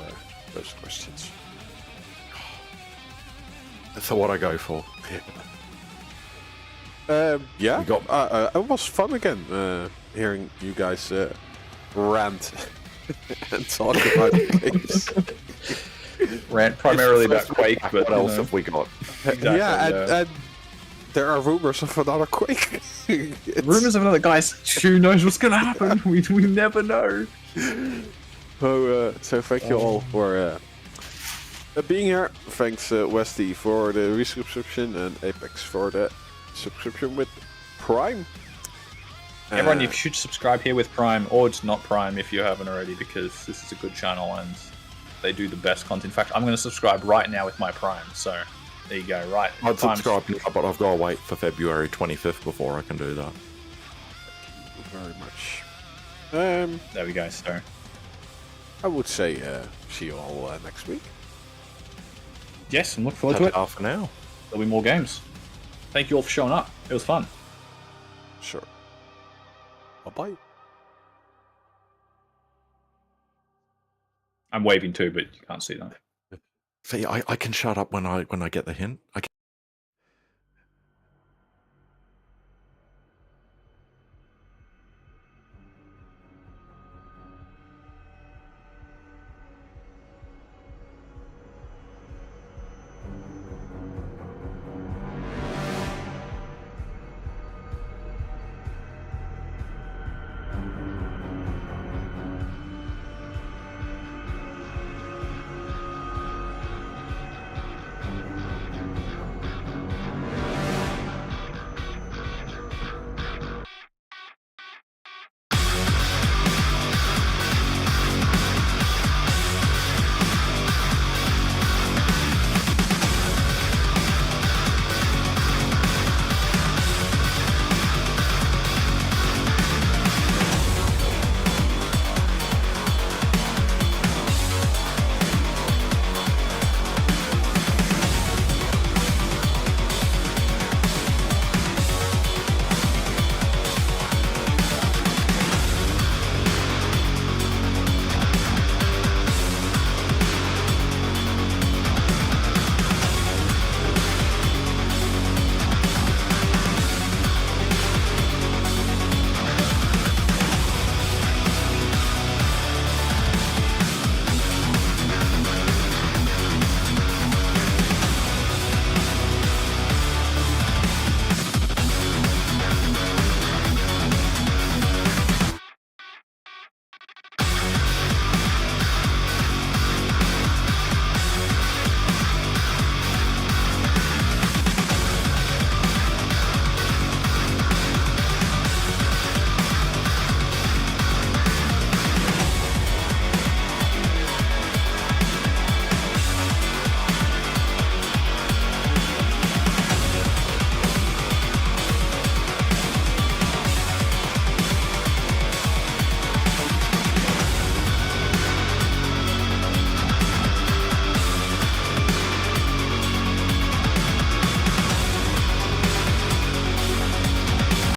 those questions. That's what I go for. Yeah, it was fun again hearing you guys rant and talk about games. Rant primarily about Quake, but what else have we got? Exactly, and there are rumors of another Quake. Rumors of another, guys. Who knows what's gonna happen? We never know. So thank you all for being here. Thanks Westy for the resubscription and Apex for the subscription with Prime. Everyone, you should subscribe here with Prime, or just not Prime if you haven't already, because this is a good channel and they do the best content. In fact, I'm going to subscribe right now with my Prime, so there you go. Right, I'd subscribe now, but I've got to wait for February 25th before I can do that. Thank you very much. There we go, so I would say see you all next week. Yes, and look forward to it. Half an hour. There'll be more games. Thank you all for showing up. It was fun. Sure. Bye-bye. I'm waving too, but you can't see that. See, I can shut up when I get the hint. I can